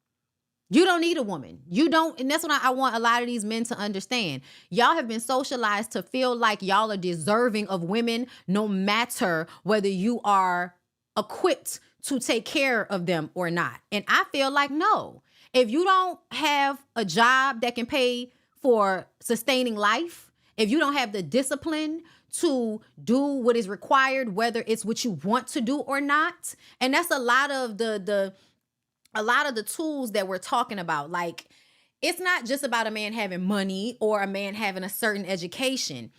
You don't need a woman. You don't, and that's what I want a lot of these men to understand. Y'all have been socialized to feel like y'all are deserving of women, no matter whether you are equipped to take care of them or not. And I feel like, no, if you don't have a job that can pay for sustaining life, if you don't have the discipline to do what is required, whether it's what you want to do or not, and that's a lot of the tools that we're talking about. Like, it's not just about a man having money or a man having a certain education.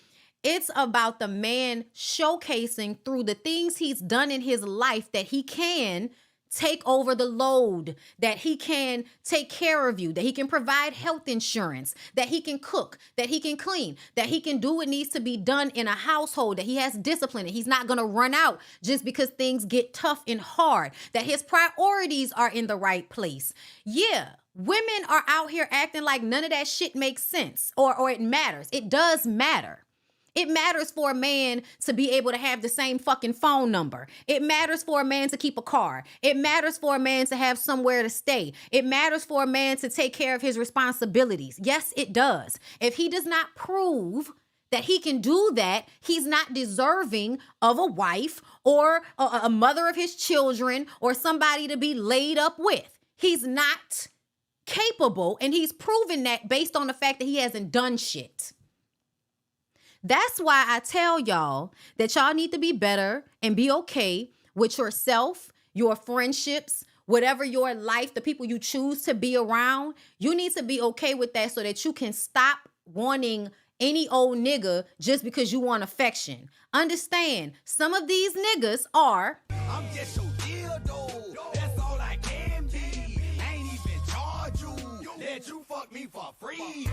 It's about the man showcasing through the things he's done in his life that he can take over the load, that he can take care of you, that he can provide health insurance, that he can cook, that he can clean, that he can do what needs to be done in a household, that he has discipline and he's not going to run out just because things get tough and hard, that his priorities are in the right place. Yeah, women are out here acting like none of that shit makes sense or it matters. It does matter. It matters for a man to be able to have the same fucking phone number. It matters for a man to keep a car. It matters for a man to have somewhere to stay. It matters for a man to take care of his responsibilities. Yes, it does. If he does not prove that he can do that, he's not deserving of a wife or a mother of his children or somebody to be laid up with. He's not capable, and he's proven that based on the fact that he hasn't done shit. That's why I tell y'all that y'all need to be better and be okay with yourself, your friendships, whatever your life, the people you choose to be around. You need to be okay with that so that you can stop wanting any old nigga just because you want affection. Understand, some of these niggas are... I'm just your dildo. That's all I can be. I ain't even charge you. Let you fuck me for free.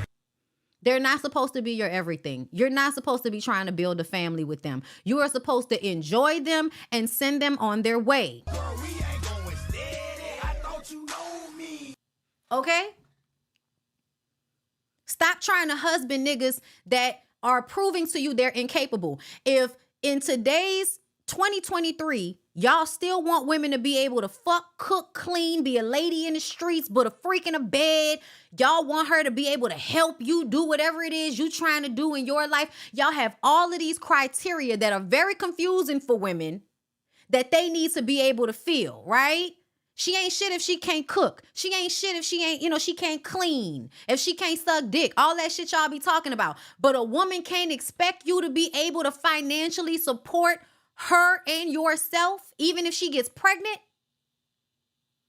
They're not supposed to be your everything. You're not supposed to be trying to build a family with them. You are supposed to enjoy them and send them on their way. Girl, we ain't going steady. I thought you know me. Okay? Stop trying to husband niggas that are proving to you they're incapable. If in today's 2023, y'all still want women to be able to fuck, cook, clean, be a lady in the streets, but a freak in a bed. Y'all want her to be able to help you do whatever it is you trying to do in your life. Y'all have all of these criteria that are very confusing for women that they need to be able to feel, right? She ain't shit if she can't cook. She ain't shit if she ain't, she can't clean. If she can't suck dick. All that shit y'all be talking about. But a woman can't expect you to be able to financially support her and yourself, even if she gets pregnant?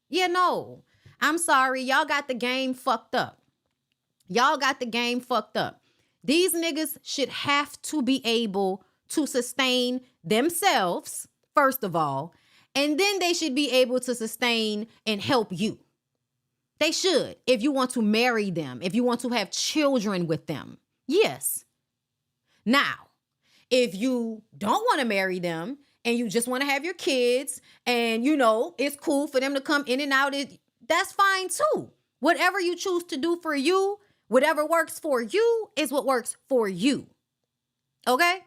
Yeah, no. I'm sorry. Y'all got the game fucked up. Y'all got the game fucked up. These niggas should have to be able to sustain themselves, first of all, and then they should be able to sustain and help you. They should, if you want to marry them, if you want to have children with them. Yes. Now, if you don't want to marry them and you just want to have your kids and, you know, it's cool for them to come in and out, that's fine too. Whatever you choose to do for you, whatever works for you is what works for you. Okay?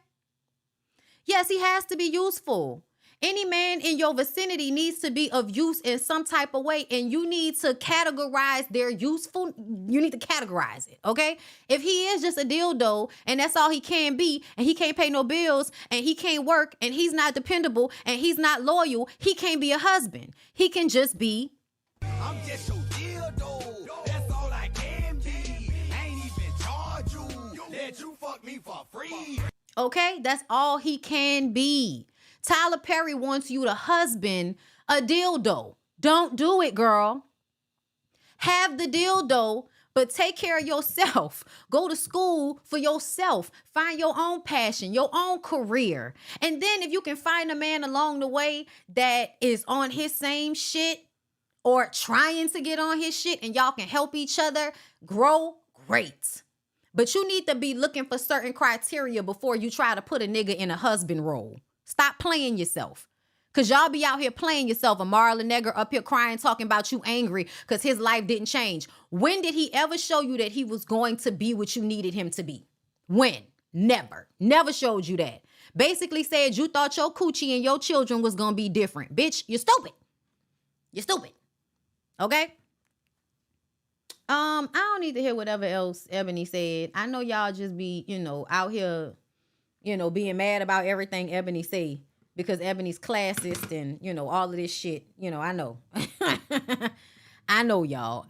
Yes, he has to be useful. Any man in your vicinity needs to be of use in some type of way, and you need to categorize their useful. You need to categorize it, okay? If he is just a dildo and that's all he can be, and he can't pay no bills, and he can't work, and he's not dependable, and he's not loyal, he can't be a husband. He can just be. I'm just your dildo. That's all I can be. Ain't even charge you. Let you fuck me for free. Okay, that's all he can be. Tyler Perry wants you to husband a dildo. Don't do it, girl. Have the dildo, but take care of yourself. Go to school for yourself. Find your own passion, your own career. And then if you can find a man along the way that is on his same shit or trying to get on his shit and y'all can help each other grow, great. But you need to be looking for certain criteria before you try to put a nigga in a husband role. Stop playing yourself. Because y'all be out here playing yourself. And Marlon Negger up here crying, talking about you angry because his life didn't change. When did he ever show you that he was going to be what you needed him to be? When? Never. Never showed you that. Basically said you thought your coochie and your children was going to be different. Bitch, you're stupid. You're stupid. Okay? I don't need to hear whatever else Ebony said. I know y'all just be, out here, being mad about everything Ebony say because Ebony's classist and, all of this shit. I know. I know y'all.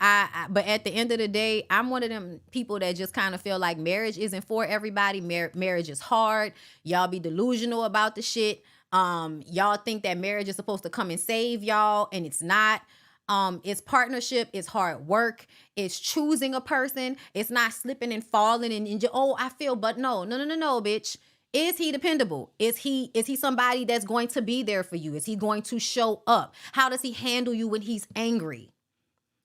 But at the end of the day, I'm one of them people that just kind of feel like marriage isn't for everybody. Marriage is hard. Y'all be delusional about the shit. Y'all think that marriage is supposed to come and save y'all, and it's not. It's partnership, it's hard work, it's choosing a person, it's not slipping and falling and I feel, but no, bitch. Is he dependable? Is he somebody that's going to be there for you? Is he going to show up? How does he handle you when he's angry?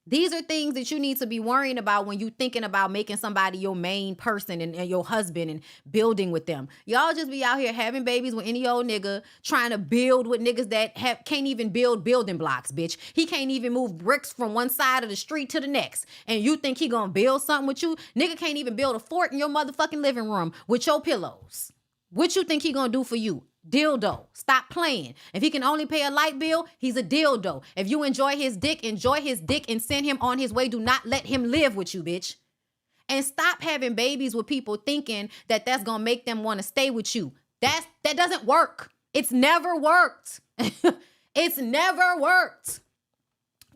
These are things that you need to be worrying about when you're thinking about making somebody your main person and your husband and building with them. Y'all just be out here having babies with any old nigga, trying to build with niggas that can't even build building blocks, bitch. He can't even move bricks from one side of the street to the next. And you think he gonna build something with you? Nigga can't even build a fort in your motherfucking living room with your pillows. What you think he gonna do for you? Dildo. Stop playing. If he can only pay a light bill, he's a dildo. If you enjoy his dick and send him on his way. Do not let him live with you, bitch. And stop having babies with people thinking that that's going to make them want to stay with you. That doesn't work. It's never worked. It's never worked.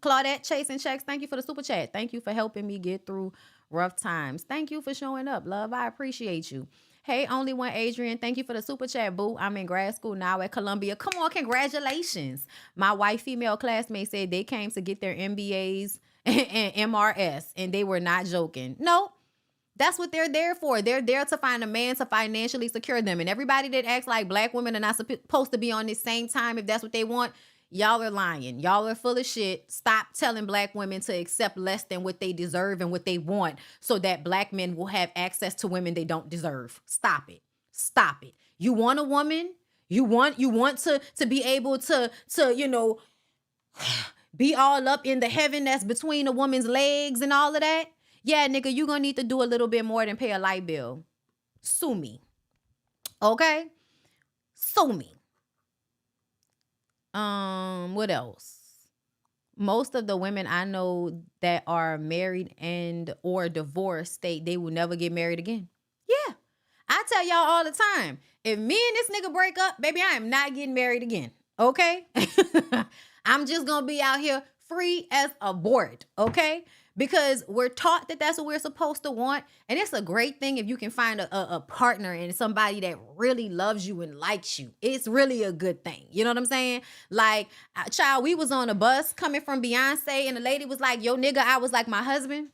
Claudette Chasing Checks, thank you for the super chat. Thank you for helping me get through rough times. Thank you for showing up, love. I appreciate you. Hey, only one Adrian, thank you for the super chat, boo. I'm in grad school now at Columbia. Come on, congratulations. My white female classmates said they came to get their MBAs and MRS, and they were not joking. No, that's what they're there for. They're there to find a man to financially secure them. And everybody that acts like black women are not supposed to be on this same time if that's what they want, y'all are lying. Y'all are full of shit. Stop telling black women to accept less than what they deserve and what they want so that black men will have access to women they don't deserve. Stop it. Stop it. You want a woman? You want to be able to be all up in the heaven that's between a woman's legs and all of that? Yeah, nigga, you gonna need to do a little bit more than pay a light bill. Sue me. Okay? Sue me. What else? Most of the women I know that are married and or divorced state they will never get married again. Yeah. I tell y'all all the time, if me and this nigga break up, baby, I am not getting married again. Okay? I'm just gonna be out here free as a board. Okay? Because we're taught that that's what we're supposed to want. And it's a great thing if you can find a partner and somebody that really loves you and likes you. It's really a good thing. You know what I'm saying? Like, child, we was on a bus coming from Beyonce and the lady was like, yo, nigga, I was like my husband.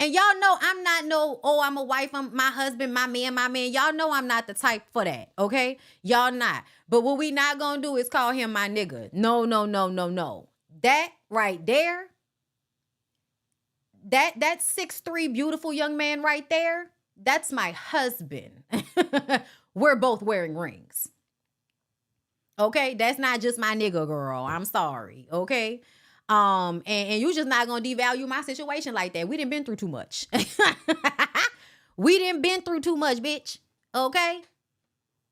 And y'all know I'm not no, oh, I'm a wife, I'm my husband, my man. Y'all know I'm not the type for that, okay? Y'all not. But what we not gonna do is call him my nigga. No. That right there, that 6'3" beautiful young man right there, that's my husband. We're both wearing rings. Okay? That's not just my nigga, girl. I'm sorry, okay? And you just not gonna devalue my situation like that. We done been through too much. We done been through too much, bitch. Okay?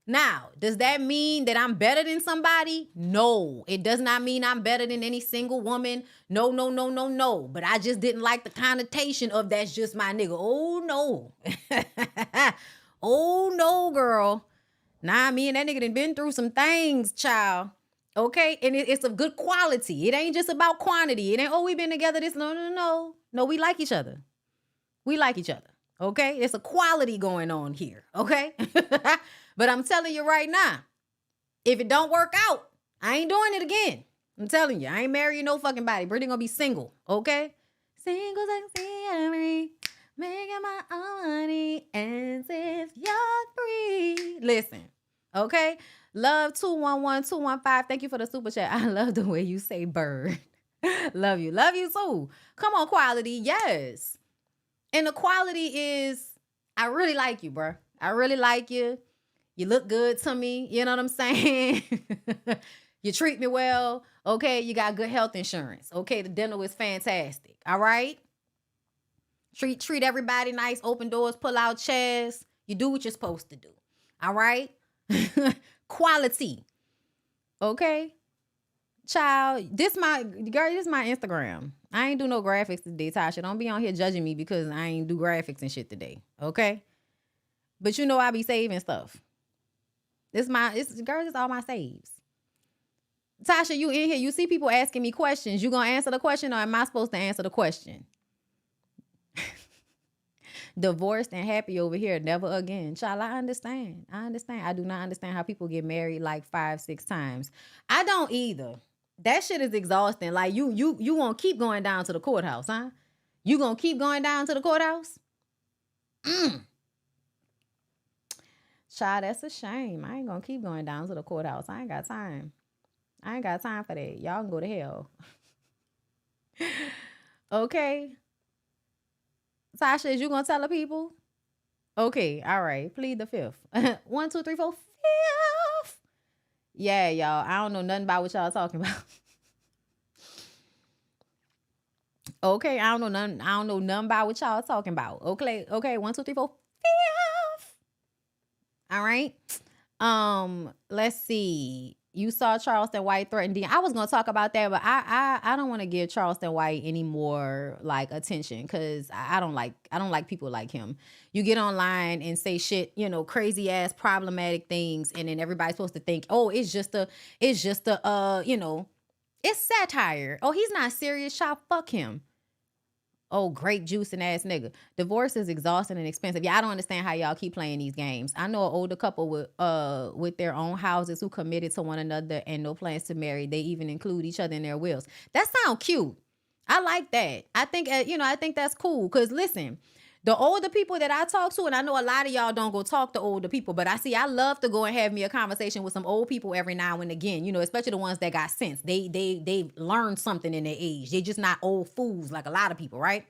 Now, does that mean that I'm better than somebody? No. It does not mean I'm better than any single woman. No. But I just didn't like the connotation of that's just my nigga. Oh, no. Oh, no, girl. Nah, me and that nigga done been through some things, child. Okay, and it's of good quality. It ain't just about quantity. It ain't, oh, we been together this. No. No, we like each other. We like each other. Okay, there's a quality going on here. Okay, but I'm telling you right now, if it don't work out, I ain't doing it again. I'm telling you, I ain't marrying no fucking body. Brittany gonna be single. Okay, single, sexy, making my own money as if you're free. Listen, okay. Love 211215. Thank you for the super chat. I love the way you say bird. Love you too. Come on, quality. Yes. And the quality is, I really like you, bro. I really like you. You look good to me. You know what I'm saying? You treat me well. Okay. You got good health insurance. Okay. The dental is fantastic. All right. Treat everybody nice. Open doors, pull out chairs. You do what you're supposed to do. All right. Quality. Okay. Child, this my Instagram. I ain't do no graphics today, Tasha. Don't be on here judging me because I ain't do graphics and shit today. Okay. But you know I be saving stuff. This all my saves. Tasha, you in here. You see people asking me questions. You gonna answer the question or am I supposed to answer the question? Divorced and happy over here, never again. Child, I understand. I do not understand how people get married like 5-6 times. I don't either. That shit is exhausting. Like you gonna keep going down to the courthouse, huh? You gonna keep going down to the courthouse? Child, that's a shame. I ain't gonna keep going down to the courthouse. I ain't got time. I ain't got time for that. Y'all can go to hell. Okay. Tasha, is you gonna tell the people? Okay, all right. Plead the fifth. 1, 2, 3, 4, fifth. Yeah, y'all. I don't know nothing about what y'all talking about. Okay, I don't know nothing about what y'all talking about. Okay, 1, 2, 3, 4, fifth. All right. Let's see. You saw Charleston White threaten Dean. I was gonna talk about that, but I don't want to give Charleston White any more like attention because I don't like people like him. You get online and say shit, crazy ass problematic things, and then everybody's supposed to think, oh, it's just a it's satire. Oh, he's not serious. Child, fuck him. Oh, grape juicing ass nigga. Divorce is exhausting and expensive. Yeah, I don't understand how y'all keep playing these games. I know an older couple with their own houses who committed to one another and no plans to marry. They even include each other in their wills. That sounds cute. I like that. I think I think that's cool. Cause listen, the older people that I talk to, and I know a lot of y'all don't go talk to older people, but I love to go and have me a conversation with some old people every now and again, especially the ones that got sense. They learned something in their age. They just not old fools like a lot of people, right?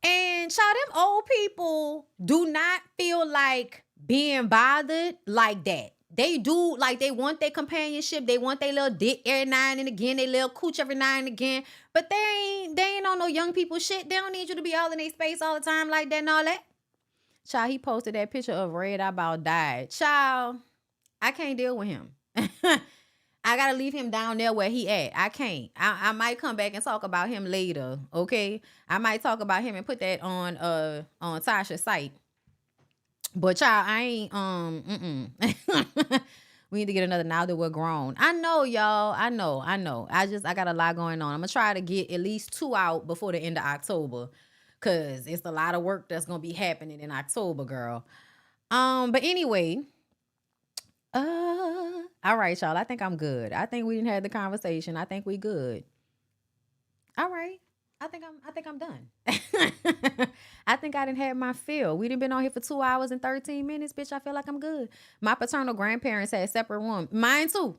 And child, them old people do not feel like being bothered like that. They do, like, they want their companionship. They want their little dick every now and again, their little cooch every now and again. But they ain't on no young people shit. They don't need you to be all in their space all the time like that and all that. Child, he posted that picture of Red I about died. Child, I can't deal with him. I gotta leave him down there where he at. I can't. I might come back and talk about him later, okay? I might talk about him and put that on Tasha's site. But child, I ain't we need to get another Now That We're Grown. I know, y'all. I know. I got a lot going on. I'm gonna try to get at least 2 out before the end of October. Cause it's a lot of work that's gonna be happening in October, girl. But anyway. All right, y'all. I think I'm good. I think we didn't have the conversation. I think we good. All right. I think I'm done. I think I didn't have my fill. We done been on here for 2 hours and 13 minutes, bitch. I feel like I'm good. My paternal grandparents had separate room. Mine too.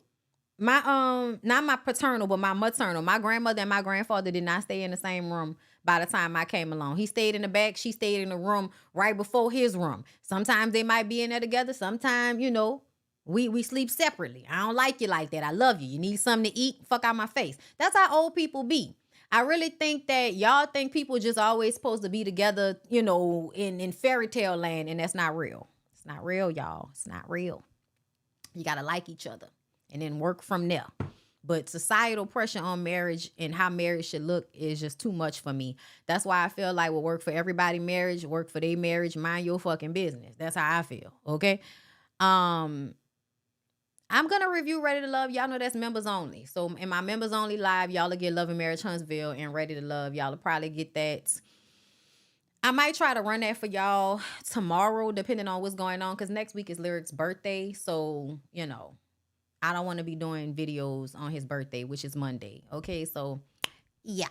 My not my paternal, but my maternal. My grandmother and my grandfather did not stay in the same room by the time I came along. He stayed in the back. She stayed in the room right before his room. Sometimes they might be in there together. Sometimes, you know, we sleep separately. I don't like you like that. I love you. You need something to eat? Fuck out my face. That's how old people be. I really think that y'all think people just always supposed to be together, you know, in fairy tale land, and that's not real. It's not real, y'all. It's not real. You got to like each other and then work from there. But societal pressure on marriage and how marriage should look is just too much for me. That's why I feel like what work for everybody marriage, work for their marriage, mind your fucking business. That's how I feel, okay? I'm going to review Ready to Love. Y'all know that's members only. So in my members only live, y'all will get Love and Marriage Huntsville and Ready to Love. Y'all will probably get that. I might try to run that for y'all tomorrow, depending on what's going on, because next week is Lyric's birthday. So, you know, I don't want to be doing videos on his birthday, which is Monday. Okay, so yeah.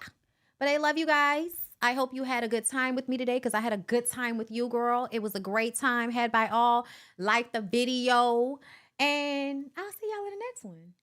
But I love you guys. I hope you had a good time with me today, because I had a good time with you, girl. It was a great time had by all. Like the video. And I'll see y'all in the next one.